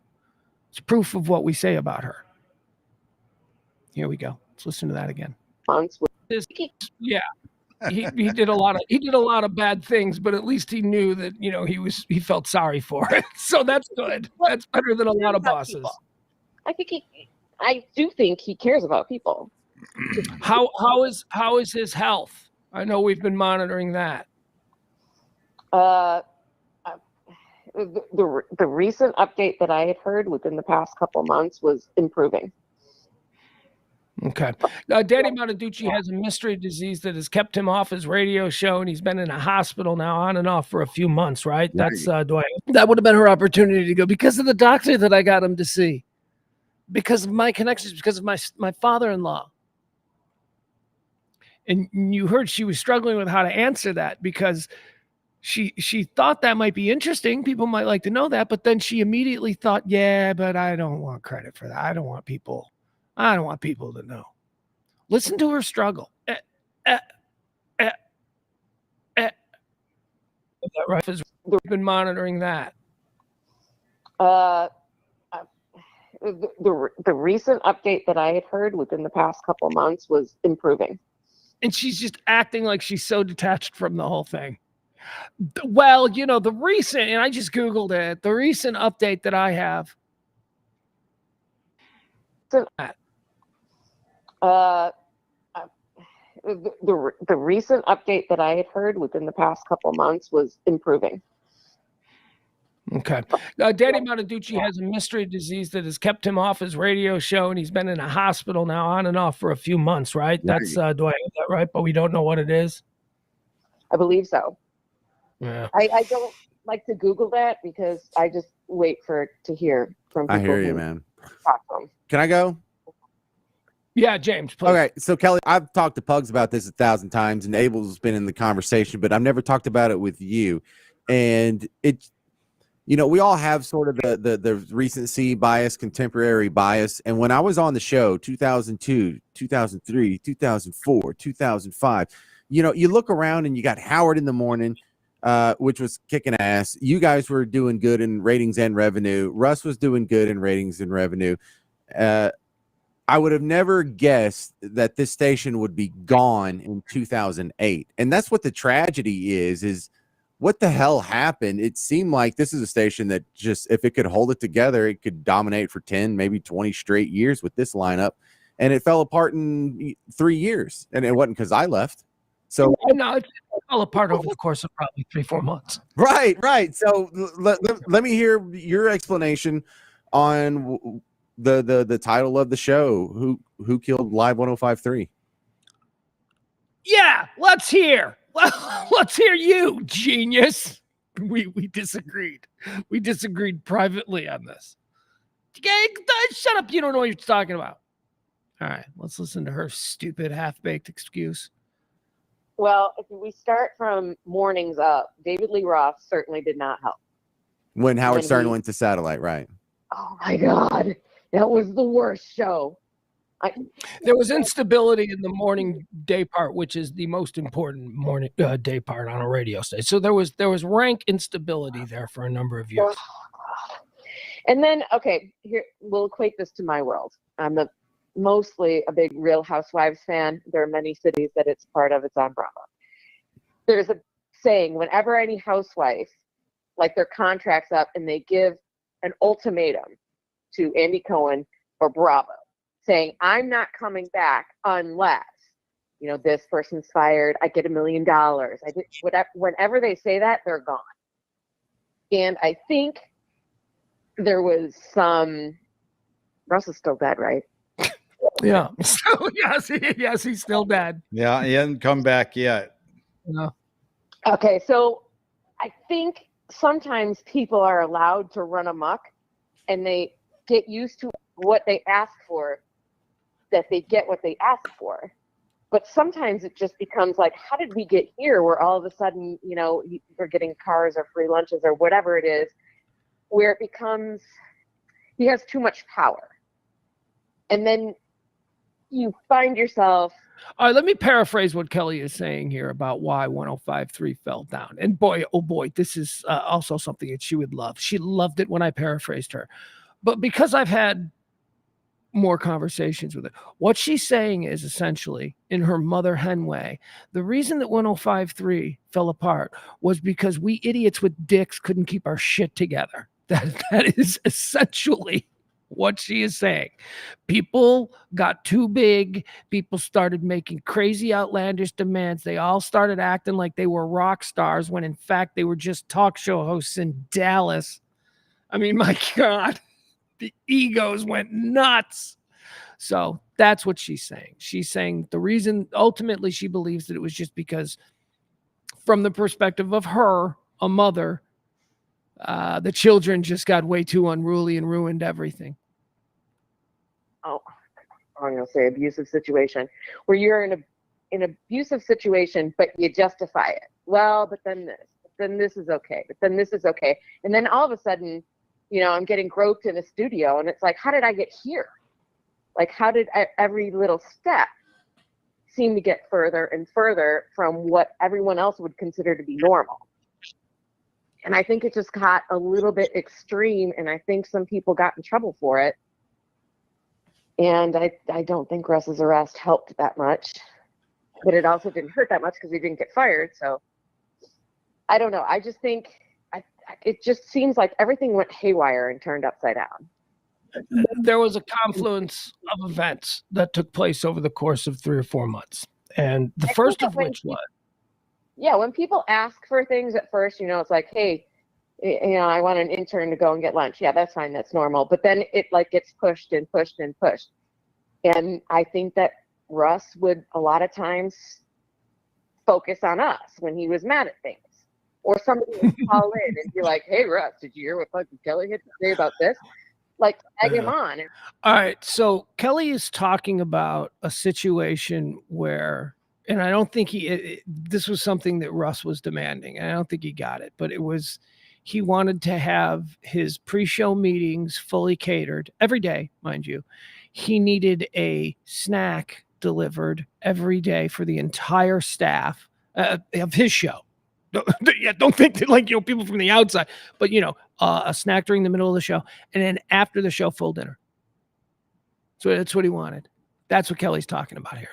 It's proof of what we say about her. Here we go. Let's listen to that again. Yeah. He did a lot of bad things, but at least he knew that, he felt sorry for it. So that's good. That's better than a lot of bosses. I do think he cares about people. How is his health? I know we've been monitoring that. The recent update that I had heard within the past couple months was improving. Okay. Danny Bonaducci has a mystery disease that has kept him off his radio show, and he's been in a hospital now on and off for a few months, right? That's that would have been her opportunity to go because of the doctor that I got him to see, because of my connections, because of my father-in-law. And you heard she was struggling with how to answer that because she thought that might be interesting. People might like to know that, but then she immediately thought, yeah, but I don't want credit for that. I don't want people to know. Listen to her struggle. Is that right? We've been monitoring that. The recent update that I had heard within the past couple months was improving. And she's just acting like she's so detached from the whole thing. Well, the recent, and I just Googled it, the recent update that I have. The recent update that I had heard within the past couple months was improving. Okay. Danny Bonaducci has a mystery disease that has kept him off his radio show, and he's been in a hospital now on and off for a few months, right? That's do I have that right? But we don't know what it is. I believe so. Yeah. I don't like to Google that because I just wait to hear from people. I hear you, man. Talk to them. Can I go? Yeah, James, please. Okay, so Kelly, I've talked to Pugs about this 1,000 times, and Abel's been in the conversation, but I've never talked about it with you. And it's, we all have sort of the recency bias, contemporary bias. And when I was on the show, 2002, 2003, 2004, 2005, you look around and you got Howard in the morning, which was kicking ass. You guys were doing good in ratings and revenue. Russ was doing good in ratings and revenue. I would have never guessed that this station would be gone in 2008. And that's what the tragedy is what the hell happened? It seemed like this is a station that just, if it could hold it together, it could dominate for 10, maybe 20 straight years with this lineup. And it fell apart in 3 years. And it wasn't because I left. So no, it fell apart over the course of probably 3-4 months. Right. So let me hear your explanation on the title of the show. Who killed Live 105.3? Yeah, let's hear. Let's hear you, genius. We disagreed. We disagreed privately on this. Okay, shut up. You don't know what you're talking about. All right, let's listen to her stupid half-baked excuse. Well, if we start from mornings up, David Lee Roth certainly did not help. When Howard When Stern he- went to satellite, right? Oh my God, that was the worst show. There was instability in the morning day part, which is the most important morning day part on a radio station. So there was rank instability there for a number of years. And then, okay, here we'll equate this to my world. I'm mostly a big Real Housewives fan. There are many cities that it's part of. It's on Bravo. There's a saying, whenever any housewife, like their contract's up and they give an ultimatum to Andy Cohen or Bravo, saying, I'm not coming back unless, this person's fired, I get $1 million. Whenever they say that, they're gone. And I think there was some, Russ is still dead, right? Yeah. So, yes, he's still dead. Yeah, he hasn't come back yet. No. Okay, so I think sometimes people are allowed to run amok and they get used to what they ask for, that they get what they ask for. But sometimes it just becomes like, how did we get here where all of a sudden, we're getting cars or free lunches or whatever it is, where it becomes, he has too much power. And then you find yourself. All right, let me paraphrase what Kelly is saying here about why 105.3 fell down. And boy, oh boy, this is also something that she would love. She loved it when I paraphrased her. But because I've had more conversations with her, what she's saying is essentially, in her mother hen way, the reason that 105.3 fell apart was because we idiots with dicks couldn't keep our shit together. That is essentially what she is saying. People got too big. People started making crazy, outlandish demands. They all started acting like they were rock stars when in fact they were just talk show hosts in Dallas. I mean, my God, the egos went nuts. So that's what she's saying. She's saying the reason, ultimately, she believes that it was just because, from the perspective of her, a mother, the children just got way too unruly and ruined everything. Oh, I'm going to say abusive situation, where you're in an abusive situation, but you justify it. Well, but then this is okay, but then this is okay. And then all of a sudden, I'm getting groped in a studio and it's like, how did I get here? Like, how did every little step seem to get further and further from what everyone else would consider to be normal? And I think it just got a little bit extreme, and I think some people got in trouble for it. And I don't think Russ's arrest helped that much, but it also didn't hurt that much because he didn't get fired. So I don't know. I just think it just seems like everything went haywire and turned upside down. There was a confluence of events that took place over the course of 3 or 4 months. And the first of which was, yeah, when people ask for things at first, it's like, hey, I want an intern to go and get lunch. Yeah, that's fine. That's normal. But then it gets pushed and pushed and pushed. And I think that Russ would a lot of times focus on us when he was mad at things. Or somebody would call in and be like, hey, Russ, did you hear what fucking Kelly had to say about this? Like, egg him on. All right. So Kelly is talking about a situation where, and I don't think this was something that Russ was demanding. And I don't think he got it, but he wanted to have his pre-show meetings fully catered every day, mind you. He needed a snack delivered every day for the entire staff of his show. Don't think that people from the outside, but a snack during the middle of the show, and then after the show, full dinner. So that's what he wanted. That's what Kelly's talking about here.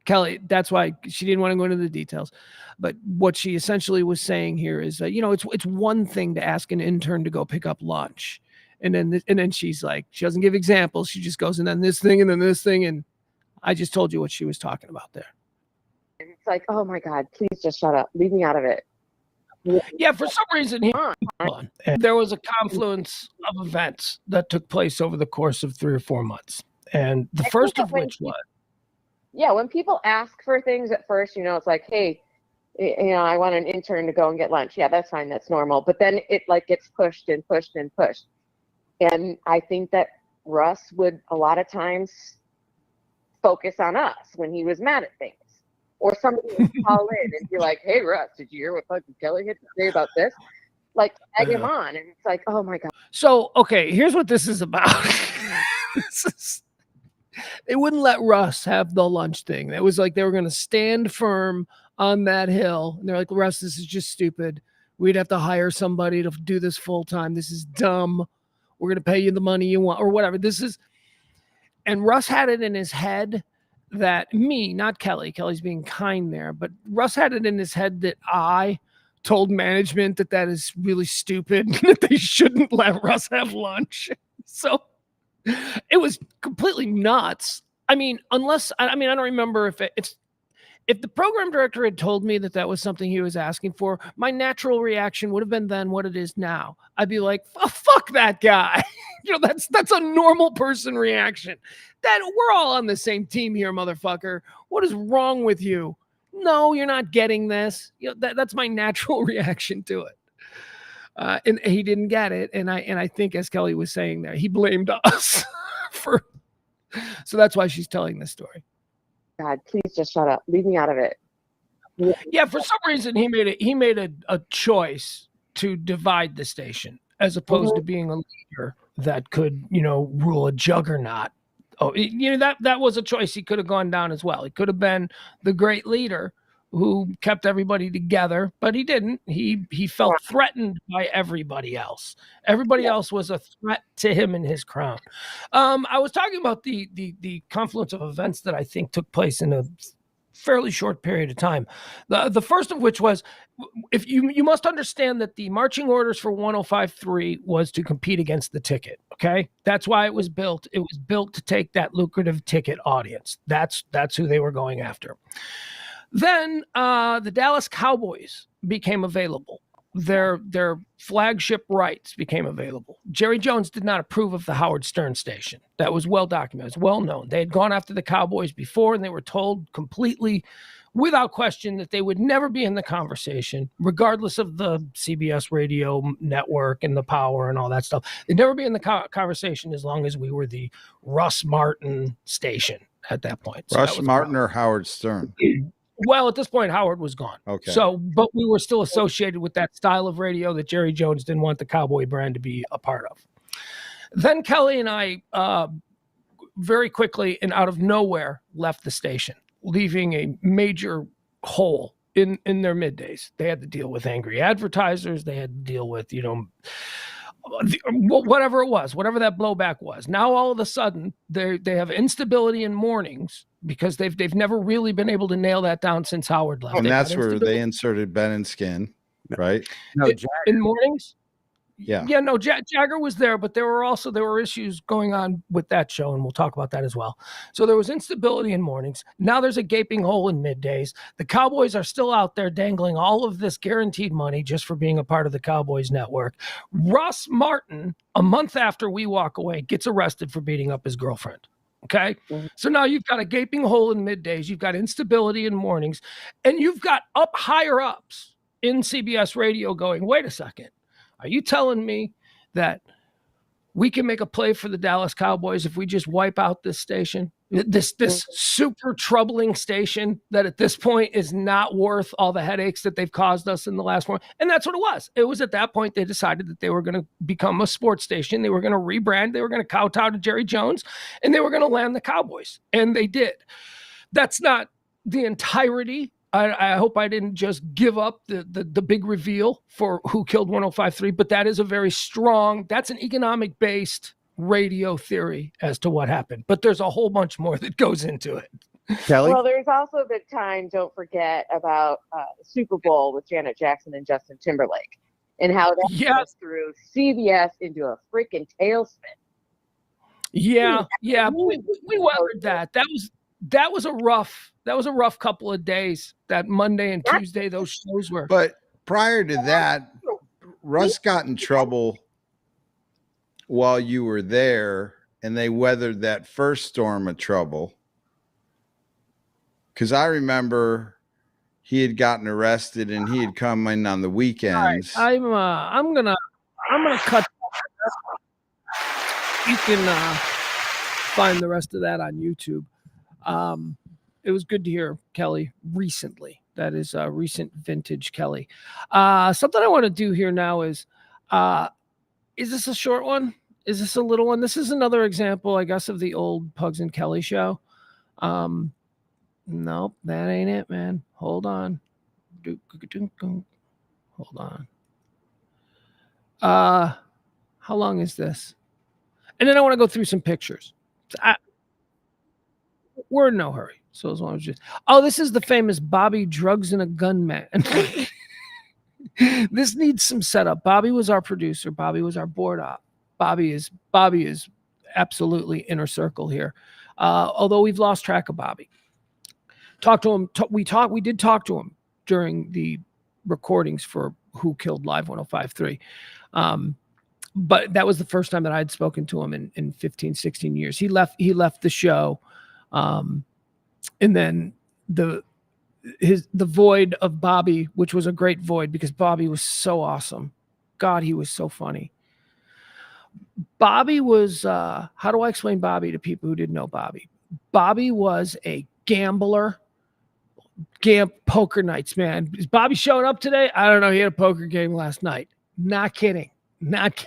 Kelly, that's why she didn't want to go into the details, but what she essentially was saying here is that it's one thing to ask an intern to go pick up lunch, and then she's like, she doesn't give examples. She just goes, and then this thing, and then this thing, and I just told you what she was talking about there. It's like, oh my God, please just shut up. Leave me out of it. Yeah, for some reason, there was a confluence of events that took place over the course of 3 or 4 months. And the first of which was. Yeah, when people ask for things at first, it's like, hey, I want an intern to go and get lunch. Yeah, that's fine. That's normal. But then it gets pushed and pushed and pushed. And I think that Russ would a lot of times focus on us when he was mad at things. Or somebody would call in and be like, hey, Russ, did you hear what fucking Kelly had to say about this? Like, egg him on. And it's like, oh my God. So, okay, here's what this is about. They wouldn't let Russ have the lunch thing. It was like they were going to stand firm on that hill. And they're like, Russ, this is just stupid. We'd have to hire somebody to do this full time. This is dumb. We're going to pay you the money you want or whatever. And Russ had it in his head that not Kelly's being kind there, but Russ had it in his head that I told management that is really stupid, that they shouldn't let Russ have lunch. So it was completely nuts. I mean, I don't remember if the program director had told me that was something he was asking for, my natural reaction would have been then what it is now. I'd be like, oh, fuck that guy. That's a normal person reaction. That we're all on the same team here, motherfucker. What is wrong with you? No, you're not getting this. That's my natural reaction to it. And he didn't get it. And I think, as Kelly was saying there, he blamed us so that's why she's telling this story. God, please just shut up. Leave me out of it. Yeah, for some reason he made a choice to divide the station as opposed to being a leader that could, rule a juggernaut. Oh, that was a choice. He could have gone down as well. He could have been the great leader who kept everybody together, but he didn't. He felt threatened by everybody else. Everybody else was a threat to him and his crown. I was talking about the confluence of events that I think took place in a fairly short period of time. The first of which was, if you must understand that the marching orders for 105.3 was to compete against the ticket. Okay, that's why it was built. It was built to take that lucrative ticket audience. That's who they were going after. Then the Dallas Cowboys became available. Their flagship rights became available. Jerry Jones did not approve of the Howard Stern station. That was well documented. It was well known. They had gone after the Cowboys before, and they were told completely, without question, that they would never be in the conversation, regardless of the CBS radio network and the power and all that stuff. They'd never be in the conversation as long as we were the Russ Martin station at that point. So Russ Martin or Howard Stern? Well, at this point, Howard was gone. Okay. So, but we were still associated with that style of radio that Jerry Jones didn't want the Cowboy brand to be a part of. Then Kelly and I very quickly and out of nowhere left the station, leaving a major hole in their middays. They had to deal with angry advertisers. They had to deal with, whatever it was, whatever that blowback was. Now all of a sudden they have instability in mornings because they've never really been able to nail that down since Howard left. And that's where they inserted Ben and Skin, right? No, in mornings. Yeah. Yeah, no, Jagger was there, but there were issues going on with that show, and we'll talk about that as well. So there was instability in mornings. Now there's a gaping hole in middays. The Cowboys are still out there dangling all of this guaranteed money just for being a part of the Cowboys network. Russ Martin, a month after we walk away, gets arrested for beating up his girlfriend. Okay? So now you've got a gaping hole in middays. You've got instability in mornings, and you've got higher ups in CBS radio going, wait a second. Are you telling me that we can make a play for the Dallas Cowboys if we just wipe out this station? This super troubling station that at this point is not worth all the headaches that they've caused us in the last one. And that's what it was. It was at that point they decided that they were going to become a sports station. They were going to rebrand. They were going to kowtow to Jerry Jones, and they were going to land the Cowboys. And they did. That's not the entirety. I hope I didn't just give up the big reveal for who killed 105.3, but that is a very strong, that's an economic based radio theory as to what happened. But there's a whole bunch more that goes into it. Kelly? Well, there's also the time, don't forget, about the Super Bowl with Janet Jackson and Justin Timberlake and how that threw CBS into a freaking tailspin. Yeah. We weathered that. That was a rough couple of days. That Monday and Tuesday, those shows were. But prior to that, Russ got in trouble while you were there, and they weathered that first storm of trouble. Because I remember he had gotten arrested, and he had come in on the weekends. All right, I'm gonna cut. You can find the rest of that on YouTube. It was good to hear Kelly recently. That is recent vintage Kelly. Something I want to do here now is this a short one? Is this a little one? This is another example, I guess, of the old Pugs and Kelly show. Nope, that ain't it, man. Hold on. Hold on. How long is this? And then I want to go through some pictures. We're in no hurry. So as long as this is the famous Bobby Drugs and a Gunman. This needs some setup. Bobby was our producer. Bobby was our board op. Bobby is absolutely inner circle here. Although we've lost track of Bobby. Talked to him. We did talk to him during the recordings for Who Killed Live 105.3. But that was the first time that I had spoken to him in 15, 16 years. He left the show. And then the void of Bobby, which was a great void because Bobby was so awesome. God, he was so funny. Bobby was, how do I explain Bobby to people who didn't know Bobby? Bobby was a gambler. Poker nights, man. Is Bobby showing up today? I don't know. He had a poker game last night. Not kidding. Like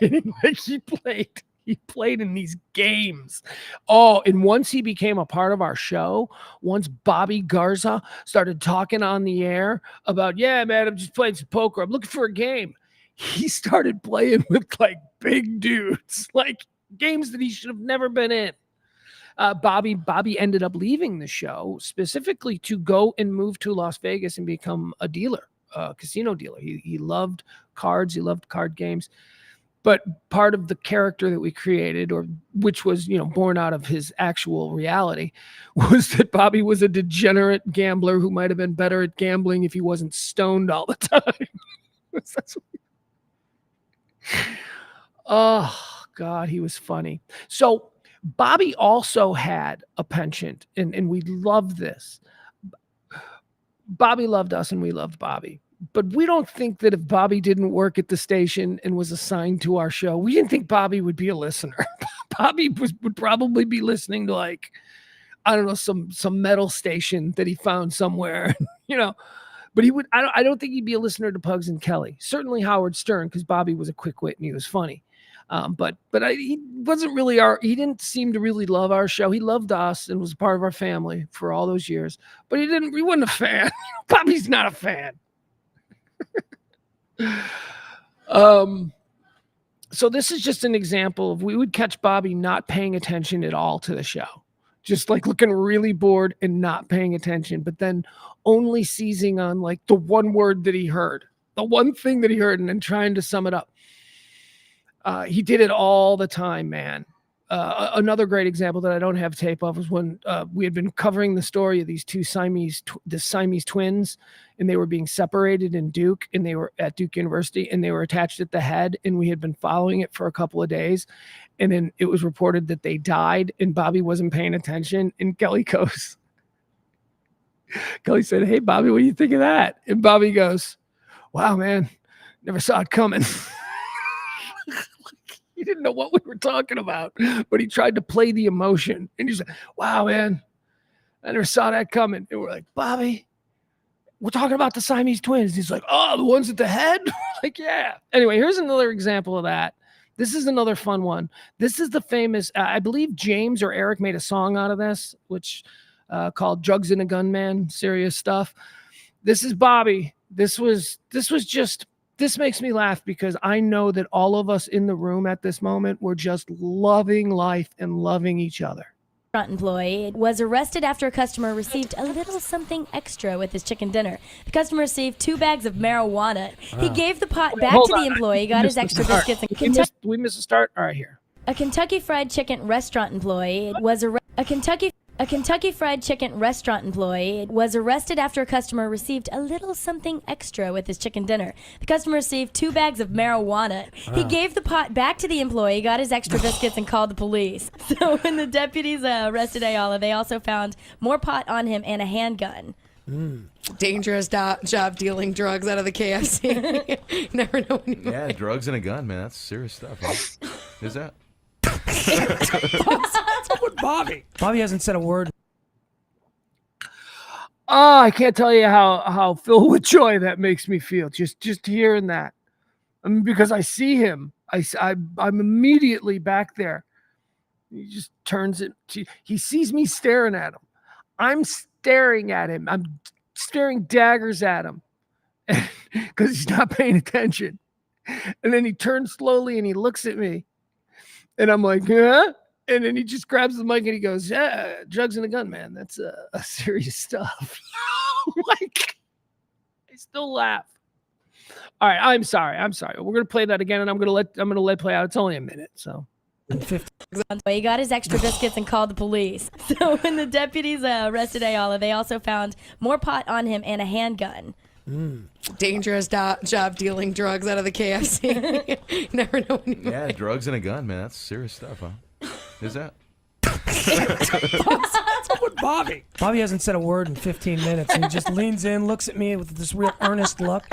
he played in these games. Oh, and once he became a part of our show, once Bobby Garza started talking on the air about, yeah, man, I'm just playing some poker. I'm looking for a game. He started playing with like big dudes, like games that he should have never been in. Bobby ended up leaving the show specifically to go and move to Las Vegas and become a dealer, casino dealer. He loved cards. He loved card games. But part of the character that we created, or which was, born out of his actual reality, was that Bobby was a degenerate gambler who might have been better at gambling if he wasn't stoned all the time. Oh, God, he was funny. So Bobby also had a penchant, and we loved this. Bobby loved us, and we loved Bobby. But we don't think that if Bobby didn't work at the station and was assigned to our show, we didn't think Bobby would be a listener. Bobby would probably be listening to, like, I don't know, some metal station that he found somewhere, But he would. I don't think he'd be a listener to Pugs and Kelly. Certainly Howard Stern, because Bobby was a quick wit and he was funny. But he wasn't really he didn't seem to really love our show. He loved us and was a part of our family for all those years. But he wasn't a fan. Bobby's not a fan. So this is just an example of, we would catch Bobby not paying attention at all to the show, just like looking really bored and not paying attention, but then only seizing on like the one word that he heard, the one thing that he heard, and then trying to sum it up. He did it all the time, man. Another great example that I don't have tape of was when we had been covering the story of these two Siamese twins, and they were being separated in Duke, and they were at Duke University, and they were attached at the head, and we had been following it for a couple of days, and then it was reported that they died, and Bobby wasn't paying attention, and Kelly said, "Hey, Bobby, what do you think of that?" And Bobby goes, "Wow, man, never saw it coming." He didn't know what we were talking about, but he tried to play the emotion. And he said, "Wow, man, I never saw that coming." And we're like, "Bobby, we're talking about the Siamese twins." He's like, "Oh, the ones at the head?" Like, yeah. Anyway, here's another example of that. This is another fun one. This is the famous, I believe James or Eric made a song out of this, which called Drugs and a Gunman, serious stuff. This is Bobby. This makes me laugh because I know that all of us in the room at this moment were just loving life and loving each other. Restaurant employee was arrested after a customer received a little something extra with his chicken dinner. The customer received 2 bags of marijuana. He gave the pot back to the employee, got his extra biscuits, and we missed a start? All right, here. A Kentucky Fried Chicken restaurant employee was A Kentucky Fried Chicken restaurant employee was arrested after a customer received a little something extra with his chicken dinner. The customer received 2 bags of marijuana. He gave the pot back to the employee, got his extra biscuits, and called the police. So when the deputies arrested Ayala, they also found more pot on him and a handgun. Dangerous job dealing drugs out of the KFC. Never know when you Yeah, drugs and a gun, man. That's serious stuff, huh? Is that? What's up with Bobby? Bobby hasn't said a word. Oh, I can't tell you how filled with joy that makes me feel. Just hearing that. I mean, because I see him. I'm immediately back there. He just turns it. He sees me staring at him. I'm staring at him. I'm staring daggers at him because he's not paying attention. And then he turns slowly and he looks at me. And I'm like, huh? And then he just grabs the mic and he goes, yeah, drugs and a gun, man. That's serious stuff. Like, I still laugh. All right, I'm sorry. We're gonna play that again, and I'm gonna let play out. It's only a minute, so. He got his extra biscuits and called the police. So when the deputies arrested Ayala, they also found more pot on him and a handgun. Dangerous job dealing drugs out of the KFC. Never know when you Yeah, drugs and a gun, man. That's serious stuff, huh? Is that? What's up with Bobby? Bobby hasn't said a word in 15 minutes, and he just leans in, looks at me with this real earnest look.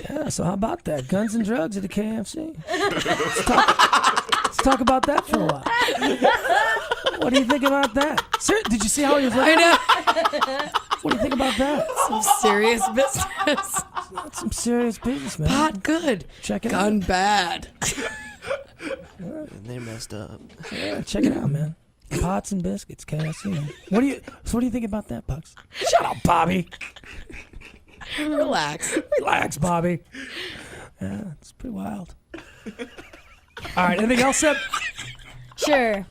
Yeah, so how about that? Guns and drugs at the KFC. Let's talk about that for a while. What do you think about that? Did you see how he was looking? I know. What do you think about that? Some serious business. That's some serious business, man. Pot good. Check it Gun out. bad. They messed up. Yeah, check it out, man. Pots and biscuits, KFC. Man. What do you think about that, Pugs? Shut up, Bobby. Relax, Bobby. Yeah, it's pretty wild. All right, anything else, Seb? Sure.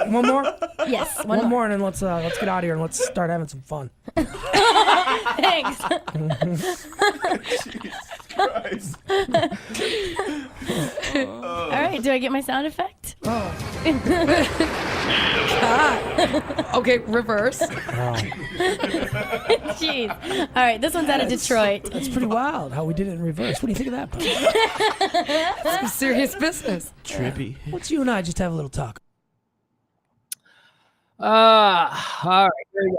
One more? Yes, one more, and then let's get out of here and let's start having some fun. Thanks. All right, do I get my sound effect? Okay, reverse. Jeez. All right, this one's out of Detroit. That's pretty wild how we did it in reverse. What do you think of that, Bud? Some serious business. Trippy. Let's you and I just have a little talk. All right, here we go.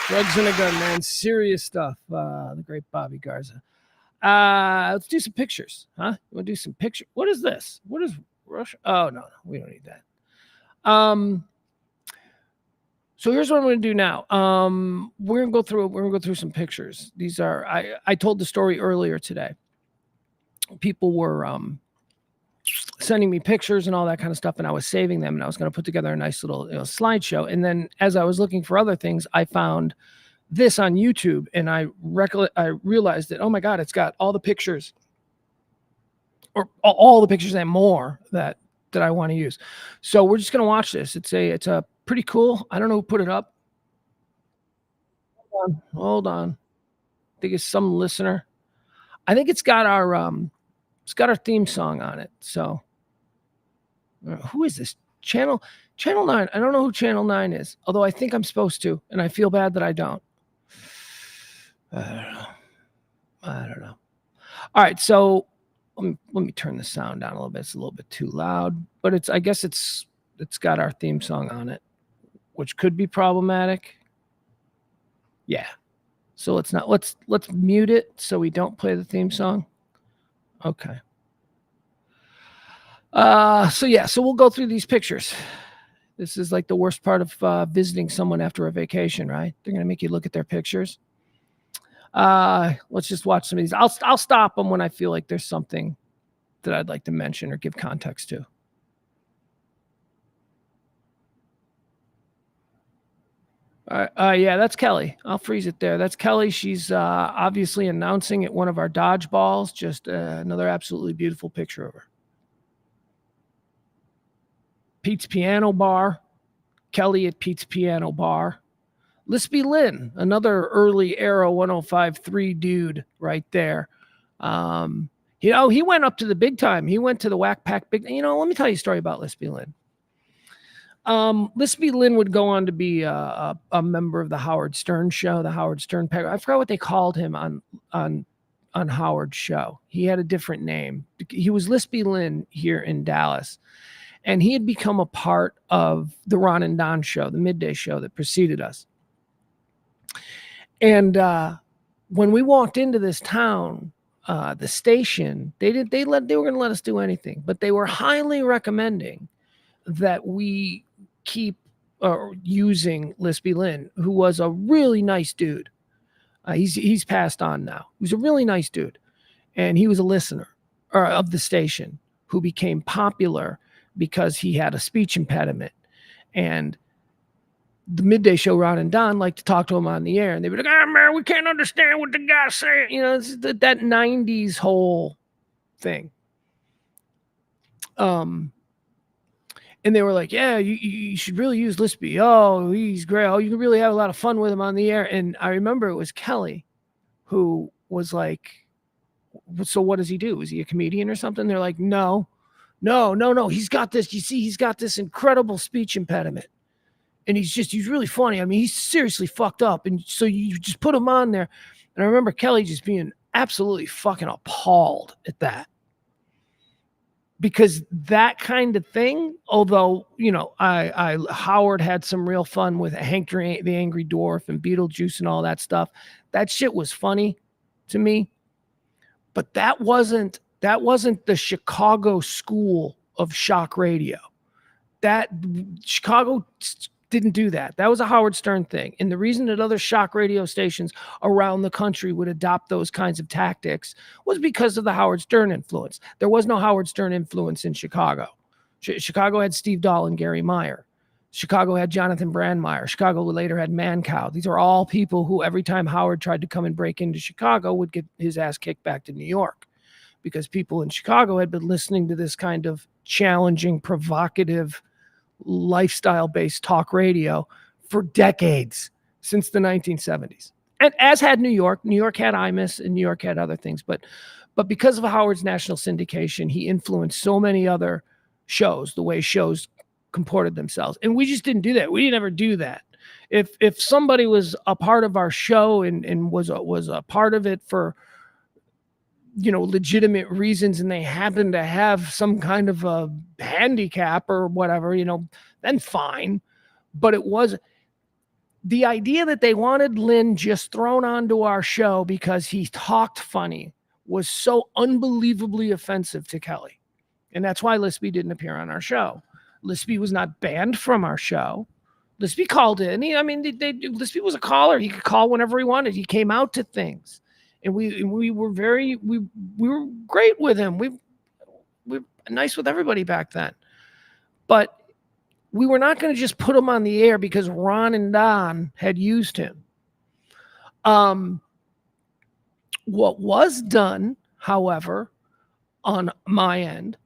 Drugs and a gun, man. Serious stuff. The great Bobby Garza. Let's do some pictures, huh? You want to do some picture? What is this? What is Russia? Oh no, we don't need that. So here's what I'm going to do now. We're going to go through some pictures. These are I told the story earlier today. People were sending me pictures and all that kind of stuff, and I was saving them, and I was going to put together a nice little slideshow. And then as I was looking for other things, I found this on YouTube, and I realized that, oh my God, it's got all the pictures, or all the pictures and more that I want to use. So we're just going to watch this. It's a pretty cool. I don't know who put it up. Hold on. I think it's some listener. I think it's got our theme song on it. So who is this? Channel 9. I don't know who Channel 9 is, although I think I'm supposed to, and I feel bad that I don't. I don't know. All right, so let me turn the sound down a little bit. It's a little bit too loud, but I guess it's got our theme song on it, which could be problematic. Yeah. So let's mute it so we don't play the theme song. Okay. So we'll go through these pictures. This is like the worst part of visiting someone after a vacation, right? They're going to make you look at their pictures. Let's just watch some of these. I'll stop them when I feel like there's something that I'd like to mention or give context to. Yeah, that's Kelly. I'll freeze it there. That's Kelly. She's obviously announcing at one of our dodgeballs. Just another absolutely beautiful picture of her. Pete's Piano Bar. Kelly at Pete's Piano Bar. Lispy Lynn, another early era 105.3 dude right there. He went up to the big time. He went to the Whack Pack Big. Let me tell you a story about Lispy Lynn. Lispy Lynn would go on to be a member of the Howard Stern show, the Howard Stern Pack. I forgot what they called him on Howard's show. He had a different name. He was Lispy Lynn here in Dallas. And he had become a part of the Ron and Don show, the midday show that preceded us. And when we walked into this town, the station, they were going to let us do anything, but they were highly recommending that we keep using Lispy Lynn, who was a really nice dude. He's passed on now. He was a really nice dude, and he was a listener of the station who became popular because he had a speech impediment. And the midday show, Ron and Don, like to talk to him on the air, and they'd be like, "Ah, man, we can't understand what the guy's saying." You know, it's that 90s whole thing. And they were like, "Yeah, you should really use Lispy. Oh, he's great. Oh, you can really have a lot of fun with him on the air." And I remember it was Kelly who was like, "So what does he do? Is he a comedian or something?" They're like, No. He's got this. You see, he's got this incredible speech impediment. And he's really funny. I mean, he's seriously fucked up. And so you just put him on there." And I remember Kelly just being absolutely fucking appalled at that. Because that kind of thing, although, Howard had some real fun with Hank the Angry Dwarf and Beetlejuice and all that stuff. That shit was funny to me. But that wasn't the Chicago school of shock radio. That Chicago didn't do that. That was a Howard Stern thing. And the reason that other shock radio stations around the country would adopt those kinds of tactics was because of the Howard Stern influence. There was no Howard Stern influence in Chicago. Chicago had Steve Dahl and Gary Meyer. Chicago had Jonathan Brandmeier. Chicago later had Mancow. These are all people who every time Howard tried to come and break into Chicago would get his ass kicked back to New York, because people in Chicago had been listening to this kind of challenging, provocative, lifestyle-based talk radio for decades, since the 1970s. And as had New York. New York had Imus, and New York had other things. But because of Howard's national syndication, he influenced so many other shows, the way shows comported themselves. And we just didn't do that. We didn't ever do that. If somebody was a part of our show and was a part of it for legitimate reasons, and they happen to have some kind of a handicap or whatever, then fine. But it was the idea that they wanted Lynn just thrown onto our show because he talked funny was so unbelievably offensive to Kelly. And that's why Lispy didn't appear on our show. Lispy was not banned from our show. Lispy called in. Lispy was a caller. He could call whenever he wanted. He came out to things. And we were great with him. We were nice with everybody back then. But we were not going to just put him on the air because Ron and Don had used him. What was done, however, on my end,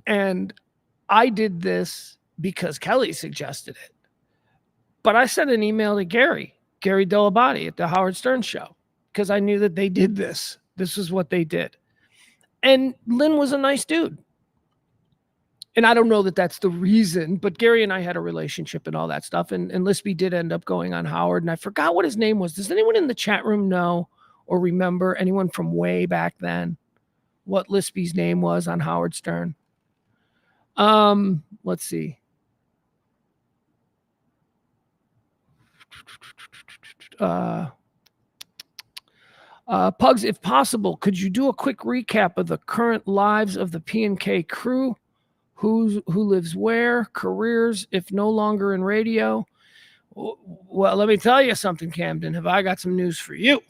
and I did this because Kelly suggested it, but I sent an email to Gary Delabate at the Howard Stern Show, because I knew that they did this. This is what they did. And Lynn was a nice dude. And I don't know that that's the reason, but Gary and I had a relationship and all that stuff. And Lispy did end up going on Howard. And I forgot what his name was. Does anyone in the chat room know or remember, anyone from way back then, what Lispy's name was on Howard Stern? Let's see. Pugs, if possible, could you do a quick recap of the current lives of the P&K crew? Who lives where? Careers, if no longer in radio? Well, let me tell you something, Camden. Have I got some news for you?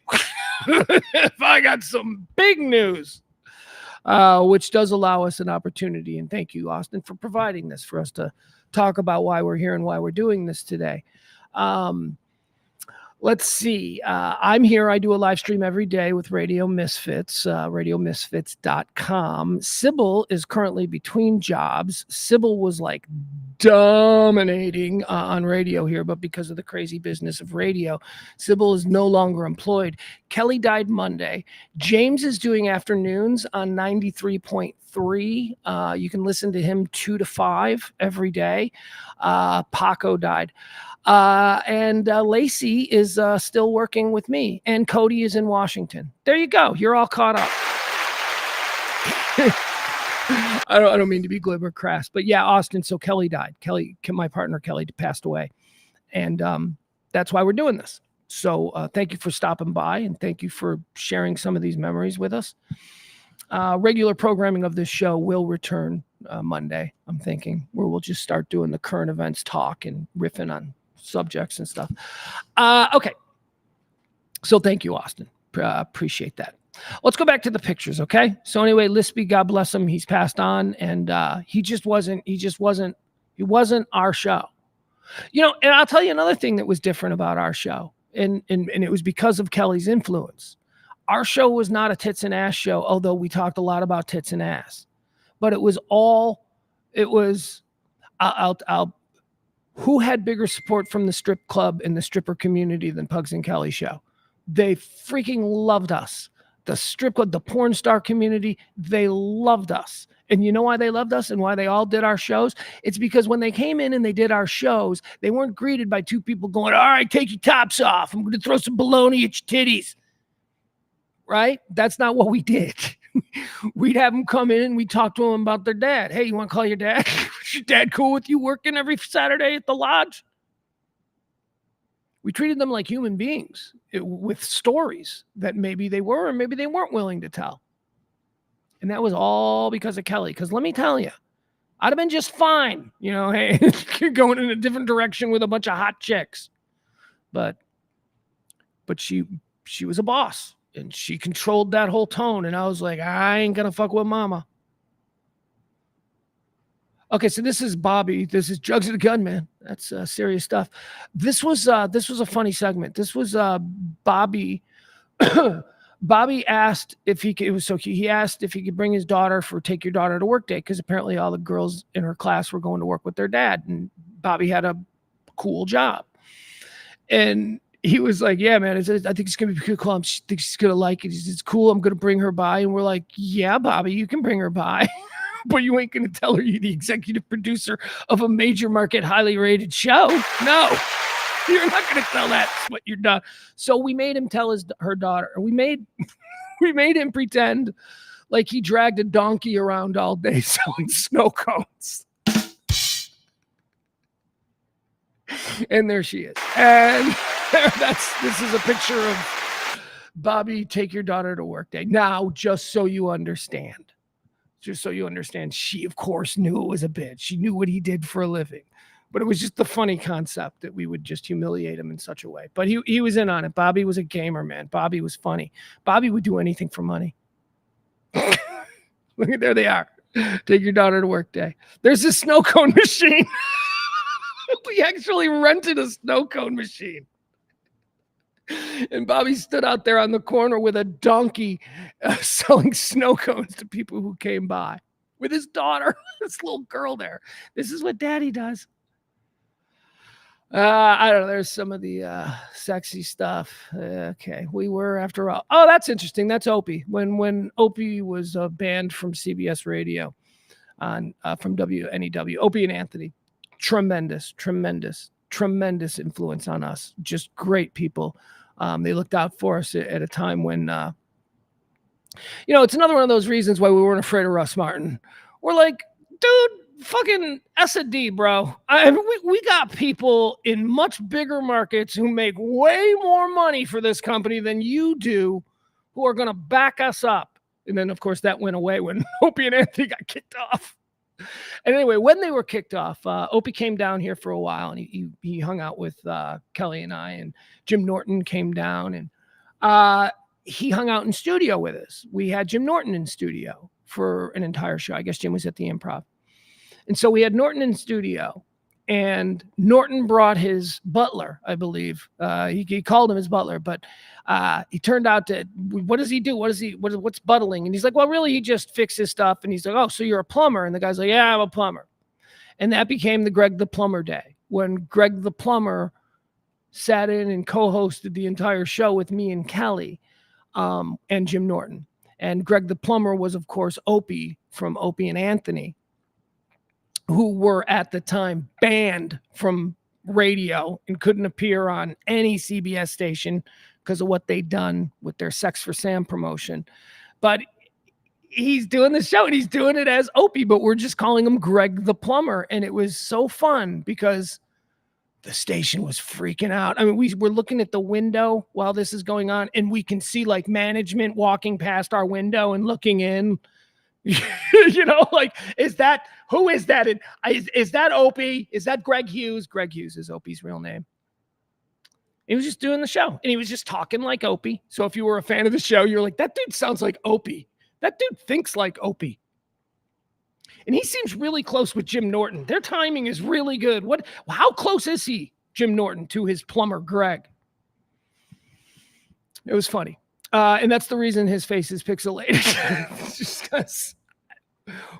If I got some big news, which does allow us an opportunity. And thank you, Austin, for providing this for us to talk about why we're here and why we're doing this today. Let's see. I'm here. I do a live stream every day with Radio Misfits, radiomisfits.com. Sybil is currently between jobs. Sybil was like dominating on radio here, but because of the crazy business of radio, Sybil is no longer employed. Kelly died Monday. James is doing afternoons on 93.3. You can listen to him 2 to 5 every day. Paco died. And Lacey is still working with me, and Cody is in Washington. There you go. You're all caught up. I don't mean to be glib or crass, but yeah, Austin. So Kelly died. My partner Kelly passed away, and that's why we're doing this. So thank you for stopping by, and thank you for sharing some of these memories with us. Regular programming of this show will return Monday, I'm thinking, where we'll just start doing the current events talk and riffing on subjects and stuff. Okay. So thank you, Austin. Appreciate that. Let's go back to the pictures, okay? So anyway, Lispy, God bless him, he's passed on, and he wasn't our show. You know, and I'll tell you another thing that was different about our show, and it was because of Kelly's influence. Our show was not a tits and ass show, although we talked a lot about tits and ass. But who had bigger support from the strip club and the stripper community than Pugs and Kelly show? They freaking loved us. The strip club, the porn star community, they loved us. And you know why they loved us and why they all did our shows? It's because when they came in and they did our shows, they weren't greeted by two people going, all right, take your tops off. I'm going to throw some baloney at your titties. Right? That's not what we did. We'd have them come in and we'd talk to them about their dad. Hey, you want to call your dad? Is your dad cool with you working every Saturday at the lodge? We treated them like human beings with stories that maybe they were or maybe they weren't willing to tell. And that was all because of Kelly. Because let me tell you, I'd have been just fine. You know, hey, you're going in a different direction with a bunch of hot chicks. But she was a boss. And she controlled that whole tone. And I was like, I ain't going to fuck with mama. Okay, so this is Bobby. This is Jugs of the Gun, man. That's serious stuff. This was a funny segment. This was Bobby. Bobby asked if he could. He asked if he could bring his daughter for Take Your Daughter to Work Day, because apparently all the girls in her class were going to work with their dad, and Bobby had a cool job. And he was like, "Yeah, man, I think it's gonna be cool. I think she's gonna like it. It's cool. I'm gonna bring her by." And we're like, "Yeah, Bobby, you can bring her by." But you ain't going to tell her you're the executive producer of a major market, highly rated show. No, you're not going to tell that what you're done. So we made him tell her daughter. We made him pretend like he dragged a donkey around all day selling snow cones. And there she is. And this is a picture of Bobby, Take Your Daughter to Work Day. Now, just so you understand, she, of course, knew it was a bit. She knew what he did for a living. But it was just the funny concept that we would just humiliate him in such a way. But he was in on it. Bobby was a gamer, man. Bobby was funny. Bobby would do anything for money. Look at, there they are. Take Your Daughter to Work Day. There's a snow cone machine. We actually rented a snow cone machine. And Bobby stood out there on the corner with a donkey selling snow cones to people who came by with his daughter, this little girl there. This is what daddy does. I don't know. There's some of the sexy stuff. Okay. We were, after all. Oh, that's interesting. That's Opie. When Opie was banned from CBS radio from WNEW, Opie and Anthony, tremendous influence on us. Just great people. They looked out for us at a time when, it's another one of those reasons why we weren't afraid of Russ Martin. We're like, dude, fucking S&D, bro. We got people in much bigger markets who make way more money for this company than you do, who are going to back us up. And then, of course, that went away when Opie and Anthony got kicked off. And anyway, when they were kicked off, Opie came down here for a while, and he hung out with Kelly and I, and Jim Norton came down, and he hung out in studio with us. We had Jim Norton in studio for an entire show. I guess Jim was at the Improv. And so we had Norton in studio, and Norton brought his butler, I believe. He called him his butler, but he turned out to, what does he do? What's buttling? And he's like, well, really, he just fixes stuff. And he's like, oh, so you're a plumber? And the guy's like, yeah, I'm a plumber. And that became the Greg the Plumber Day, when Greg the Plumber sat in and co-hosted the entire show with me and Kelly and Jim Norton. And Greg the Plumber was, of course, Opie from Opie and Anthony, who were at the time banned from radio and couldn't appear on any CBS station because of what they'd done with their Sex for Sam promotion. But he's doing the show, and he's doing it as Opie, but we're just calling him Greg the Plumber. And it was so fun because the station was freaking out. I mean, we're looking at the window while this is going on, and we can see like management walking past our window and looking in, You know, like, who is that? Is that Opie? Is that Greg Hughes? Greg Hughes is Opie's real name. He was just doing the show, and he was just talking like Opie. So if you were a fan of the show, you're like, that dude sounds like Opie. That dude thinks like Opie. And he seems really close with Jim Norton. Their timing is really good. How close is he, Jim Norton, to his plumber, Greg? It was funny. And that's the reason his face is pixelated. Just because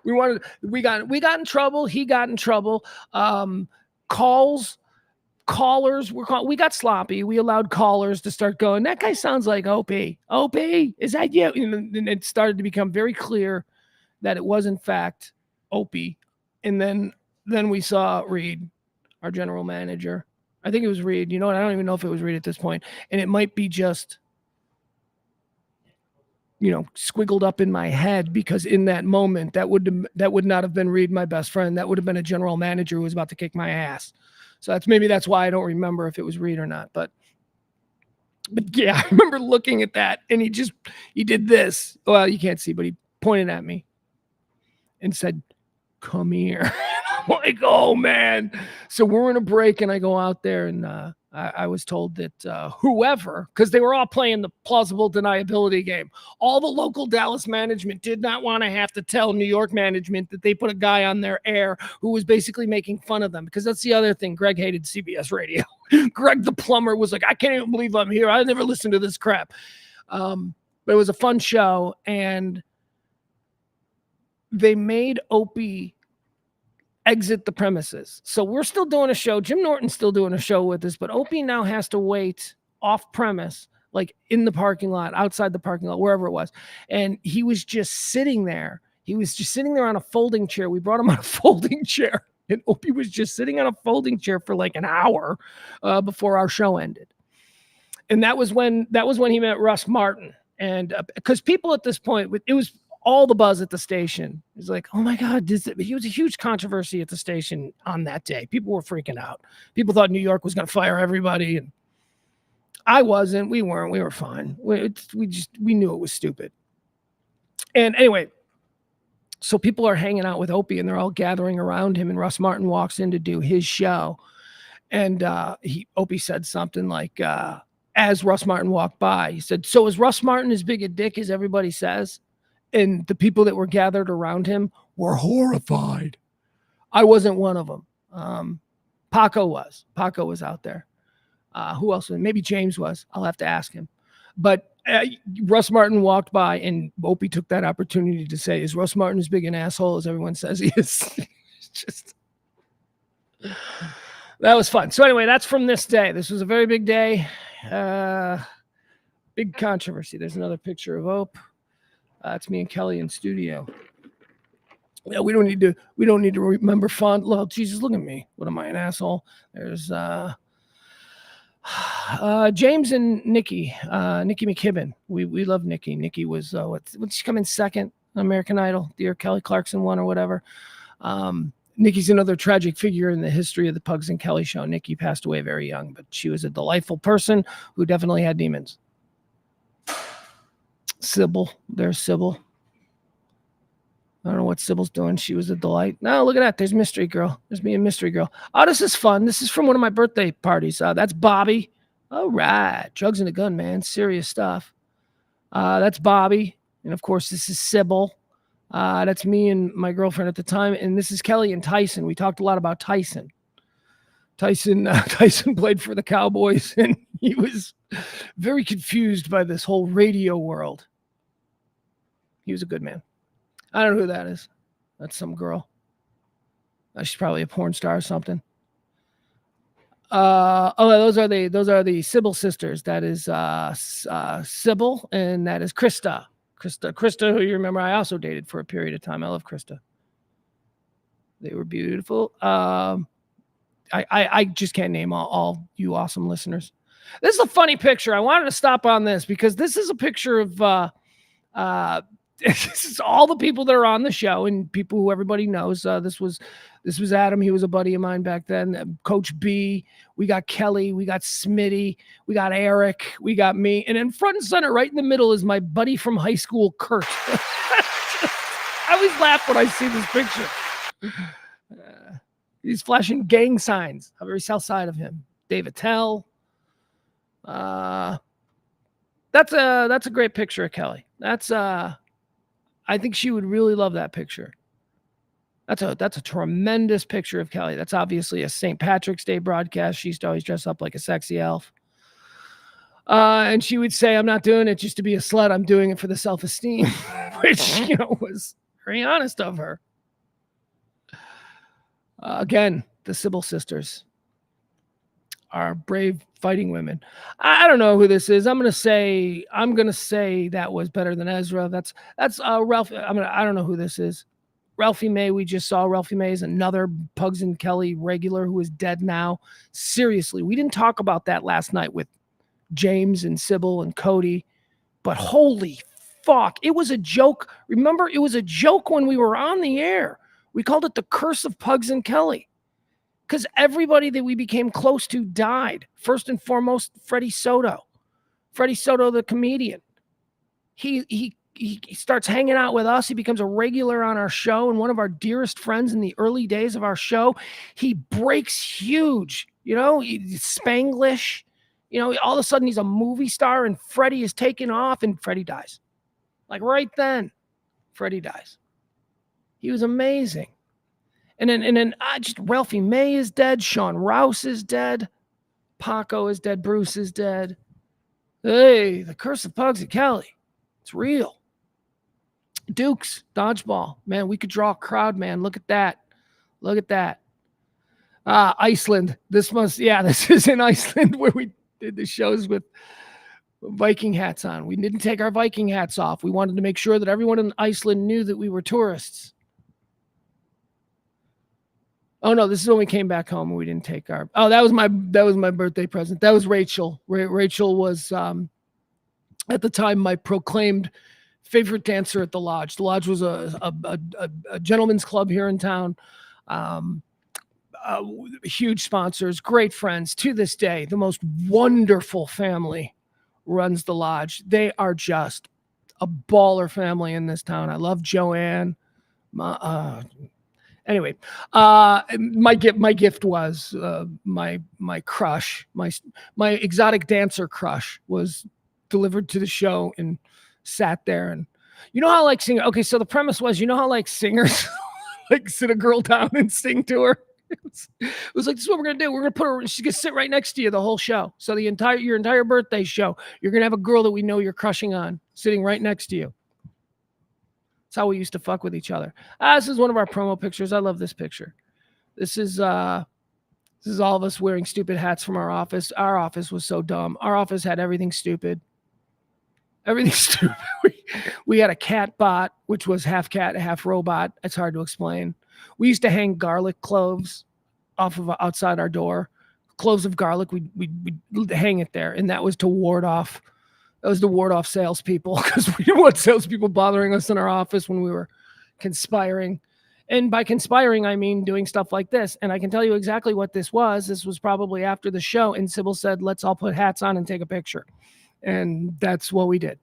we got in trouble. He got in trouble. Callers we got sloppy. We allowed callers to start going, that guy sounds like Opie. Opie, is that you? And it started to become very clear that it was in fact Opie. And then we saw Reed, our general manager. I think it was Reed. You know what? I don't even know if it was Reed at this point. And it might be just, squiggled up in my head, because in that moment, that would not have been Reed, my best friend. That would have been a general manager who was about to kick my ass. So that's why I don't remember if it was Reed or not. But yeah, I remember looking at that, and he did this. Well, you can't see, but he pointed at me and said, "Come here." I'm like, oh man. So we're in a break, and I go out there, and I was told that whoever, because they were all playing the plausible deniability game, all the local Dallas management did not want to have to tell New York management that they put a guy on their air who was basically making fun of them, because that's the other thing. Greg hated CBS radio. Greg the plumber was like, I can't even believe I'm here. I never listened to this crap. But it was a fun show, and they made Opie exit the premises. So we're still doing a show. Jim Norton's still doing a show with us, but Opie now has to wait off premise, like in the parking lot, outside the parking lot, wherever it was. And he was just sitting there. He was just sitting there on a folding chair. We brought him on a folding chair, and Opie was just sitting on a folding chair for like an hour before our show ended. And that was when he met Russ Martin. And because people at this point, it was all the buzz at the station. It was like, oh my God, he was a huge controversy at the station on that day. People were freaking out. People thought New York was going to fire everybody. And I wasn't. We weren't. We were fine. We knew it was stupid. And anyway, so people are hanging out with Opie, and they're all gathering around him. And Russ Martin walks in to do his show. And Opie said something like, as Russ Martin walked by, he said, so is Russ Martin as big a dick as everybody says? And the people that were gathered around him were horrified. I wasn't one of them. Paco was. Paco was out there. Who else? Maybe James was. I'll have to ask him. But Russ Martin walked by, and Opie took that opportunity to say, is Russ Martin as big an asshole as everyone says he is? That was fun. So anyway, that's from this day. This was a very big day. Big controversy. There's another picture of Ope. It's me and Kelly in studio. Yeah, we don't need to remember font. Well, Jesus, look at me. What am I, an asshole? There's James and Nikki McKibben. We love Nikki. Nikki was what she come in second on American Idol, the year Kelly Clarkson won or whatever. Nikki's another tragic figure in the history of the Pugs and Kelly show. Nikki passed away very young, but she was a delightful person who definitely had demons. Sybil. There's Sybil. I don't know what Sybil's doing. She was a delight. No, look at that. There's Mystery Girl. There's me and Mystery Girl. Oh, this is fun. This is from one of my birthday parties. That's Bobby. All right. Drugs and a gun, man. Serious stuff. That's Bobby. And, of course, this is Sybil. That's me and my girlfriend at the time. And this is Kelly and Tyson. We talked a lot about Tyson. Tyson played for the Cowboys, and he was very confused by this whole radio world. He was a good man. I don't know who that is. That's some girl. She's probably a porn star or something. Those are the Sybil sisters. That is Sybil, and that is Krista. Krista, who you remember I also dated for a period of time. I love Krista. They were beautiful. I just can't name all you awesome listeners. This is a funny picture. I wanted to stop on this because this is a picture of this is all the people that are on the show and people who everybody knows. This was Adam. He was a buddy of mine back then. Coach B. We got Kelly. We got Smitty. We got Eric. We got me. And in front and center, right in the middle, is my buddy from high school, Kurt. I always laugh when I see this picture. He's flashing gang signs on the very south side of him. Dave Attell. That's a great picture of Kelly. I think she would really love that picture. That's a tremendous picture of Kelly. That's obviously a St. Patrick's Day broadcast. She used to always dress up like a sexy elf. And she would say, I'm not doing it just to be a slut. I'm doing it for the self-esteem, which, was very honest of her. Again, the Sybil sisters are brave fighting women. I don't know who this is. I'm gonna say that was Better Than Ezra. That's Ralph. I don't know who this is. Ralphie May. We just saw Ralphie May is another Pugs and Kelly regular who is dead now. Seriously, we didn't talk about that last night with James and Sybil and Cody, but holy fuck, it was a joke. Remember, it was a joke when we were on the air. We called it the curse of Pugs and Kelly because everybody that we became close to died. First and foremost, Freddie Soto, the comedian. He starts hanging out with us. He becomes a regular on our show and one of our dearest friends in the early days of our show. He breaks huge, Spanglish. All of a sudden he's a movie star and Freddie is taking off and Freddie dies. Like right then, Freddie dies. He was amazing. And then just Ralphie May is dead. Sean Rouse is dead. Paco is dead. Bruce is dead. Hey, the curse of Pugs and Kelly. It's real. Dukes, dodgeball. Man, we could draw a crowd, man. Look at that. Iceland. This is in Iceland where we did the shows with Viking hats on. We didn't take our Viking hats off. We wanted to make sure that everyone in Iceland knew that we were tourists. Oh no, this is when we came back home and we didn't take our. Oh, that was my birthday present. That was Rachel. Rachel was at the time my proclaimed favorite dancer at the Lodge. The Lodge was a gentleman's club here in town. Huge sponsors, great friends. To this day, the most wonderful family runs the Lodge. They are just a baller family in this town. I love Joanne. Anyway, my gift was my crush, my exotic dancer crush was delivered to the show and sat there. And how like singer. Okay, so the premise was, how like singers like sit a girl down and sing to her. It was like, this is what we're gonna do. We're gonna put her. She's gonna sit right next to you the whole show. So your entire birthday show, you're gonna have a girl that we know you're crushing on sitting right next to you. That's how we used to fuck with each other. This is one of our promo pictures. I love this picture. This is all of us wearing stupid hats from our office. Our office was so dumb. Our office had everything stupid. Everything stupid. We had a cat bot, which was half cat, half robot. It's hard to explain. We used to hang garlic cloves off of outside our door. Cloves of garlic. We'd hang it there, and that was to ward off. That was to ward off salespeople because we didn't want salespeople bothering us in our office when we were conspiring. And by conspiring, I mean doing stuff like this. And I can tell you exactly what this was. This was probably after the show. And Sybil said, let's all put hats on and take a picture. And that's what we did.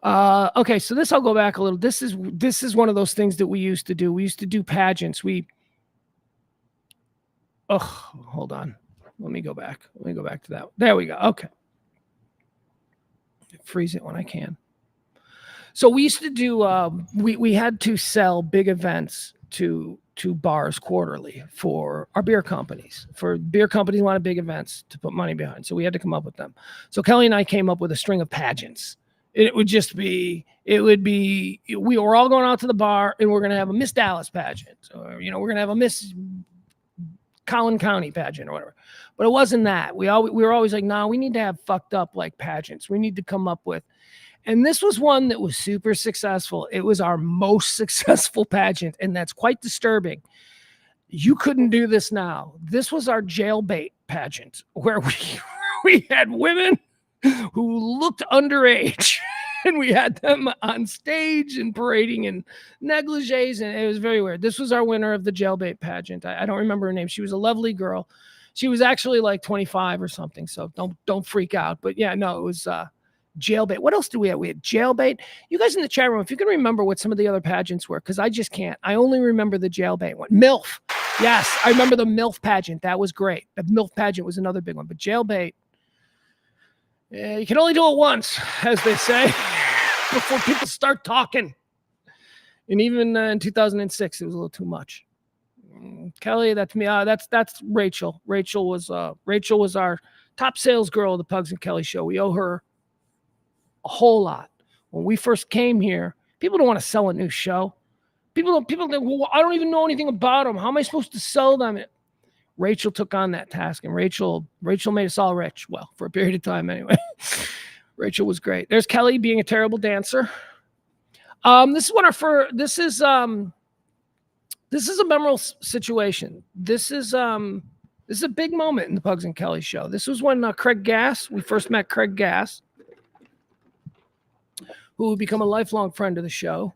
Okay, so this I'll go back a little. This is one of those things that we used to do. We used to do pageants. Hold on. Let me go back to that. There we go. Okay. Freeze it when I can. So we used to do, we had to sell big events to bars quarterly for our beer companies. For beer companies wanted big events to put money behind. So we had to come up with them. So Kelly and I came up with a string of pageants. We were all going out to the bar and we're going to have a Miss Dallas pageant. Or, we're going to have a Miss Collin County pageant or whatever. But it wasn't that. We were always like, no, we need to have fucked up like pageants. We need to come up with. And this was one that was super successful. It was our most successful pageant. And that's quite disturbing. You couldn't do this now. This was our jailbait pageant where we had women who looked underage. And we had them on stage and parading in negligees, and it was very weird. This was our winner of the jailbait pageant. I don't remember her name. She was a lovely girl. She was actually like 25 or something, so don't freak out. But yeah, no, it was Jailbait. What else do we have? We had Jailbait. You guys in the chat room, if you can remember what some of the other pageants were, because I just can't. I only remember the Jailbait one. MILF. Yes, I remember the MILF pageant. That was great. The MILF pageant was another big one. But Jailbait, you can only do it once, as they say, before people start talking. And even in 2006, it was a little too much. Kelly, that's me. That's Rachel. Rachel was our top sales girl of the Pugs and Kelly show. We owe her a whole lot. When we first came here, people don't want to sell a new show. People think, well, I don't even know anything about them. How am I supposed to sell them? Rachel took on that task, and Rachel made us all rich. Well, for a period of time anyway. Rachel was great. There's Kelly being a terrible dancer. This is a memorable situation. This is a big moment in the Pugs and Kelly show. This was when Craig Gass, we first met Craig Gass, who would become a lifelong friend of the show.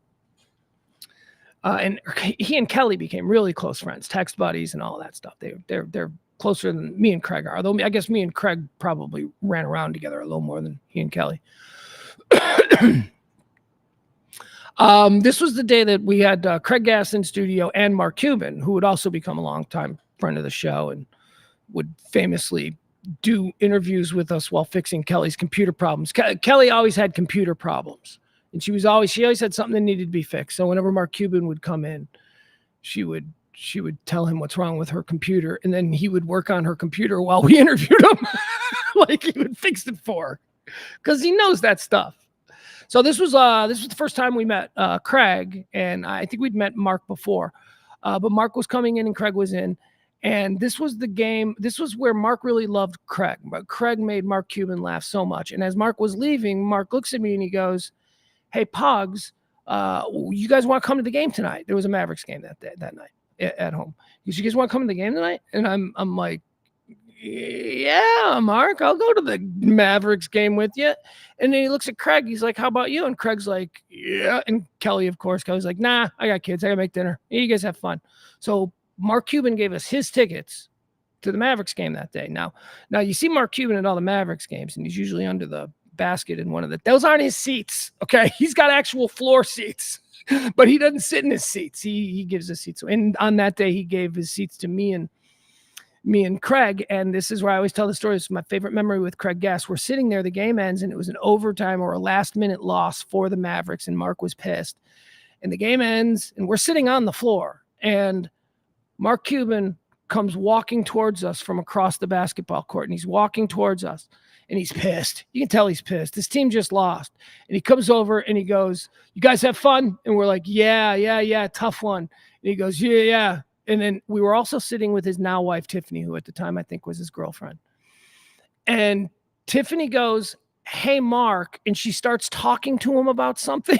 And he and Kelly became really close friends, text buddies and all that stuff. They're closer than me and Craig are. Although I guess me and Craig probably ran around together a little more than he and Kelly. This was the day that we had Craig Gass in studio and Mark Cuban, who would also become a longtime friend of the show and would famously do interviews with us while fixing Kelly's computer problems. Kelly always had computer problems, and she always had something that needed to be fixed. So whenever Mark Cuban would come in, she would tell him what's wrong with her computer, and then he would work on her computer while we interviewed him, like he would fix it for her, because he knows that stuff. So this was the first time we met Craig, and I think we'd met Mark before, but Mark was coming in and Craig was in, and this was the game. This was where Mark really loved Craig, but Craig made Mark Cuban laugh so much. And as Mark was leaving, Mark looks at me and he goes, "Hey, Pugs, you guys want to come to the game tonight?" There was a Mavericks game that night at home. He goes, "You guys want to come to the game tonight?" And I'm like, "Yeah, Mark, I'll go to the Mavericks game with you." And then he looks at Craig. He's like, "How about you?" And Craig's like, "Yeah." And Kelly, of course, Kelly's like, "Nah, I got kids. I got to make dinner. You guys have fun." So Mark Cuban gave us his tickets to the Mavericks game that day. Now you see Mark Cuban at all the Mavericks games, and he's usually under the basket in one of those aren't his seats. Okay. He's got actual floor seats, but he doesn't sit in his seats. He gives his seats. And on that day, he gave his seats to me and Craig. And this is where I always tell the story. This is my favorite memory with Craig Gass. We're sitting there, the game ends, and it was an overtime or a last minute loss for the Mavericks. And Mark was pissed, and the game ends, and we're sitting on the floor, and Mark Cuban comes walking towards us from across the basketball court, and he's walking towards us, and he's pissed. You can tell he's pissed. This team just lost. And he comes over and he goes, "You guys have fun?" And we're like, yeah, tough one. And he goes, yeah. And then we were also sitting with his now wife, Tiffany, who at the time I think was his girlfriend. And Tiffany goes, "Hey, Mark." And she starts talking to him about something.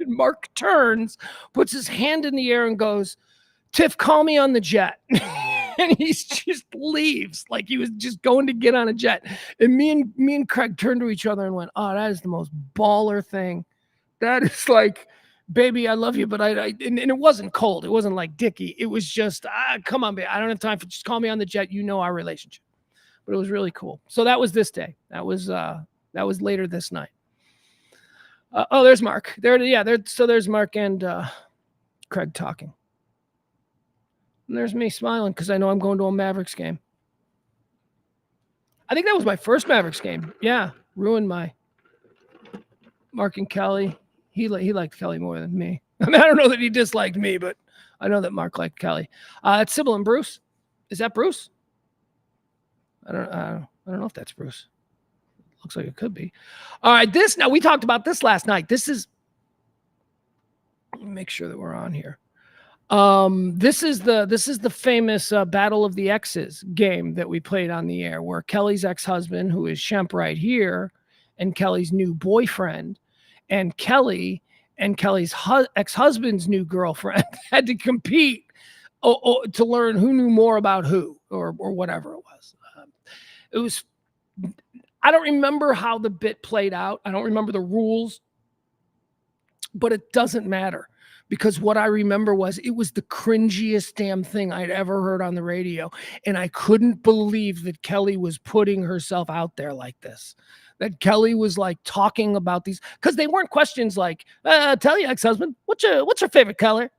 And Mark turns, puts his hand in the air and goes, "Tiff, call me on the jet." And he just leaves like he was just going to get on a jet. And me and Craig turned to each other and went, "Oh, that is the most baller thing. That is like, baby, I love you." But and it wasn't cold. It wasn't like Dickie. It was just, come on, baby. I don't have time for, just call me on the jet. You know our relationship. But it was really cool. So that was this day. That was later this night. There's Mark. So there's Mark and Craig talking. And there's me smiling because I know I'm going to a Mavericks game. I think that was my first Mavericks game. Yeah, ruined my Mark and Kelly. He liked Kelly more than me. I mean, I don't know that he disliked me, but I know that Mark liked Kelly. It's Sybil and Bruce. Is that Bruce? I don't know if that's Bruce. Looks like it could be. All right, now we talked about this last night. Let me make sure that we're on here. This is the famous Battle of the Exes game that we played on the air, where Kelly's ex-husband, who is Shemp right here, and Kelly's new boyfriend, and Kelly and Kelly's ex-husband's new girlfriend had to compete to learn who knew more about who, or whatever it was. I don't remember how the bit played out. I don't remember the rules, but it doesn't matter. Because what I remember was it was the cringiest damn thing I'd ever heard on the radio. And I couldn't believe that Kelly was putting herself out there like this. that Kelly was like talking about these, because they weren't questions like, tell your ex-husband, what's your favorite color?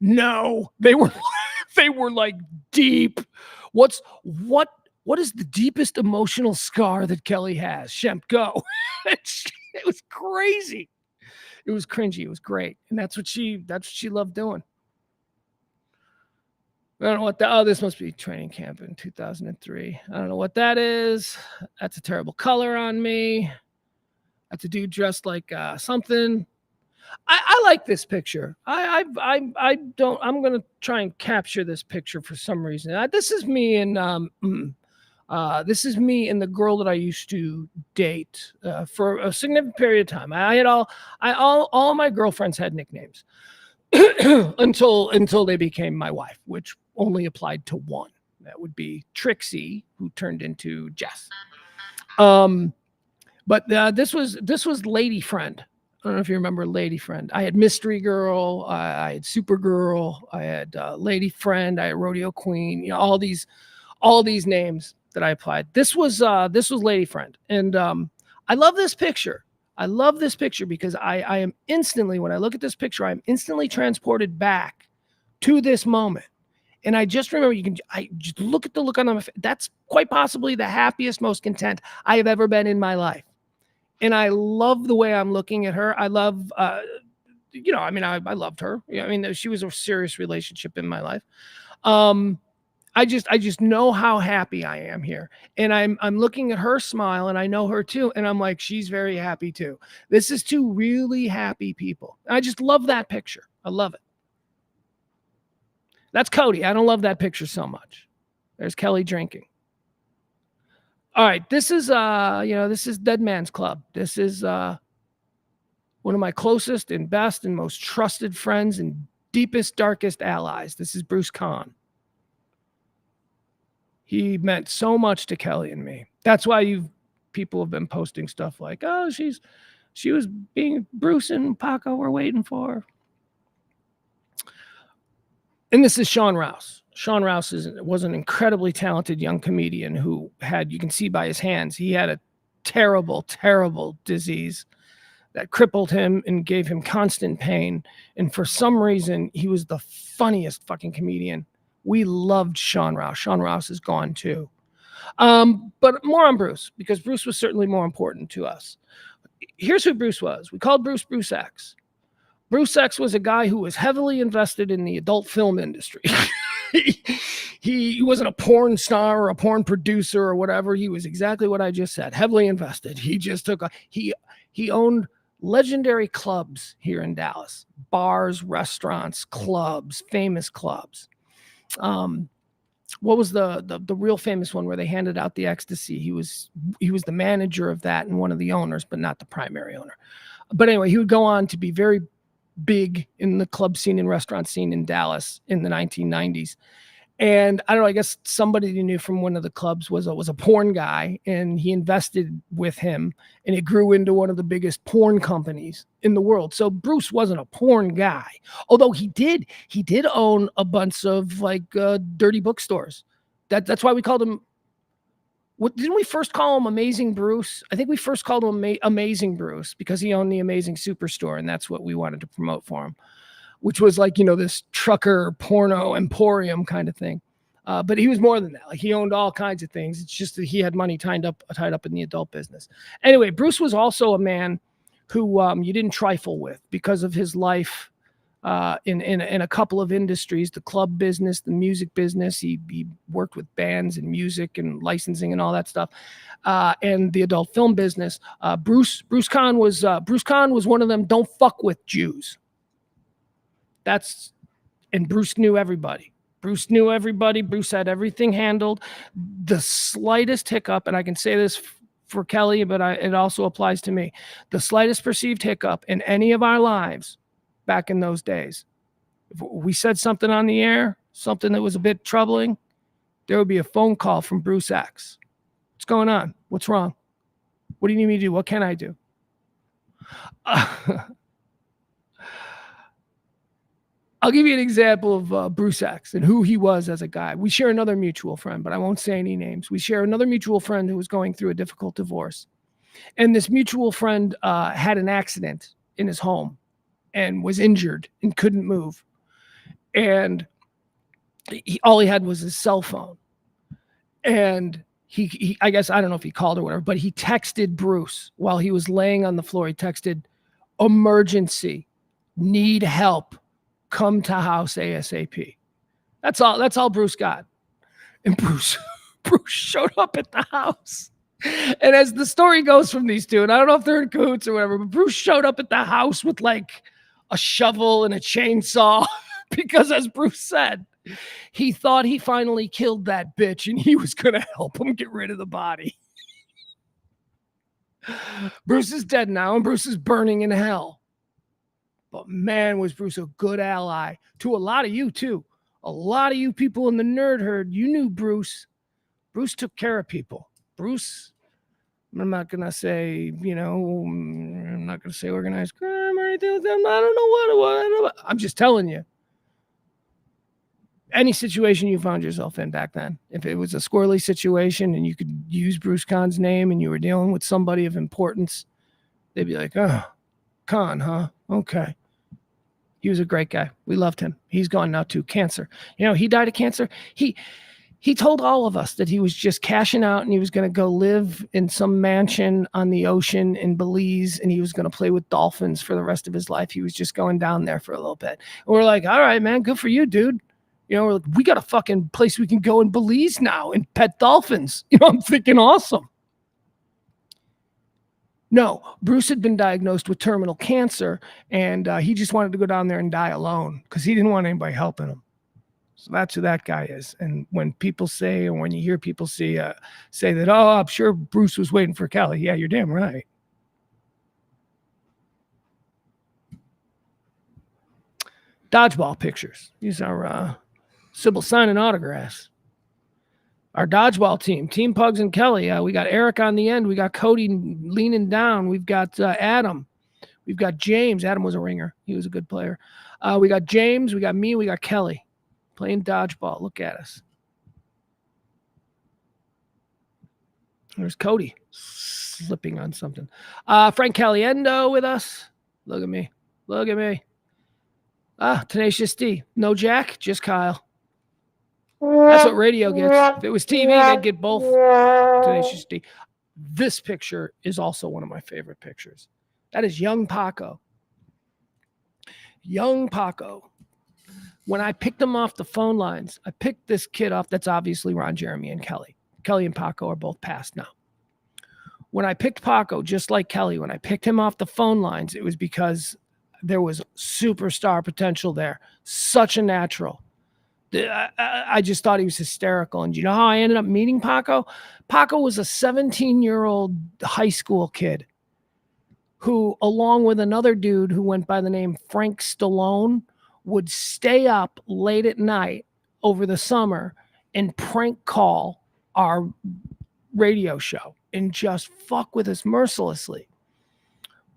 No, they were they were like deep. What is the deepest emotional scar that Kelly has? Shemp, go. It was crazy. It was cringy. It was great. And that's what she loved doing. I don't know what this must be training camp in 2003. I don't know what that is. That's a terrible color on me. That's a dude dressed like something. I like this picture. I'm gonna try and capture this picture for some reason. This is me and this is me and the girl that I used to date for a significant period of time. All my girlfriends had nicknames until they became my wife, which only applied to one. That would be Trixie, who turned into Jess. But this was Lady Friend. I don't know if you remember Lady Friend. I had Mystery Girl, I had Supergirl, I had Lady Friend, I had Rodeo Queen. You know, all these names that I applied. This was Lady Friend, and I love this picture. I love this picture because I am instantly, when I look at this picture, I'm instantly transported back to this moment. And I just remember, I just look at the look on my face. That's quite possibly the happiest, most content I have ever been in my life. And I love the way I'm looking at her. I love, I loved her. I mean, she was a serious relationship in my life. I just know how happy I am here. And I'm looking at her smile, and I know her too. And I'm like, she's very happy too. This is two really happy people. I just love that picture. I love it. That's Cody. I don't love that picture so much. There's Kelly drinking. All right. This is Dead Man's Club. This is one of my closest and best and most trusted friends and deepest, darkest allies. This is Bruce Kahn. He meant so much to Kelly and me. That's why people have been posting stuff like, oh, she was being Bruce and Paco were waiting for her. And this is Sean Rouse. Sean Rouse was an incredibly talented young comedian who had, you can see by his hands, he had a terrible, terrible disease that crippled him and gave him constant pain. And for some reason, he was the funniest fucking comedian. We loved Sean Rouse. Sean Rouse is gone too. But more on Bruce, because Bruce was certainly more important to us. Here's who Bruce was. We called Bruce Bruce X. Bruce X was a guy who was heavily invested in the adult film industry. He wasn't a porn star or a porn producer or whatever. He was exactly what I just said, heavily invested. He just he owned legendary clubs here in Dallas, bars, restaurants, clubs, famous clubs. What was the real famous one where they handed out the ecstasy? He was the manager of that and one of the owners, but not the primary owner. But anyway, he would go on to be very big in the club scene and restaurant scene in Dallas in the 1990s. And I don't know, I guess somebody he knew from one of the clubs was a porn guy, and he invested with him, and it grew into one of the biggest porn companies in the world. So Bruce wasn't a porn guy, although he did own a bunch of like dirty bookstores. That's why we called him. What didn't we first call him Amazing Bruce? I think we first called him Amazing Bruce because he owned the Amazing Superstore, and that's what we wanted to promote for him, which was like, this trucker porno emporium kind of thing. But he was more than that. Like, he owned all kinds of things. It's just that he had money tied up in the adult business. Anyway, Bruce was also a man who you didn't trifle with because of his life in a couple of industries, the club business, the music business. He worked with bands and music and licensing and all that stuff, and the adult film business. Bruce Kahn was one of them. Don't fuck with Jews. And Bruce knew everybody. Bruce had everything handled. The slightest hiccup, and I can say this for Kelly, but it also applies to me. The slightest perceived hiccup in any of our lives back in those days, if we said something on the air, something that was a bit troubling, there would be a phone call from Bruce X. What's going on? What's wrong? What do you need me to do? What can I do? I'll give you an example of Bruce X and who he was as a guy. We share another mutual friend, but I won't say any names. We share another mutual friend who was going through a difficult divorce. And this mutual friend had an accident in his home and was injured and couldn't move. And all he had was his cell phone. And he, I guess, I don't know if he called or whatever, but he texted Bruce while he was laying on the floor. He texted, emergency, need help, come to house ASAP. That's all Bruce got. And Bruce showed up at the house. And as the story goes from these two, and I don't know if they're in cahoots or whatever, but Bruce showed up at the house with like a shovel and a chainsaw because, as Bruce said, he thought he finally killed that bitch and he was going to help him get rid of the body. Bruce is dead now and Bruce is burning in hell. But man, was Bruce a good ally to a lot of you too. A lot of you people in the nerd herd, you knew Bruce. Bruce took care of people. Bruce, I'm not going to say, I'm not going to say organized crime or anything like that. I don't know what. I'm just telling you. Any situation you found yourself in back then, if it was a squirrely situation and you could use Bruce Kahn's name and you were dealing with somebody of importance, they'd be like, oh, Kahn, huh? Okay. He was a great guy. We loved him. He's gone now too. Cancer. He died of cancer. He told all of us that he was just cashing out and he was going to go live in some mansion on the ocean in Belize and he was going to play with dolphins for the rest of his life. He was just going down there for a little bit. And we're like, all right, man, good for you, dude. We're like, we got a fucking place we can go in Belize now and pet dolphins. I'm thinking awesome. No, Bruce had been diagnosed with terminal cancer and he just wanted to go down there and die alone because he didn't want anybody helping him. So that's who that guy is. And when people say, or when you hear people say that, oh, I'm sure Bruce was waiting for Kelly. Yeah, you're damn right. Dodgeball pictures. These are Sybil signing autographs. Our dodgeball team, Team Pugs and Kelly. We got Eric on the end. We got Cody leaning down. We've got Adam. We've got James. Adam was a ringer. He was a good player. We got James. We got me. We got Kelly playing dodgeball. Look at us. There's Cody slipping on something. Frank Caliendo with us. Look at me. Look at me. Tenacious D. No Jack, just Kyle. That's what radio gets. If it was TV, they'd get both. Tenacious D. This picture is also one of my favorite pictures. That is young Paco. Young Paco. When I picked him off the phone lines, I picked this kid off. That's obviously Ron Jeremy and Kelly. Kelly and Paco are both passed now. When I picked Paco, just like Kelly, when I picked him off the phone lines, it was because there was superstar potential there. Such a natural. I just thought he was hysterical. And you know how I ended up meeting Paco? Paco was a 17-year-old high school kid who, along with another dude who went by the name Frank Stallone, would stay up late at night over the summer and prank call our radio show and just fuck with us mercilessly.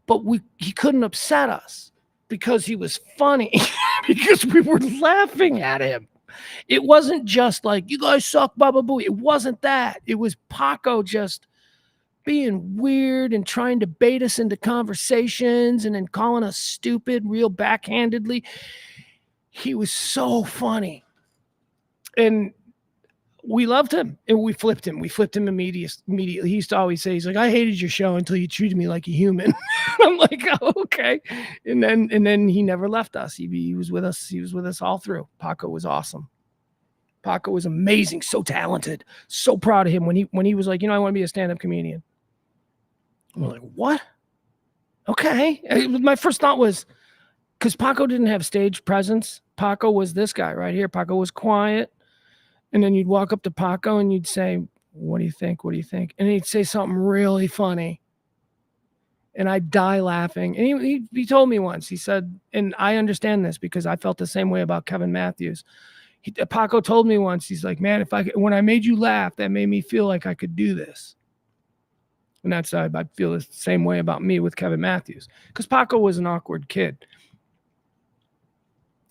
But he couldn't upset us because he was funny, because we were laughing at him. It wasn't just like, you guys suck, baba boo. It wasn't that. It was Paco just being weird and trying to bait us into conversations and then calling us stupid real backhandedly. He was so funny. And we loved him and we flipped him. We flipped him immediately. He used to always say, he's like, I hated your show until you treated me like a human. I'm like, oh, okay. And then he never left us. He was with us. He was with us all through. Paco was awesome. Paco was amazing. So talented. So proud of him when he was like, I want to be a stand-up comedian. I'm like, what? Okay. My first thought was, because Paco didn't have stage presence. Paco was this guy right here. Paco was quiet. And then you'd walk up to Paco and you'd say, what do you think? What do you think? And he'd say something really funny. And I'd die laughing. And he told me once, he said, and I understand this because I felt the same way about Kevin Matthews. Paco told me once, he's like, man, when I made you laugh, that made me feel like I could do this. And that's how I feel the same way about me with Kevin Matthews. Because Paco was an awkward kid.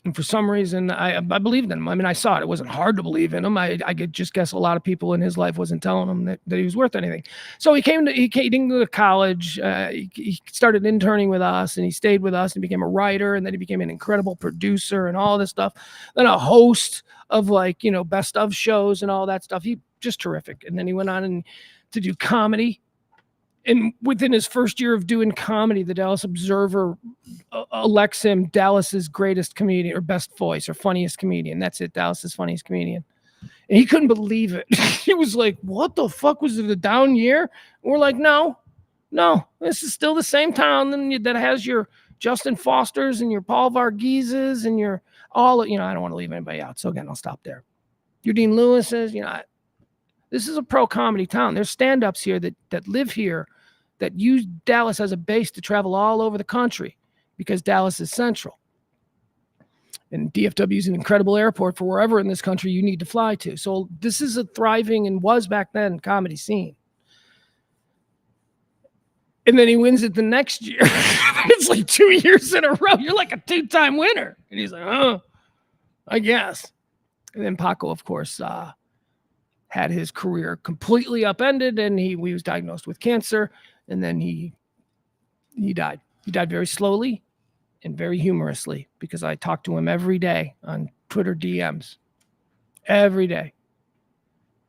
And for some reason, I believed in him. I mean, I saw it. It wasn't hard to believe in him. I could just guess a lot of people in his life wasn't telling him that he was worth anything. So he didn't go to college. He started interning with us, and he stayed with us and became a writer, and then he became an incredible producer and all this stuff. Then a host of best of shows and all that stuff. He just terrific. And then he went on to do comedy. And within his first year of doing comedy, the Dallas Observer elects him Dallas's greatest comedian or best voice or funniest comedian. That's it, Dallas's funniest comedian. And he couldn't believe it. He was like, what the fuck, was it a down year? And we're like, no, this is still the same town that has your Justin Fosters and your Paul Varghezes and your I don't want to leave anybody out. So again, I'll stop there. Your Dean Lewis's, this is a pro comedy town. There's stand-ups here that live here that use Dallas as a base to travel all over the country because Dallas is central. And DFW is an incredible airport for wherever in this country you need to fly to. So this is a thriving, and was back then, comedy scene. And then he wins it the next year. It's like 2 years in a row. You're like a 2-time winner. And he's like, oh, I guess. And then Paco, of course, had his career completely upended, and he was diagnosed with cancer, and then he died. He died very slowly and very humorously because I talked to him every day on Twitter DMs. Every day.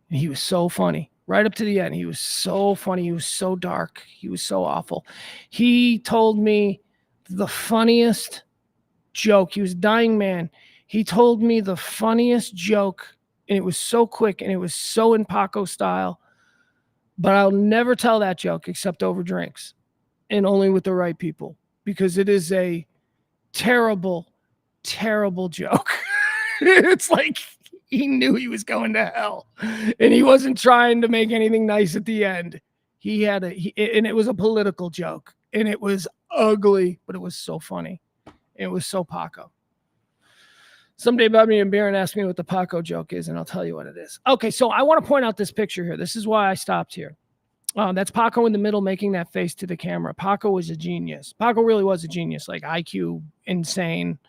And he was so funny. Right up to the end, he was so funny. He was so dark. He was so awful. He told me the funniest joke. He was a dying man. He told me the funniest joke, and it was so quick, and it was so in Paco style. But I'll never tell that joke except over drinks, and only with the right people, because it is a terrible, terrible joke. It's like he knew he was going to hell, and he wasn't trying to make anything nice at the end. And it was a political joke, and it was ugly, but it was so funny. It was so Paco. Someday Bobby and Barron asked me what the Paco joke is, and I'll tell you what it is. Okay, so I want to point out this picture here. This is why I stopped here. That's Paco in the middle making that face to the camera. Paco was a genius. Paco really was a genius, like IQ, insane.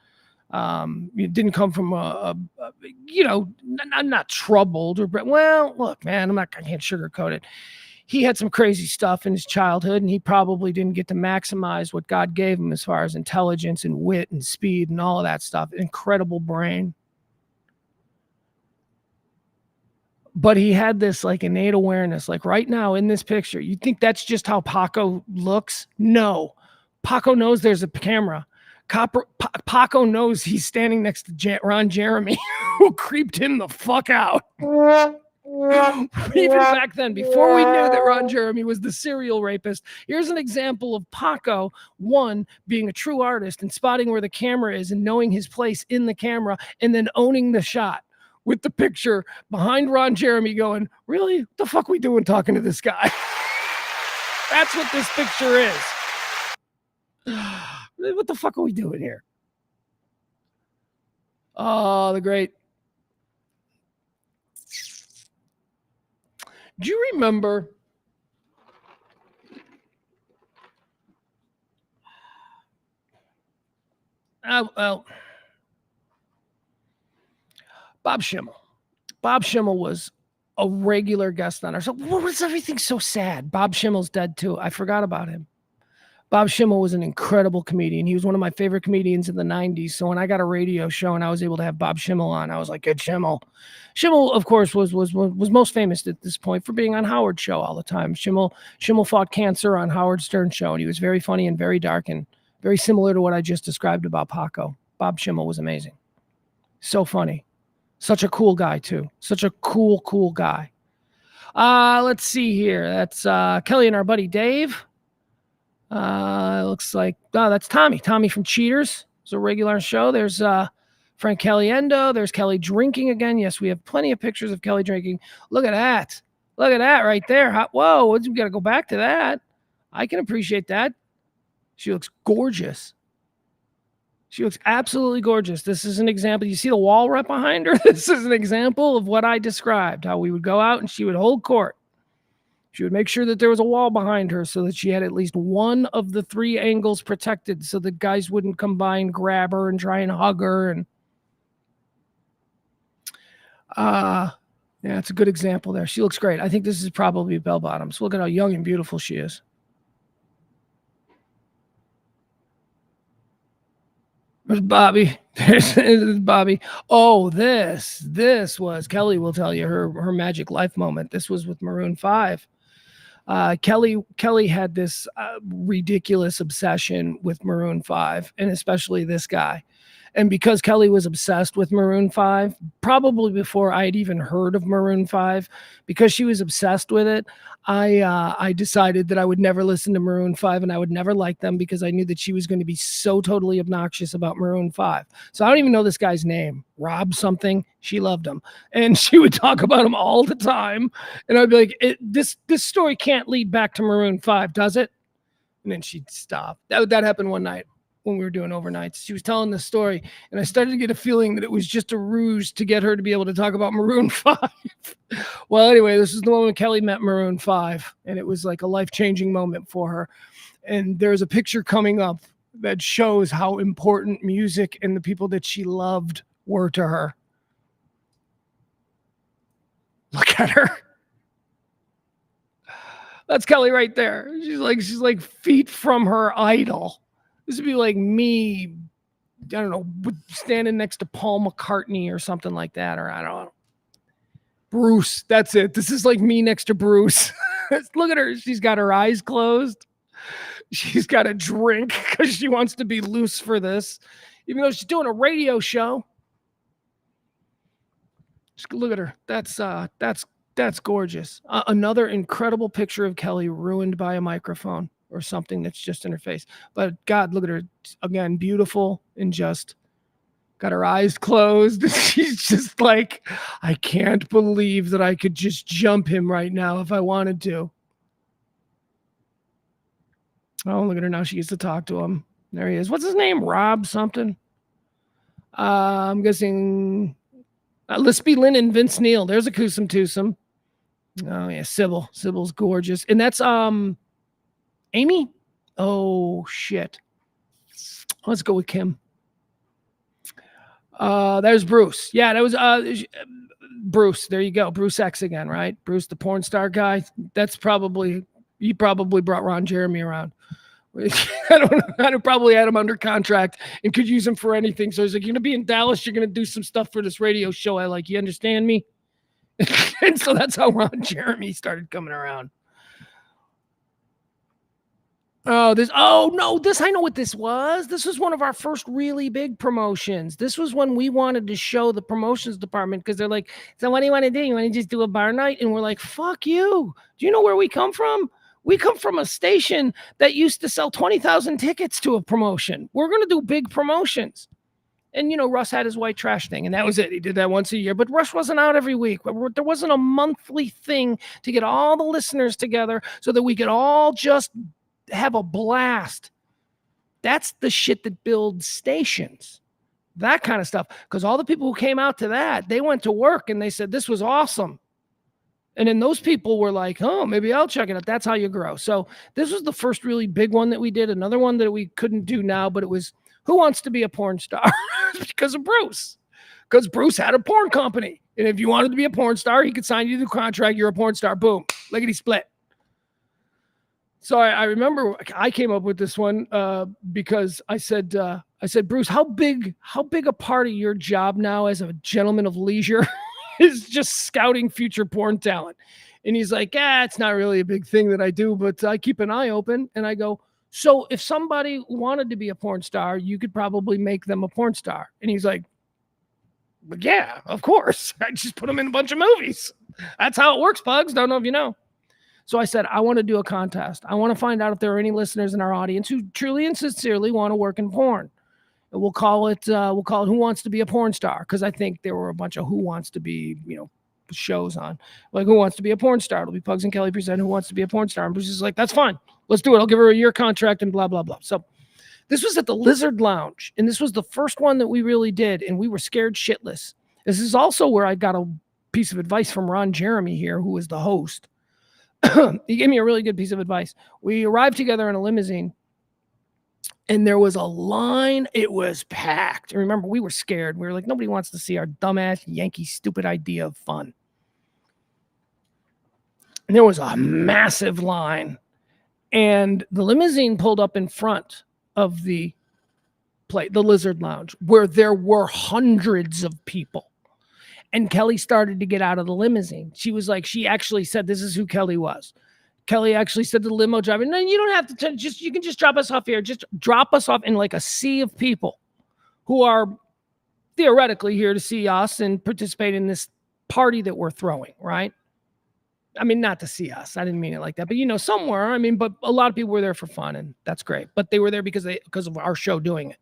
It didn't come from I'm not troubled well, look, man, I can't sugarcoat it. He had some crazy stuff in his childhood, and he probably didn't get to maximize what God gave him as far as intelligence and wit and speed and all of that stuff. Incredible brain. But he had this like innate awareness, like right now in this picture. You think that's just how Paco looks? No. Paco knows there's a camera. Paco knows he's standing next to Ron Jeremy, who creeped him the fuck out. Even back then, before we knew that Ron Jeremy was the serial rapist. Here's an example of Paco, one, being a true artist and spotting where the camera is and knowing his place in the camera, and then owning the shot with the picture behind Ron Jeremy going, really? What the fuck we doing talking to this guy? That's what this picture is. What the fuck are we doing here? Oh, the great. Do you remember Bob Schimmel? Bob Schimmel was a regular guest on our show. What was everything so sad? Bob Schimmel's dead too. I forgot about him. Bob Schimmel was an incredible comedian. He was one of my favorite comedians in the 90s. So when I got a radio show and I was able to have Bob Schimmel on, I was like, good Schimmel. Schimmel, of course, was most famous at this point for being on Howard's show all the time. Schimmel fought cancer on Howard Stern's show, and he was very funny and very dark and very similar to what I just described about Paco. Bob Schimmel was amazing. So funny. Such a cool guy, too. Such a cool guy. Let's see here. That's Kelly and our buddy Dave. Looks like, that's Tommy. Tommy from Cheaters. It's a regular show. There's Frank Caliendo. There's Kelly drinking again. Yes, we have plenty of pictures of Kelly drinking. Look at that. Look at that right there. Whoa, we got to go back to that. I can appreciate that. She looks gorgeous. She looks absolutely gorgeous. This is an example. You see the wall right behind her? This is an example of what I described, how we would go out and she would hold court. She would make sure that there was a wall behind her so that she had at least one of the three angles protected so that guys wouldn't come by and grab her and try and hug her. And Yeah, it's a good example there. She looks great. I think this is probably bell bottoms. Look at how young and beautiful she is. There's Bobby. There's Bobby. Oh, this was Kelly will tell you her magic life moment. This was with Maroon 5. Kelly had this ridiculous obsession with Maroon 5, and especially this guy. And because Kelly was obsessed with Maroon 5, probably before I'd even heard of Maroon 5, because she was obsessed with it, I decided that I would never listen to Maroon 5 and I would never like them because I knew that she was going to be so totally obnoxious about Maroon 5. So I don't even know this guy's name, Rob something. She loved him, and she would talk about him all the time. And I'd be like, "This story can't lead back to Maroon 5, does it?" And then she'd stop. That happened one night when we were doing overnights. She was telling this story, and I started to get a feeling that it was just a ruse to get her to be able to talk about Maroon 5. Well, anyway, this is the moment Kelly met Maroon 5, and it was like a life-changing moment for her. And there's a picture coming up that shows how important music and the people that she loved were to her. Look at her. That's Kelly right there. She's like feet from her idol. This would be like me, I don't know, standing next to Paul McCartney or something like that, or I don't know. Bruce, that's it. This is like me next to Bruce. Look at her. She's got her eyes closed. She's got a drink because she wants to be loose for this, even though she's doing a radio show. Just look at her. That's gorgeous. Another incredible picture of Kelly ruined by a microphone or something that's just in her face. But God, look at her again, beautiful and just got her eyes closed. She's just like, I can't believe that I could just jump him right now if I wanted to. Oh, look at her now. She gets to talk to him. There he is. What's his name? Rob something. I'm guessing Lispy Lynn and Vince Neil. There's a Kusum Tusum. Oh yeah, Sybil. Sybil's gorgeous. And that's Amy? Oh shit. Let's go with Kim. There's Bruce. Yeah, that was Bruce. There you go. Bruce X again, right? Bruce, the porn star guy. He probably brought Ron Jeremy around. I probably had him under contract and could use him for anything. So he's like, you're gonna be in Dallas, you're gonna do some stuff for this radio show. I like, you understand me? And so that's how Ron Jeremy started coming around. I know what this was. This was one of our first really big promotions. This was when we wanted to show the promotions department because they're like, so what do you want to do? You want to just do a bar night? And we're like, fuck you. Do you know where we come from? We come from a station that used to sell 20,000 tickets to a promotion. We're going to do big promotions. And, Russ had his white trash thing, and that was it. He did that once a year. But Russ wasn't out every week. There wasn't a monthly thing to get all the listeners together so that we could all just have a blast. That's the shit that builds stations. That kind of stuff. Because all the people who came out to that, they went to work and they said, this was awesome. And then those people were like, oh, maybe I'll check it out. That's how you grow. So this was the first really big one that we did. Another one that we couldn't do now, but it was Who Wants to Be a Porn Star? Because of Bruce. Because Bruce had a porn company. And if you wanted to be a porn star, he could sign you the contract. You're a porn star. Boom. Lickety split. So I remember I came up with this one because I said, Bruce, how big a part of your job now as a gentleman of leisure is just scouting future porn talent? And he's like, it's not really a big thing that I do, but I keep an eye open. And I go, so if somebody wanted to be a porn star, you could probably make them a porn star. And he's like, yeah, of course. I just put them in a bunch of movies. That's how it works, Pugs. Don't know if you know. So I said, I want to do a contest. I want to find out if there are any listeners in our audience who truly and sincerely want to work in porn. And we'll call it Who Wants to Be a Porn Star? Because I think there were a bunch of Who Wants to Be, shows on. Like, Who Wants to Be a Porn Star? It'll be Pugs and Kelly present Who Wants to Be a Porn Star. And Bruce is like, that's fine. Let's do it. I'll give her a year contract and blah, blah, blah. So this was at the Lizard Lounge. And this was the first one that we really did. And we were scared shitless. This is also where I got a piece of advice from Ron Jeremy here, who was the host. He gave me a really good piece of advice. We arrived together in a limousine, And there was a line. It was packed. And remember, we were scared. We were like, nobody wants to see our dumbass Yankee stupid idea of fun. And there was a massive line. And the limousine pulled up in front of the Lizard Lounge, where there were hundreds of people. And Kelly started to get out of the limousine. She was like, she actually said, this is who Kelly was. Kelly actually said to the limo driver, no, you don't have to you can just drop us off here. Just drop us off in like a sea of people who are theoretically here to see us and participate in this party that we're throwing, right? I mean, not to see us. I didn't mean it like that, but somewhere. I mean, but a lot of people were there for fun, and that's great. But they were there because of our show doing it.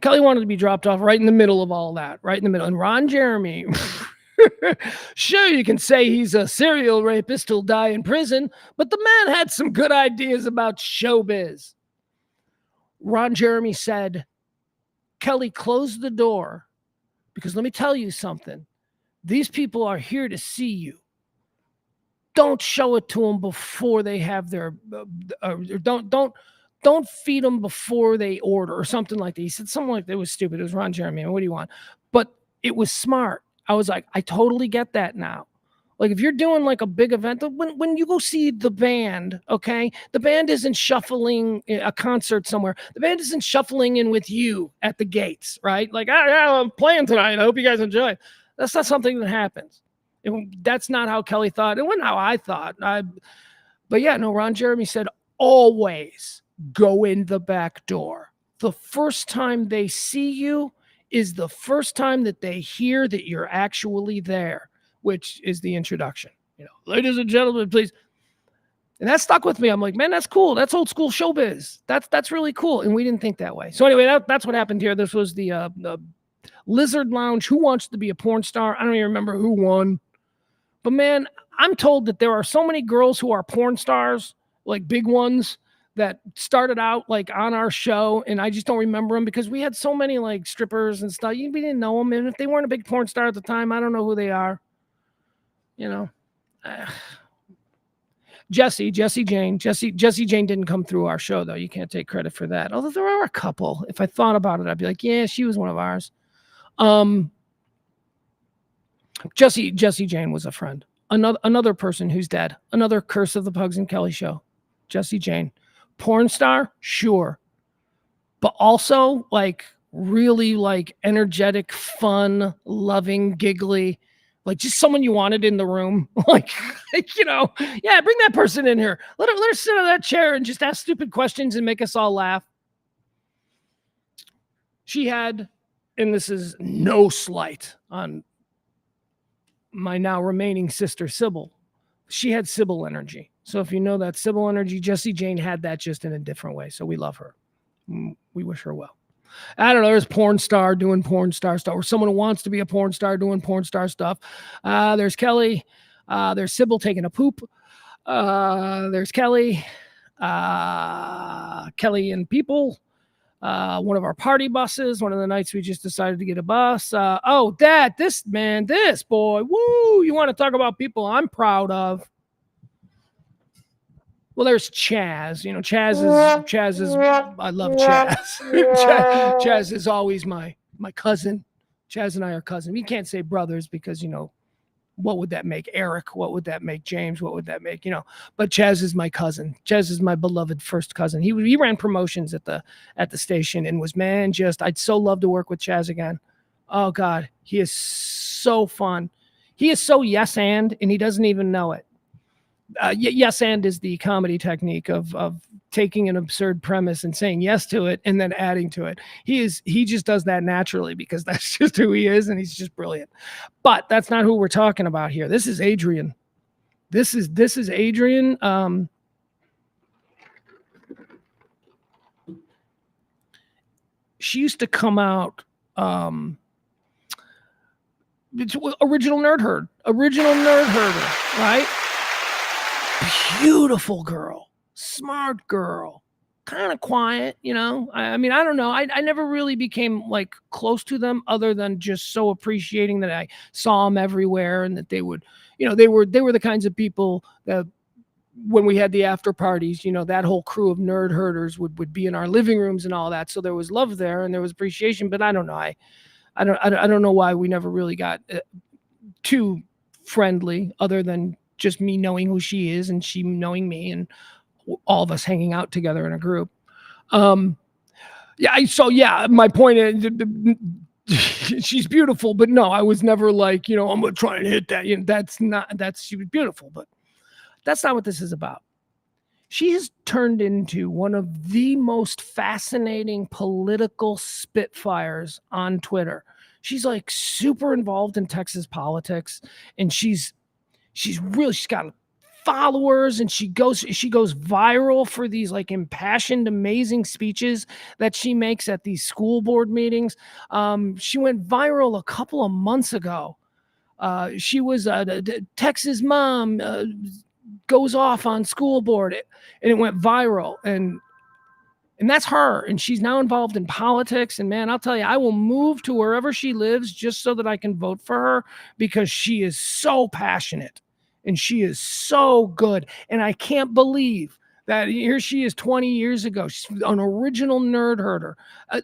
Kelly wanted to be dropped off right in the middle of all that, right in the middle. And Ron Jeremy, sure, you can say he's a serial rapist who'll die in prison, but the man had some good ideas about showbiz. Ron Jeremy said, Kelly, close the door, because let me tell you something. These people are here to see you. Don't show it to them before they have their, don't feed them before they order or something like that. He said something like that. It was stupid. It was Ron Jeremy. What do you want? But it was smart. I was like, I totally get that now. Like if you're doing like a big event, when you go see the band, okay, the band isn't shuffling a concert somewhere. The band isn't shuffling in with you at the gates, right? Like, I'm playing tonight. I hope you guys enjoy it. That's not something that happens. That's not how Kelly thought. It wasn't how I thought. But yeah, no, Ron Jeremy said, always go in the back door. The first time they see you is the first time that they hear that you're actually there, which is the introduction. Ladies and gentlemen, please. And that stuck with me. I'm like, man, that's cool. That's old school showbiz. That's really cool. And we didn't think that way. So anyway, that's what happened here. This was the Lizard Lounge. Who wants to be a porn star? I don't even remember who won. But man, I'm told that there are so many girls who are porn stars, like big ones, that started out like on our show, and I just don't remember them because we had so many like strippers and stuff. We didn't know them, and if they weren't a big porn star at the time, I don't know who they are. Jesse Jane didn't come through our show though. You can't take credit for that. Although there are a couple. If I thought about it, I'd be like, yeah, she was one of ours. Jesse Jane was a friend. Another person who's dead. Another curse of the Pugs and Kelly show. Jesse Jane. Porn star? Sure. But also like really like energetic, fun, loving, giggly, like just someone you wanted in the room. Like yeah, bring that person in here. Let her sit on that chair and just ask stupid questions and make us all laugh. She had, and this is no slight on my now remaining sister, Sybil. She had Sybil energy. So if you know that Sybil energy, Jesse Jane had that just in a different way. So we love her. We wish her well. I don't know. There's porn star doing porn star stuff, or someone who wants to be a porn star doing porn star stuff. There's Kelly. There's Sybil taking a poop. There's Kelly. Kelly and people. One of our party buses. One of the nights we just decided to get a bus. Dad, this boy. Woo! You want to talk about people I'm proud of? Well, there's Chaz. Chaz is. I love Chaz. Chaz is always my cousin. Chaz and I are cousins. We can't say brothers because what would that make Eric? What would that make James? What would that make But Chaz is my cousin. Chaz is my beloved first cousin. He ran promotions at the station and was I'd so love to work with Chaz again. Oh God, he is so fun. He is so yes and he doesn't even know it. Yes and is the comedy technique of taking an absurd premise and saying yes to it and then adding to it. He just does that naturally because that's just who he is and he's just brilliant. But that's not who we're talking about here. This is Adrian. This is Adrian. She used to come out. It's original nerd herder, right? Beautiful girl, smart girl, kind of quiet, I mean, I don't know. I never really became like close to them other than just so appreciating that I saw them everywhere and that they would, they were the kinds of people that when we had the after parties, that whole crew of nerd herders would be in our living rooms and all that. So there was love there and there was appreciation, but I don't know. I don't know why we never really got too friendly, other than just me knowing who she is and she knowing me and all of us hanging out together in a group. My point is, she's beautiful, but no, I was never like, I'm gonna try and hit that. She was beautiful, but that's not what this is about. She has turned into one of the most fascinating political spitfires on Twitter. She's like super involved in Texas politics, and she's got followers, and she goes viral for these like impassioned, amazing speeches that she makes at these school board meetings. She went viral a couple of months ago. She was Texas mom goes off on school board, and it went viral, and that's her, and she's now involved in politics. And man, I'll tell you, I will move to wherever she lives just so that I can vote for her, because she is so passionate and she is so good. And I can't believe that here she is 20 years ago. She's an original nerd herder.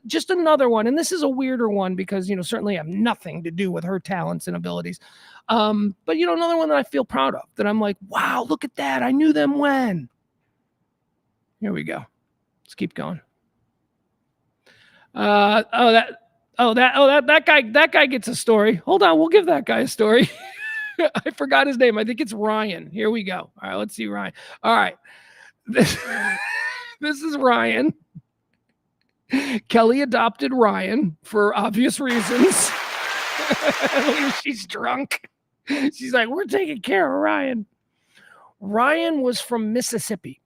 Just another one, and this is a weirder one because, certainly have nothing to do with her talents and abilities. But, another one that I feel proud of, that I'm like, wow, look at that. I knew them when. Here we go. Let's keep going. That guy gets a story. Hold on, we'll give that guy a story. I forgot his name. I think it's Ryan. Here we go. All right, let's see Ryan. All right. This is Ryan. Kelly adopted Ryan for obvious reasons. She's drunk. She's like, we're taking care of Ryan. Ryan was from Mississippi.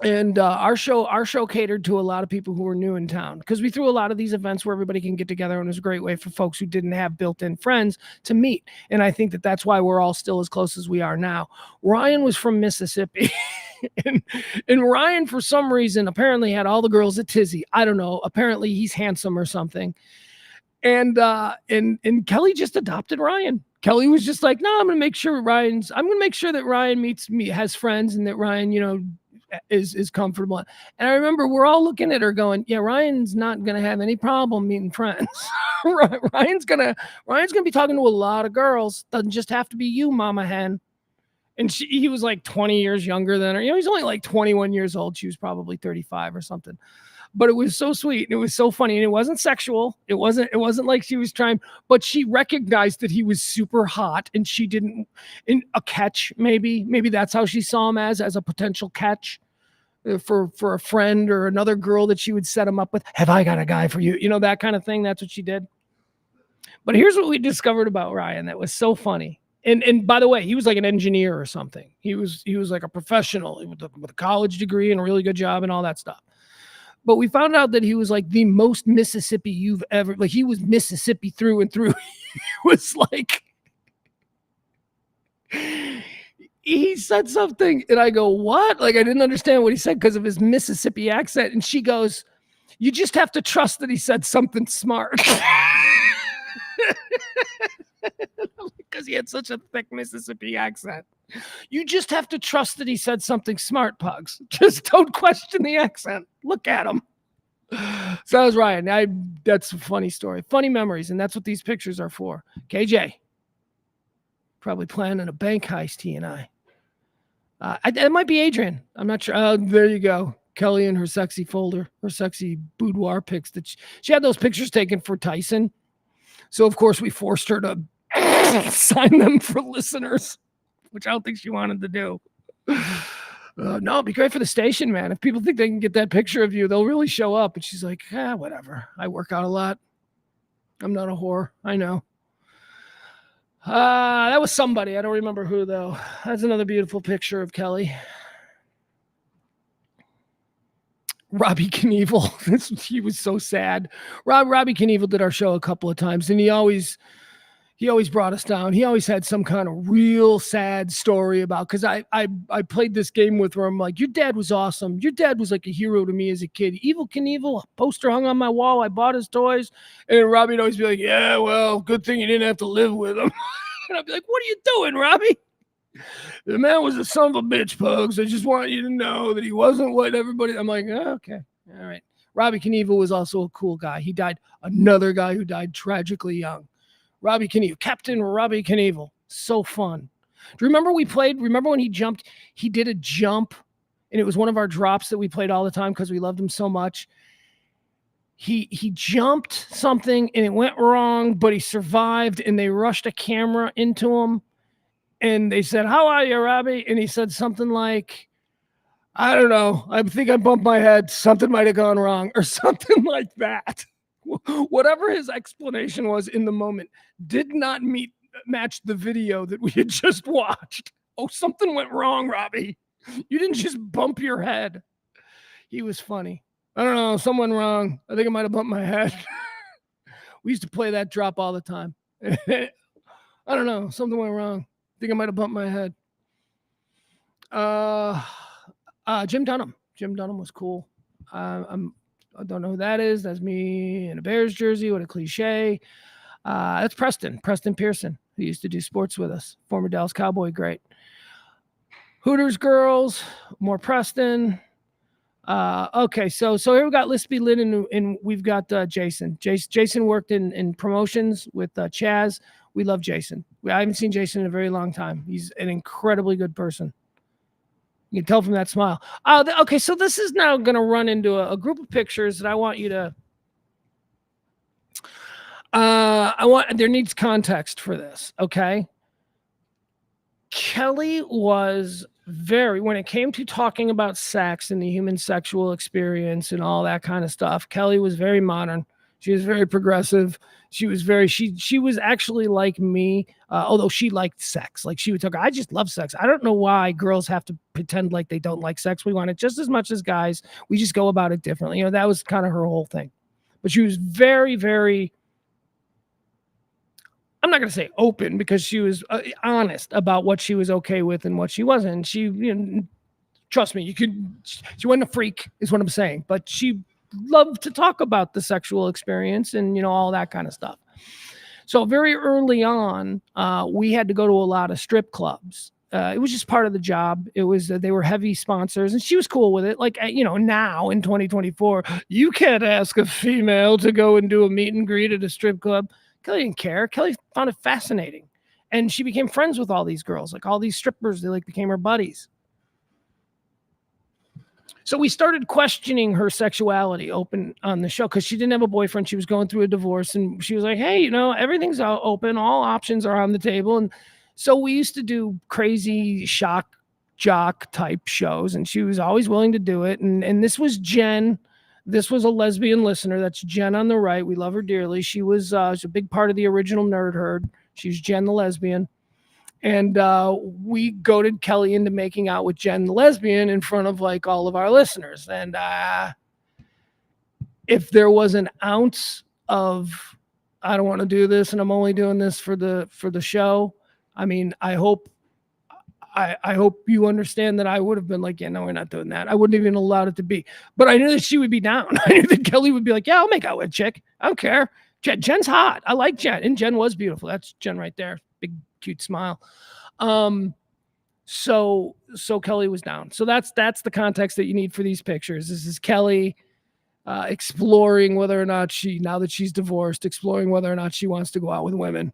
And our show catered to a lot of people who were new in town, because we threw a lot of these events where everybody can get together, and it was a great way for folks who didn't have built-in friends to meet. And I think that's why we're all still as close as we are now. Ryan was from Mississippi. and Ryan, for some reason, apparently had all the girls at Tizzy. I don't know. Apparently he's handsome or something. And Kelly just adopted Ryan. Kelly was just like, no, I'm going to make sure that Ryan meets me, has friends, and that Ryan, is comfortable. And I remember we're all looking at her going, yeah, Ryan's not going to have any problem meeting friends. Ryan's going to be talking to a lot of girls. Doesn't just have to be you, mama hen. And he was like 20 years younger than her. He's only like 21 years old. She was probably 35 or something. But it was so sweet, and it was so funny, and it wasn't sexual. It wasn't like she was trying, but she recognized that he was super hot, and she didn't, in a catch, maybe that's how she saw him, as a potential catch for a friend or another girl that she would set him up with. Have I got a guy for you? That kind of thing. That's what she did. But here's what we discovered about Ryan that was so funny. And by the way, he was like an engineer or something. He was like a professional with a college degree and a really good job and all that stuff. But we found out that he was like the most Mississippi you've ever, like he was Mississippi through and through. He was like, he said something and I go, what? Like I didn't understand what he said because of his Mississippi accent. And she goes, you just have to trust that he said something smart. Because he had such a thick Mississippi accent. You just have to trust that he said something smart, Pugs. Just don't question the accent. Look at him. So that was Ryan. That's a funny story. Funny memories, and that's what these pictures are for. KJ. Probably planning a bank heist, he and I. It might be Adrian. I'm not sure. There you go. Kelly in her sexy folder, her sexy boudoir pics. She had those pictures taken for Tyson. So, of course, we forced her to sign them for listeners, which I don't think she wanted to do. No, it'd be great for the station, man. If people think they can get that picture of you, they'll really show up. And she's like, whatever. I work out a lot. I'm not a whore. I know. That was somebody. I don't remember who, though. That's another beautiful picture of Kelly. Robbie Knievel. He was so sad. Robbie Knievel did our show a couple of times, and he always brought us down. He always had some kind of real sad story about, because I played this game with her. I'm like, your dad was awesome. Your dad was like a hero to me as a kid. Evil Knievel, poster hung on my wall. I bought his toys. And Robbie would always be like, yeah, well, good thing you didn't have to live with him. And I'd be like, what are you doing, Robbie? The man was a son of a bitch, Pugs. I just want you to know that he wasn't what everybody. I'm like, oh, okay, all right. Robbie Knievel was also a cool guy. He died. Another guy who died tragically young. Robbie Knievel, Captain Robbie Knievel. So fun. Do you remember we played? Remember when he jumped? He did a jump, and it was one of our drops that we played all the time because we loved him so much. He jumped something, and it went wrong, but he survived, and they rushed a camera into him, and they said, "How are you, Robbie?" And he said something like, I don't know. I think I bumped my head. Something might have gone wrong or something like that. Whatever his explanation was in the moment did not match the video that we had just watched. Oh, something went wrong, Robbie. You didn't just bump your head. He was funny. I don't know. Something went wrong. I think I might have bumped my head. We used to play that drop all the time. I don't know. Something went wrong. I think I might have bumped my head. Jim Dunham. Jim Dunham was cool. I don't know who that is. That's me in a Bears jersey. What a cliche. That's Preston Pearson, who used to do sports with us. Former Dallas Cowboy great. Hooters girls, more Preston. Okay, so here we got Lispy Lynn and we've got Jason. Jason worked in promotions with Chaz. We love Jason. I haven't seen Jason in a very long time. He's an incredibly good person. You can tell from that smile. Okay, so this is now going to run into a group of pictures that I want you to. There needs context for this. Okay. Kelly was when it came to talking about sex and the human sexual experience and all that kind of stuff, Kelly was very modern. She was very progressive. She was she was actually like me, although she liked sex. Like she would talk, I just love sex. I don't know why girls have to pretend like they don't like sex. We want it just as much as guys. We just go about it differently. You know, that was kind of her whole thing. But she was very, very, I'm not going to say open because she was honest about what she was okay with and what she wasn't. And she, trust me, she wasn't a freak is what I'm saying, but she loved to talk about the sexual experience and, all that kind of stuff. So very early on, we had to go to a lot of strip clubs. It was just part of the job. It was, they were heavy sponsors and she was cool with it. Like, now in 2024, you can't ask a female to go and do a meet and greet at a strip club. Kelly didn't care. Kelly found it fascinating. And she became friends with all these girls, like all these strippers, they became her buddies. So we started questioning her sexuality open on the show because she didn't have a boyfriend. She was going through a divorce and she was like, hey, everything's open. All options are on the table. And so we used to do crazy shock jock type shows and she was always willing to do it. And this was Jen. This was a lesbian listener. That's Jen on the right. We love her dearly. She was a big part of the original Nerd Herd. She's Jen the lesbian. And we goaded Kelly into making out with Jen the lesbian in front of all of our listeners. And if there was an ounce of, I don't want to do this and I'm only doing this for the show. I mean, I hope you understand that I would have been like, yeah, no, we're not doing that. I wouldn't have even allowed it to be. But I knew that she would be down. I knew that Kelly would be like, yeah, I'll make out with a chick. I don't care. Jen's hot. I like Jen. And Jen was beautiful. That's Jen right there. Big, cute smile. So Kelly was down. So that's the context that you need for these pictures. This is Kelly exploring whether or not now that she's divorced, exploring whether or not she wants to go out with women.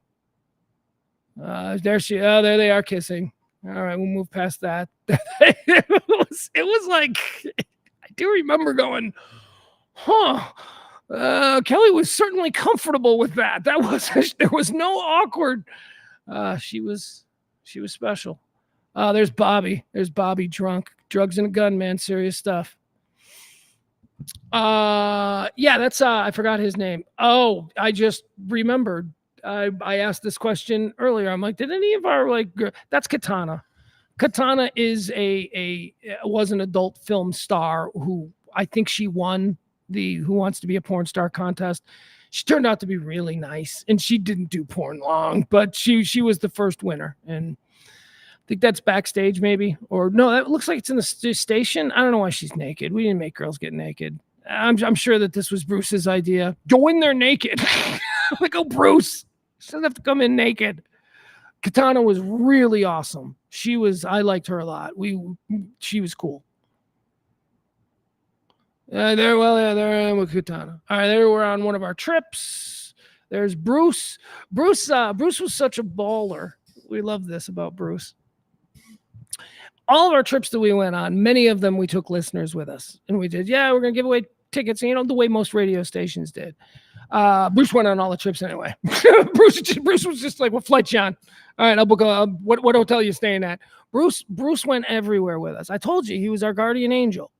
There they are kissing. All right, we'll move past that. It was like, I do remember going, Kelly was certainly comfortable with that. There was no awkward. She was special. There's Bobby. There's Bobby drunk. Drugs and a gun, man. Serious stuff. Yeah, that's I forgot his name. Oh, I just remembered. I asked this question earlier. I'm like, did any of our that's Katana. Katana is was an adult film star who I think she won the Who Wants to Be a Porn Star contest. She turned out to be really nice and she didn't do porn long, but she was the first winner. And I think that's backstage maybe, or no, that looks like it's in the station. I don't know why she's naked. We didn't make girls get naked. I'm sure that this was Bruce's idea. Go in there naked. Like, oh, Bruce. She doesn't have to come in naked. Katana was really awesome. I liked her a lot. She was cool. There I am with Katana. All right, there we're on one of our trips. There's Bruce. Bruce was such a baller. We love this about Bruce. All of our trips that we went on, many of them we took listeners with us, and we did. Yeah, we're gonna give away tickets. The way most radio stations did. Bruce went on all the trips anyway. Bruce was just like, "What flight you on? All right, I'll book what hotel you staying at." Bruce went everywhere with us. I told you he was our guardian angel.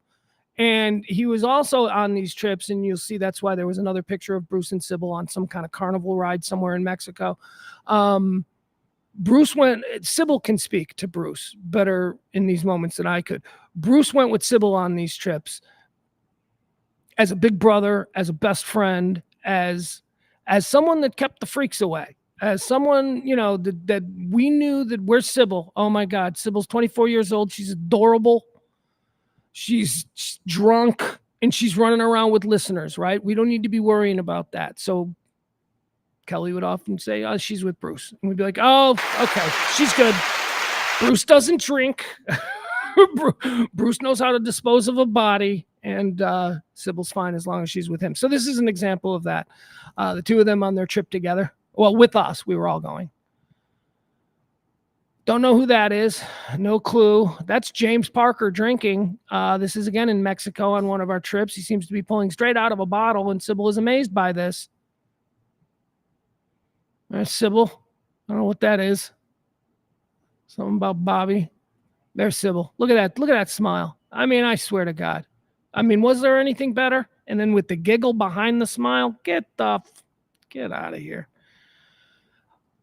And he was also on these trips, and you'll see that's why there was another picture of Bruce and Sybil on some kind of carnival ride somewhere in Mexico. Sybil can speak to Bruce better in these moments than I could. Bruce went with Sybil on these trips as a big brother, as a best friend, as someone that kept the freaks away, as someone, that we knew that we're Sybil. Oh my God, Sybil's 24 years old. She's adorable. She's drunk and she's running around with listeners, right? We don't need to be worrying about that. So Kelly would often say, "Oh, she's with Bruce." And we'd be like, "Oh, okay, she's good. Bruce doesn't drink. Bruce knows how to dispose of a body, and Sybil's fine as long as she's with him." So this is an example of that. The two of them on their trip together. Well, with us, we were all going. Don't know who that is. No clue. That's James Parker drinking. This is again in Mexico on one of our trips. He seems to be pulling straight out of a bottle, and Sybil is amazed by this. There's Sybil. I don't know what that is. Something about Bobby. There's Sybil. Look at that. Look at that smile. I mean, I swear to God. I mean, was there anything better? And then with the giggle behind the smile, get out of here.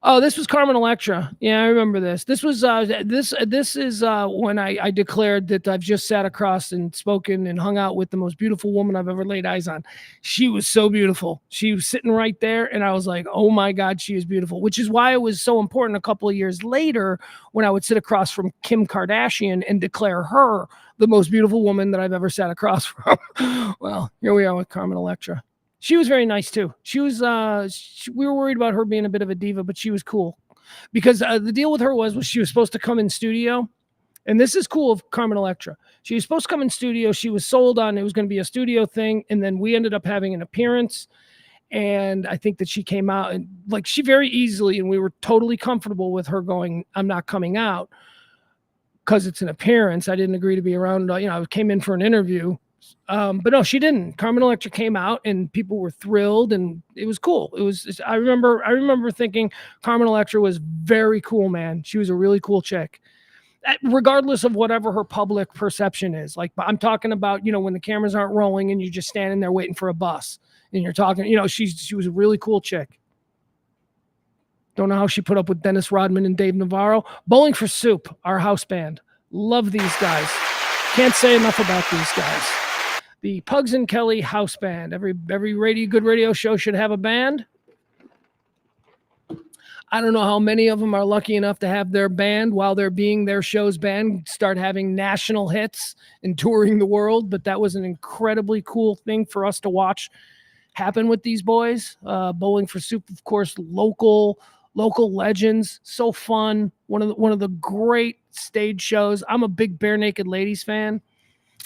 Oh, this was Carmen Electra. Yeah, I remember this. This was this is when I declared that I've just sat across and spoken and hung out with the most beautiful woman I've ever laid eyes on. She was so beautiful. She was sitting right there, and I was like, "Oh my God, she is beautiful." Which is why it was so important a couple of years later when I would sit across from Kim Kardashian and declare her the most beautiful woman that I've ever sat across from. Well, here we are with Carmen Electra. She was very nice too. She was. We were worried about her being a bit of a diva, but she was cool because the deal with her was she was supposed to come in studio, and this is cool of Carmen Electra. She was supposed to come in studio. She was sold on it was going to be a studio thing, and then we ended up having an appearance. And I think that she came out and she very easily, and we were totally comfortable with her going, "I'm not coming out because it's an appearance. I didn't agree to be around. I came in for an interview." But no, she didn't. Carmen Electra came out and people were thrilled and it was cool. I remember thinking Carmen Electra was very cool, man. She was a really cool chick, regardless of whatever her public perception is. I'm talking about, when the cameras aren't rolling and you're just standing there waiting for a bus and you're talking, she was a really cool chick. Don't know how she put up with Dennis Rodman and Dave Navarro. Bowling for Soup, our house band. Love these guys. Can't say enough about these guys. The Pugs and Kelly house band. Every good radio show should have a band. I don't know how many of them are lucky enough to have their band while they're being their show's band start having national hits and touring the world, but that was an incredibly cool thing for us to watch happen with these boys. Bowling for Soup, of course, local legends. So fun. One of the great stage shows. I'm a big Bare Naked Ladies fan.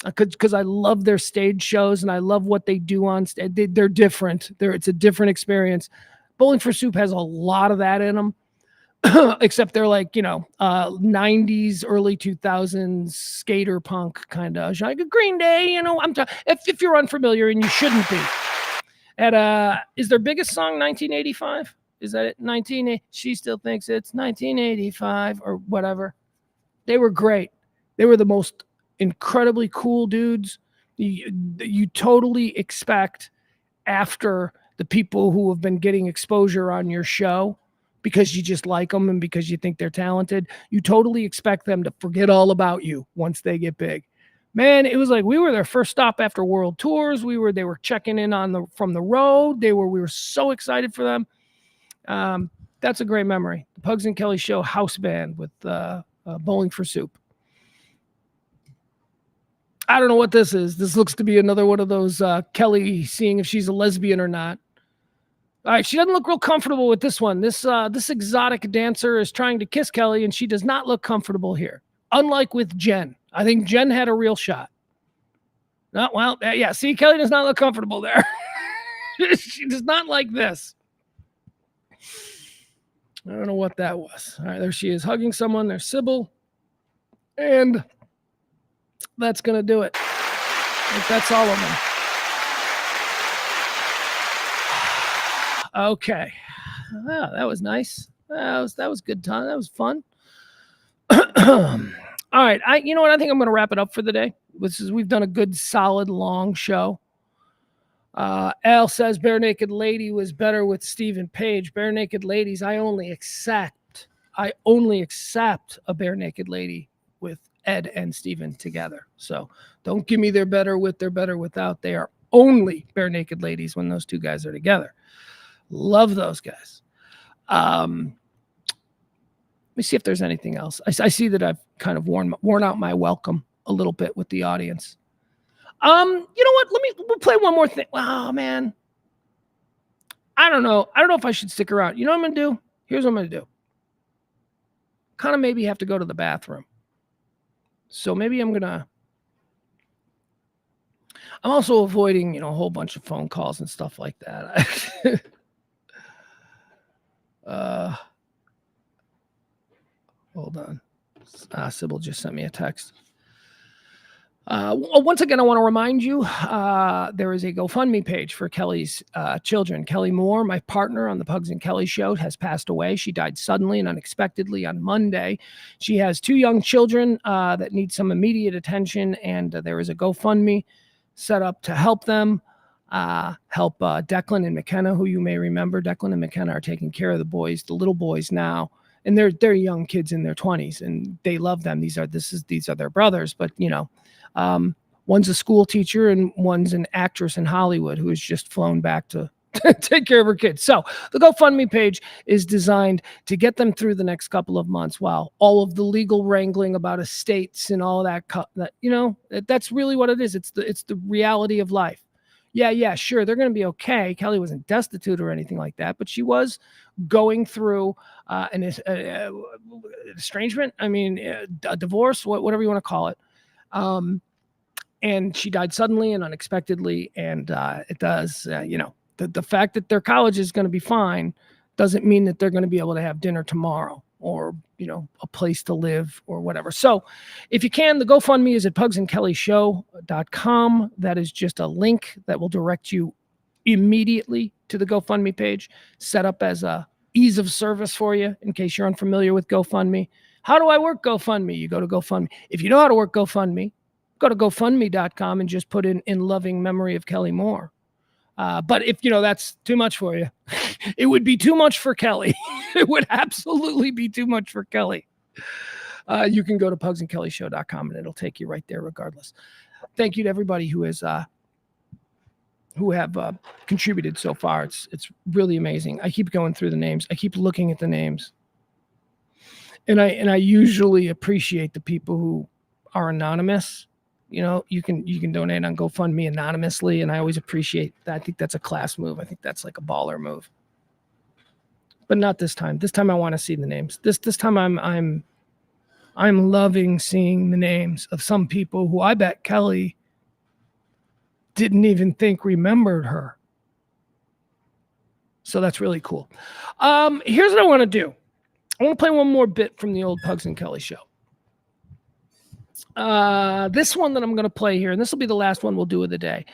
Because I love their stage shows and I love what they do on stage. They're different. It's a different experience. Bowling for Soup has a lot of that in them, except they're 90s, early 2000s skater punk kind of like a Green Day. If you're unfamiliar, and you shouldn't be. Is their biggest song 1985? Is that it? She still thinks it's 1985 or whatever. They were great. They were the most incredibly cool dudes. You totally expect after the people who have been getting exposure on your show because you just like them and because you think they're talented, you totally expect them to forget all about you once they get big. Man, it was like we were their first stop after world tours. They were checking in from the road. We were so excited for them. That's a great memory. The Pugs and Kelly Show house band with Bowling for Soup. I don't know what this is. This looks to be another one of those Kelly seeing if she's a lesbian or not. All right, she doesn't look real comfortable with this one. This exotic dancer is trying to kiss Kelly, and she does not look comfortable here. Unlike with Jen. I think Jen had a real shot. No, well, yeah, see, Kelly does not look comfortable there. She does not like this. I don't know what that was. All right, there she is hugging someone. There's Sybil. And that's going to do it. I think that's all of them. Okay. Wow, that was nice. That was good time. That was fun. All right. You know what? I think I'm going to wrap it up for the day. We've done a good, solid, long show. Al says Bare Naked Lady was better with Stephen Page. Bare Naked Ladies, I only accept a Bare Naked Lady with Ed and Stephen together. So don't give me they're better without. They are only Bare Naked Ladies when those two guys are together. Love those guys. Let me see if there's anything else. I see that I've kind of worn out my welcome a little bit with the audience. You know what? We'll play one more thing. Oh man. I don't know if I should stick around. You know what I'm gonna do? Here's what I'm gonna do. Kind of maybe have to go to the bathroom. So maybe I'm also avoiding, a whole bunch of phone calls and stuff like that. Hold on. Sybil just sent me a text. Once again, I want to remind you, there is a GoFundMe page for Kelly's children. Kelly Mohr, my partner on the Pugs and Kelly show, has passed away. She died suddenly and unexpectedly on Monday. She has 2 young children that need some immediate attention, and there is a GoFundMe set up to help them. Help Declan and McKenna, who you may remember. Declan and McKenna are taking care of the little boys now, and they're young kids in their 20s, and they love them. These are their brothers, but one's a school teacher and one's an actress in Hollywood who has just flown back to take care of her kids. So the GoFundMe page is designed to get them through the next couple of months while all of the legal wrangling about estates and all that that's really what it is. It's the reality of life. Yeah, sure, they're going to be okay. Kelly wasn't destitute or anything like that, but she was going through an estrangement. I mean, a divorce, whatever you want to call it. And she died suddenly and unexpectedly. And it does, the fact that their college is going to be fine doesn't mean that they're going to be able to have dinner tomorrow or, a place to live or whatever. So if you can, the GoFundMe is at pugsandkellyshow.com. That is just a link that will direct you immediately to the GoFundMe page, set up as a ease of service for you in case you're unfamiliar with GoFundMe. How do I work GoFundMe? You go to GoFundMe. If you know how to work GoFundMe, go to GoFundMe.com and just put in loving memory of Kelly Mohr. But if, that's too much for you, it would be too much for Kelly. It would absolutely be too much for Kelly. You can go to pugsandkellyshow.com and it'll take you right there regardless. Thank you to everybody who have contributed so far. It's really amazing. I keep going through the names. I keep looking at the names. And I usually appreciate the people who are anonymous. You can donate on GoFundMe anonymously, and I always appreciate that. I think that's a class move. I think that's like a baller move. But not this time. This time I want to see the names. This time I'm loving seeing the names of some people who I bet Kelly didn't even think remembered her. So that's really cool. Here's what I want to do. I want to play one more bit from the old Pugs and Kelly show. This one that I'm going to play here, and this will be the last one we'll do of the day.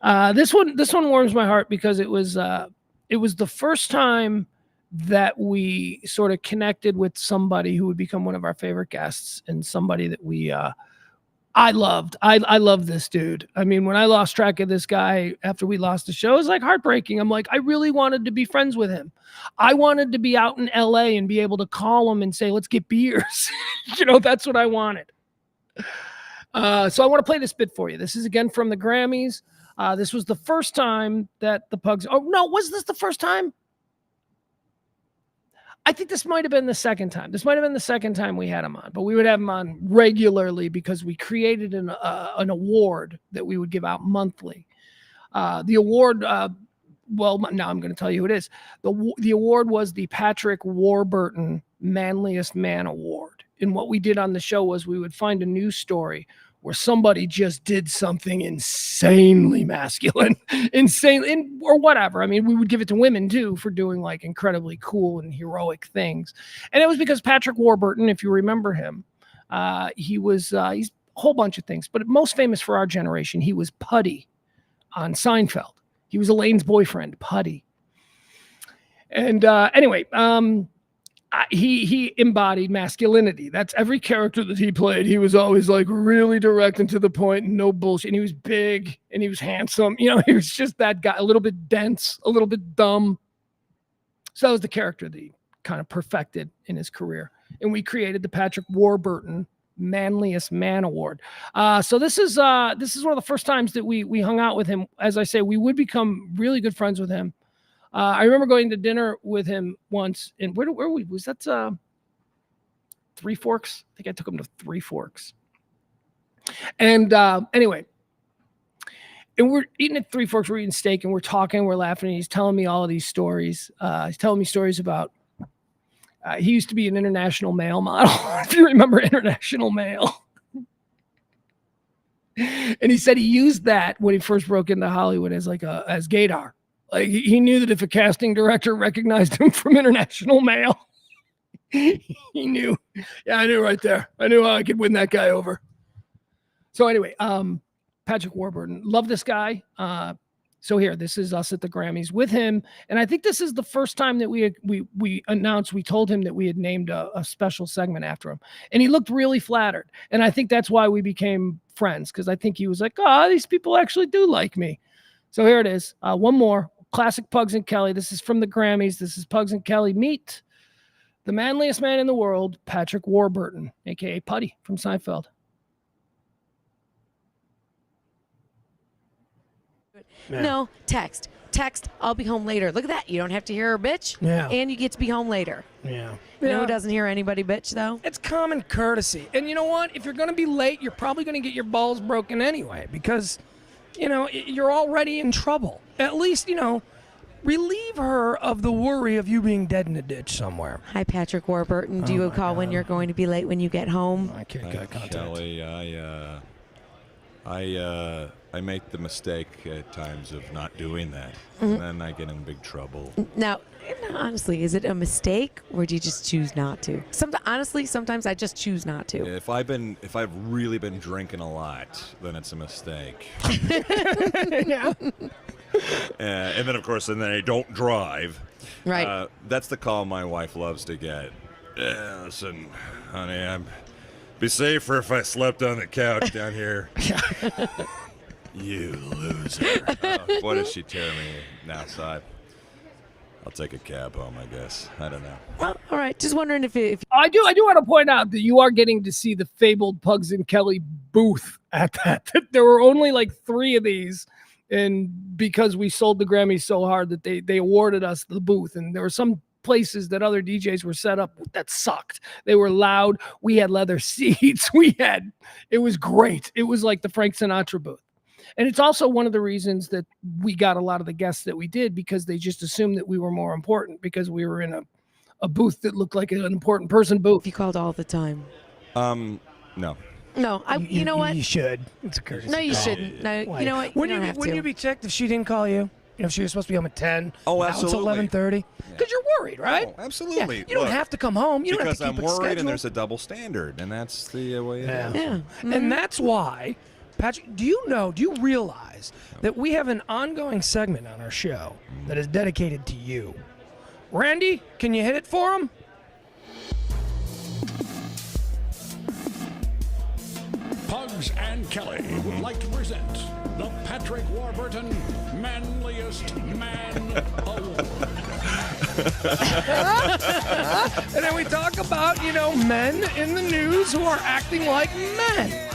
This one warms my heart because it was the first time that we sort of connected with somebody who would become one of our favorite guests and somebody that I loved. I love this dude. I mean, when I lost track of this guy after we lost the show, it was like heartbreaking. I'm like, I really wanted to be friends with him. I wanted to be out in LA and be able to call him and say, let's get beers. That's what I wanted. So I want to play this bit for you. This is again from the Grammys. This was the first time that the Pugs. Oh no, was this the first time? I think this might have been the second time. This might have been the second time we had him on, but we would have him on regularly because we created an award that we would give out monthly. The award well, now I'm going to tell you who it is. The award was the Patrick Warburton Manliest Man Award. And what we did on the show was we would find a news story where somebody just did something insanely masculine, or whatever. I mean, we would give it to women too for doing like incredibly cool and heroic things. And it was because Patrick Warburton, if you remember him, he's a whole bunch of things, but most famous for our generation, he was Putty on Seinfeld. He was Elaine's boyfriend, Putty. And anyway, he embodied masculinity. That's every character that he played. He was always like really direct and to the point, and no bullshit. And he was big and he was handsome. You know, he was just that guy, a little bit dense, a little bit dumb. So that was the character that he kind of perfected in his career. And we created the Patrick Warburton Manliest Man Award. So this is one of the first times that we hung out with him. As I say, we would become really good friends with him. I remember going to dinner with him once, and where was that? Three Forks. I think I took him to Three Forks. And anyway, and we're eating at Three Forks. We're eating steak, and we're talking, we're laughing. And he's telling me all of these stories. He's telling me stories about. He used to be an international male model. If you remember International Male. And he said he used that when he first broke into Hollywood as as gaydar. Like he knew that if a casting director recognized him from International Male, he knew. Yeah, I knew right there. I knew how I could win that guy over. So anyway, Patrick Warburton, love this guy. So here, this is us at the Grammys with him, and I think this is the first time that we announced. We told him that we had named a special segment after him, and he looked really flattered. And I think that's why we became friends, because I think he was like, "Oh, these people actually do like me." So here it is, one more classic Pugs and Kelly. This is from the Grammys. This is Pugs and Kelly meet the manliest man in the world, Patrick Warburton, aka Putty from Seinfeld. Man. No, text. I'll be home later. Look at that. You don't have to hear her bitch. Yeah. And you get to be home later. Yeah. You know who doesn't hear anybody bitch, though? It's common courtesy. And you know what? If you're going to be late, you're probably going to get your balls broken anyway because, you're already in trouble. At least, relieve her of the worry of you being dead in a ditch somewhere. Hi, Patrick Warburton. Do you call when you're going to be late when you get home? I can't get contact. Kelly, I make the mistake at times of not doing that, and then I get in big trouble. Now, honestly, is it a mistake, or do you just choose not to? Sometimes I just choose not to. If I've really been drinking a lot, then it's a mistake. Yeah. And then, of course, I don't drive. Right. That's the call my wife loves to get. Listen, honey, I'd be safer if I slept on the couch down here. You loser. What if she tear me outside? I'll take a cab home, I guess. I don't know. Well, all right. Just wondering if I do want to point out that you are getting to see the fabled Pugs and Kelly booth at that. There were only like 3 of these, and because we sold the Grammys so hard that they awarded us the booth, and there were some places that other DJs were set up that sucked. They were loud. We had leather seats. It was great. It was like the Frank Sinatra booth. And it's also one of the reasons that we got a lot of the guests that we did, because they just assumed that we were more important because we were in a booth that looked like an important person booth. you called all the time. No. No, you know what? You should. It's a courtesy. No, you shouldn't. No, you know what? Wouldn't you be ticked if she didn't call you? If she was supposed to be home at 10. Oh, now absolutely. It's 11:30. Because you're worried, right? Oh, absolutely. Yeah, you don't have to come home. You don't have because to keep I'm it worried, scheduled. and there's a double standard, and that's the way it is. Yeah. Mm-hmm. And that's why, Patrick, do you realize that we have an ongoing segment on our show that is dedicated to you? Randy, can you hit it for him? Pugs and Kelly would like to present the Patrick Warburton Manliest Man Award. And then we talk about, men in the news who are acting like men.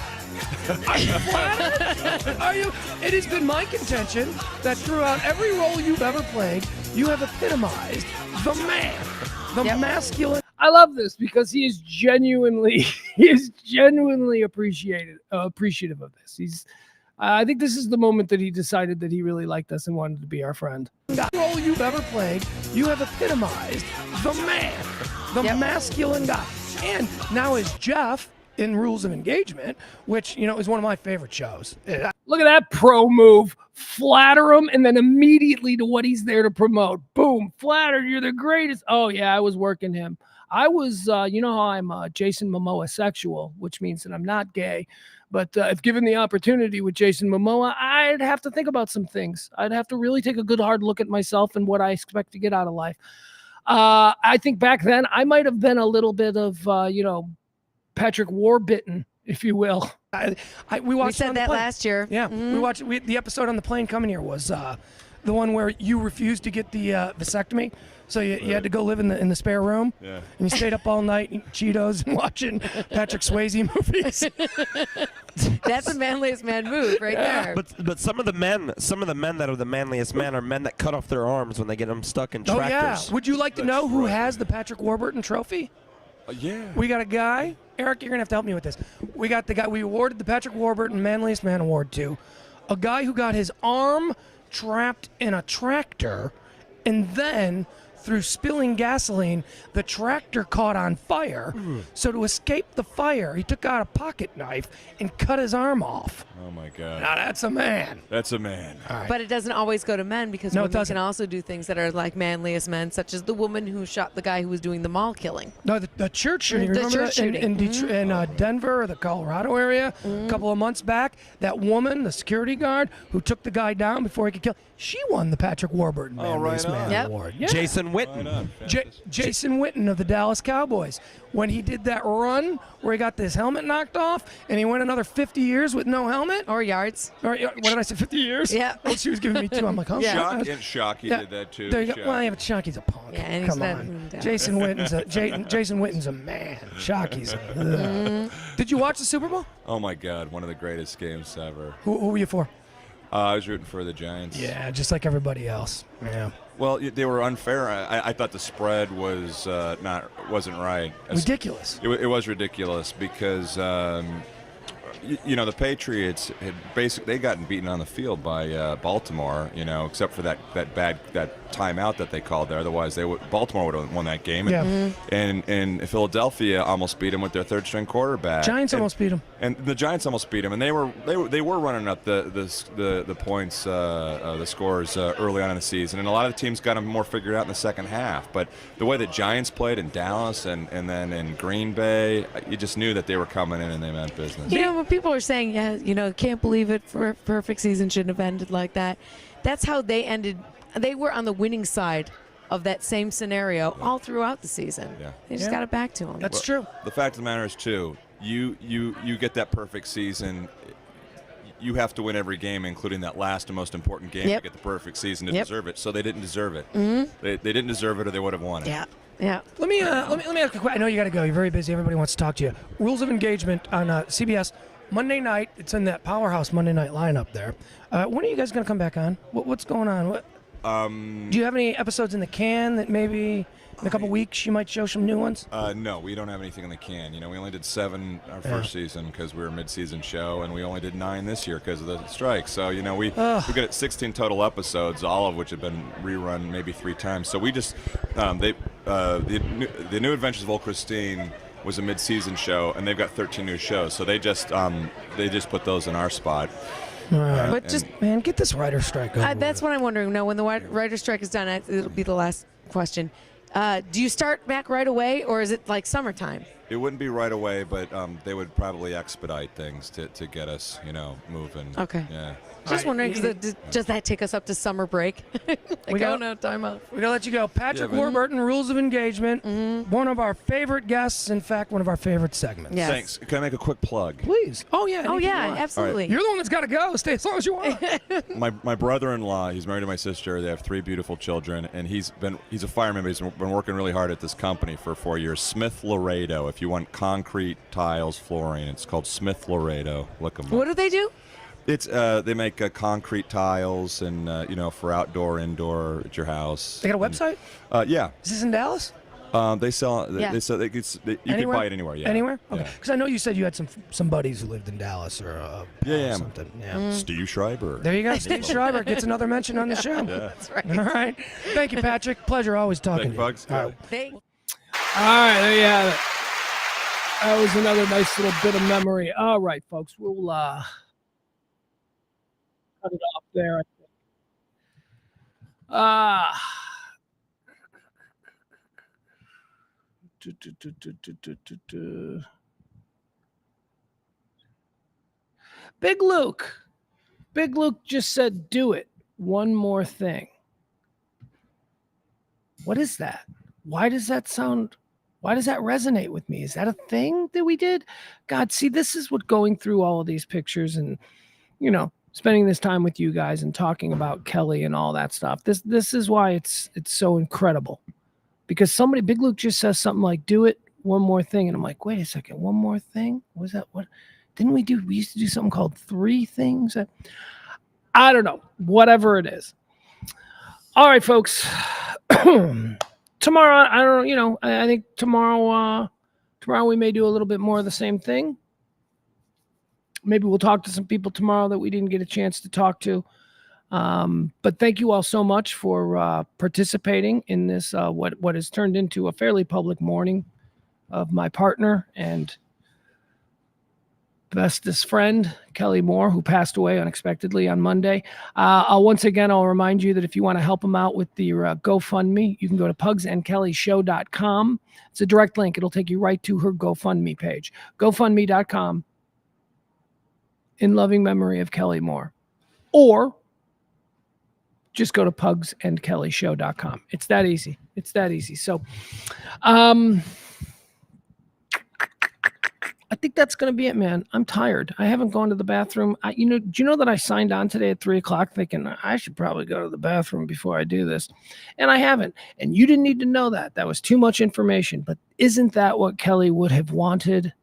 Are you flattered? Are you? It has been my contention that throughout every role you've ever played, you have epitomized the man, the masculine. I love this because he is genuinely appreciative of this. I think this is the moment that he decided that he really liked us and wanted to be our friend. The role you've ever played, you have epitomized the man, the masculine guy. And now as Jeff in Rules of Engagement, which, is one of my favorite shows. Look at that pro move. Flatter him, and then immediately to what he's there to promote. Boom, flattered. You're the greatest. Oh, yeah, I was working him. I was, you know how I'm Jason Momoa sexual, which means that I'm not gay. But if given the opportunity with Jason Momoa, I'd have to think about some things. I'd have to really take a good hard look at myself and what I expect to get out of life. I think back then I might have been a little bit of, Patrick Warburton, if you will. We said that last year. Yeah, we watched the episode on the plane coming here was the one where you refused to get the vasectomy, so you had to go live in the spare room. Yeah. And you stayed up all night eating Cheetos and watching Patrick Swayze movies. That's the manliest man move right there. But some of the men that are the manliest men are men that cut off their arms when they get them stuck in Oh tractors. yeah. Would you like to know who has the Patrick Warburton trophy? Yeah. We got a guy. Eric, you're going to have to help me with this. We got the guy we awarded the Patrick Warburton Manliest Man Award to. A guy who got his arm trapped in a tractor, and then through spilling gasoline, the tractor caught on fire. So to escape the fire, he took out a pocket knife and cut his arm off. Oh my God. Now that's a man. That's a man. But it doesn't always go to men because No, it women doesn't. can also do things that are like manliest men, such as the woman who shot the guy who was doing the mall killing. No, the church shooting. The Remember church that? shooting. In Detroit, in Denver or the Colorado area a couple of months back. That woman, the security guard who took the guy down before he could kill, she won the Patrick Warburton Manliest Man Award. Yeah. Jason Witten. Jason Witten of the Dallas Cowboys. When he did that run where he got his helmet knocked off and he went another 50 years with no helmet. Or yards. Or, what did I say, 50 years? Yeah. Well, she was giving me two. I'm like, oh, Shocky Yeah. did that too. There you go. Well, yeah, but Shocky's a punk. Yeah, and he's Come not on. in Dallas. Jason Witten's a man. Shocky's a Did you watch the Super Bowl? Oh my God, one of the greatest games ever. Who were you for? I was rooting for the Giants. Yeah, just like everybody else. Yeah. Well, they were unfair. I thought the spread was wasn't right. Ridiculous. It was ridiculous because the Patriots had basically gotten beaten on the field by Baltimore. Except for that timeout that they called there. Otherwise, Baltimore would have won that game. Yeah. And Philadelphia almost beat them with their third-string quarterback. Giants almost beat them. And the Giants almost beat them, and they were running up the points, the scores early on in the season, and a lot of the teams got them more figured out in the second half. But the way the Giants played in Dallas and then in Green Bay, you just knew that they were coming in and they meant business. When people are saying, can't believe it, for a perfect season shouldn't have ended like that. That's how they ended. They were on the winning side of that same scenario all throughout the season. Yeah. They just got it back to them. That's true. The fact of the matter is, too, you get that perfect season. You have to win every game, including that last and most important game to get the perfect season to deserve it. So they didn't deserve it. They didn't deserve it, or they would have won it. Yeah. Yeah. Let me ask a question. I know you got to go. You're very busy. Everybody wants to talk to you. Rules of Engagement on CBS Monday night. It's in that powerhouse Monday night lineup there. When are you guys going to come back on? What's going on? Do you have any episodes in the can that maybe in a couple weeks you might show some new ones? No, we don't have anything in the can. We only did 7 our first season because we were a mid-season show, and we only did 9 this year because of the strike. So we got 16 total episodes, all of which have been rerun maybe 3 times. So we just the New Adventures of Old Christine was a mid-season show, and they've got 13 new shows. So they just put those in our spot. But get this writer's strike over. That's what I'm wondering. No, when the writer's strike is done, it'll be the last question. Do you start back right away, or is it like summertime? It wouldn't be right away, but they would probably expedite things to get us, moving. Okay. Yeah. Just wondering, does that take us up to summer break? No time off. We're going to let you go. Patrick Warburton, Rules of Engagement, one of our favorite guests. In fact, one of our favorite segments. Yes. Thanks. Can I make a quick plug? Please. Oh, yeah. Oh, anything yeah, you want. absolutely. You're the one that's got to go. Stay as long as you want. My brother-in-law, he's married to my sister. They have 3 beautiful children, and he's a fireman. But he's been working really hard at this company for 4 years. Smith Laredo. If you want concrete, tiles, flooring, it's called Smith Laredo. Look them up. What do they do? It's they make concrete tiles and for outdoor, indoor at your house. They got a website? Yeah. Is this in Dallas? They sell. Yeah. They sell. You can buy it anywhere. Yeah. Anywhere? Okay. Yeah. Because I know you said you had some buddies who lived in Dallas or Yeah. something. Yeah. Mm. Steve Schreiber. There you go. Steve Schreiber gets another mention on the show. Yeah. That's right. All right. Thank you, Patrick. Pleasure always talking to you. Bugs. All right. All right, there you have it. That was another nice little bit of memory. All right, folks, we'll cut it off there. Big Luke just said, "Do it. One more thing." What is that? Why does that resonate with me? Is that a thing that we did? God, see, this is what going through all of these pictures and, spending this time with you guys and talking about Kelly and all that stuff. This is why it's so incredible. Because Big Luke just says something like, "Do it, one more thing." And I'm like, wait a second, one more thing? Was that what? We used to do something called 3 things? I don't know. Whatever it is. All right, folks. Tomorrow, I don't know, I think tomorrow we may do a little bit more of the same thing. Maybe we'll talk to some people tomorrow that we didn't get a chance to talk to. But thank you all so much for participating in this, what has turned into a fairly public mourning of my partner and bestest friend, Kelly Mohr, who passed away unexpectedly on Monday. Once again, I'll remind you that if you want to help him out with the GoFundMe, you can go to pugsandkellyshow.com. It's a direct link. It'll take you right to her GoFundMe page. GoFundMe.com in loving memory of Kelly Mohr. Or just go to pugsandkellyshow.com. It's that easy. So, I think that's going to be it, man. I'm tired. I haven't gone to the bathroom. Do you know that I signed on today at 3:00 thinking I should probably go to the bathroom before I do this? And I haven't. And you didn't need to know that. That was too much information. But isn't that what Kelly would have wanted?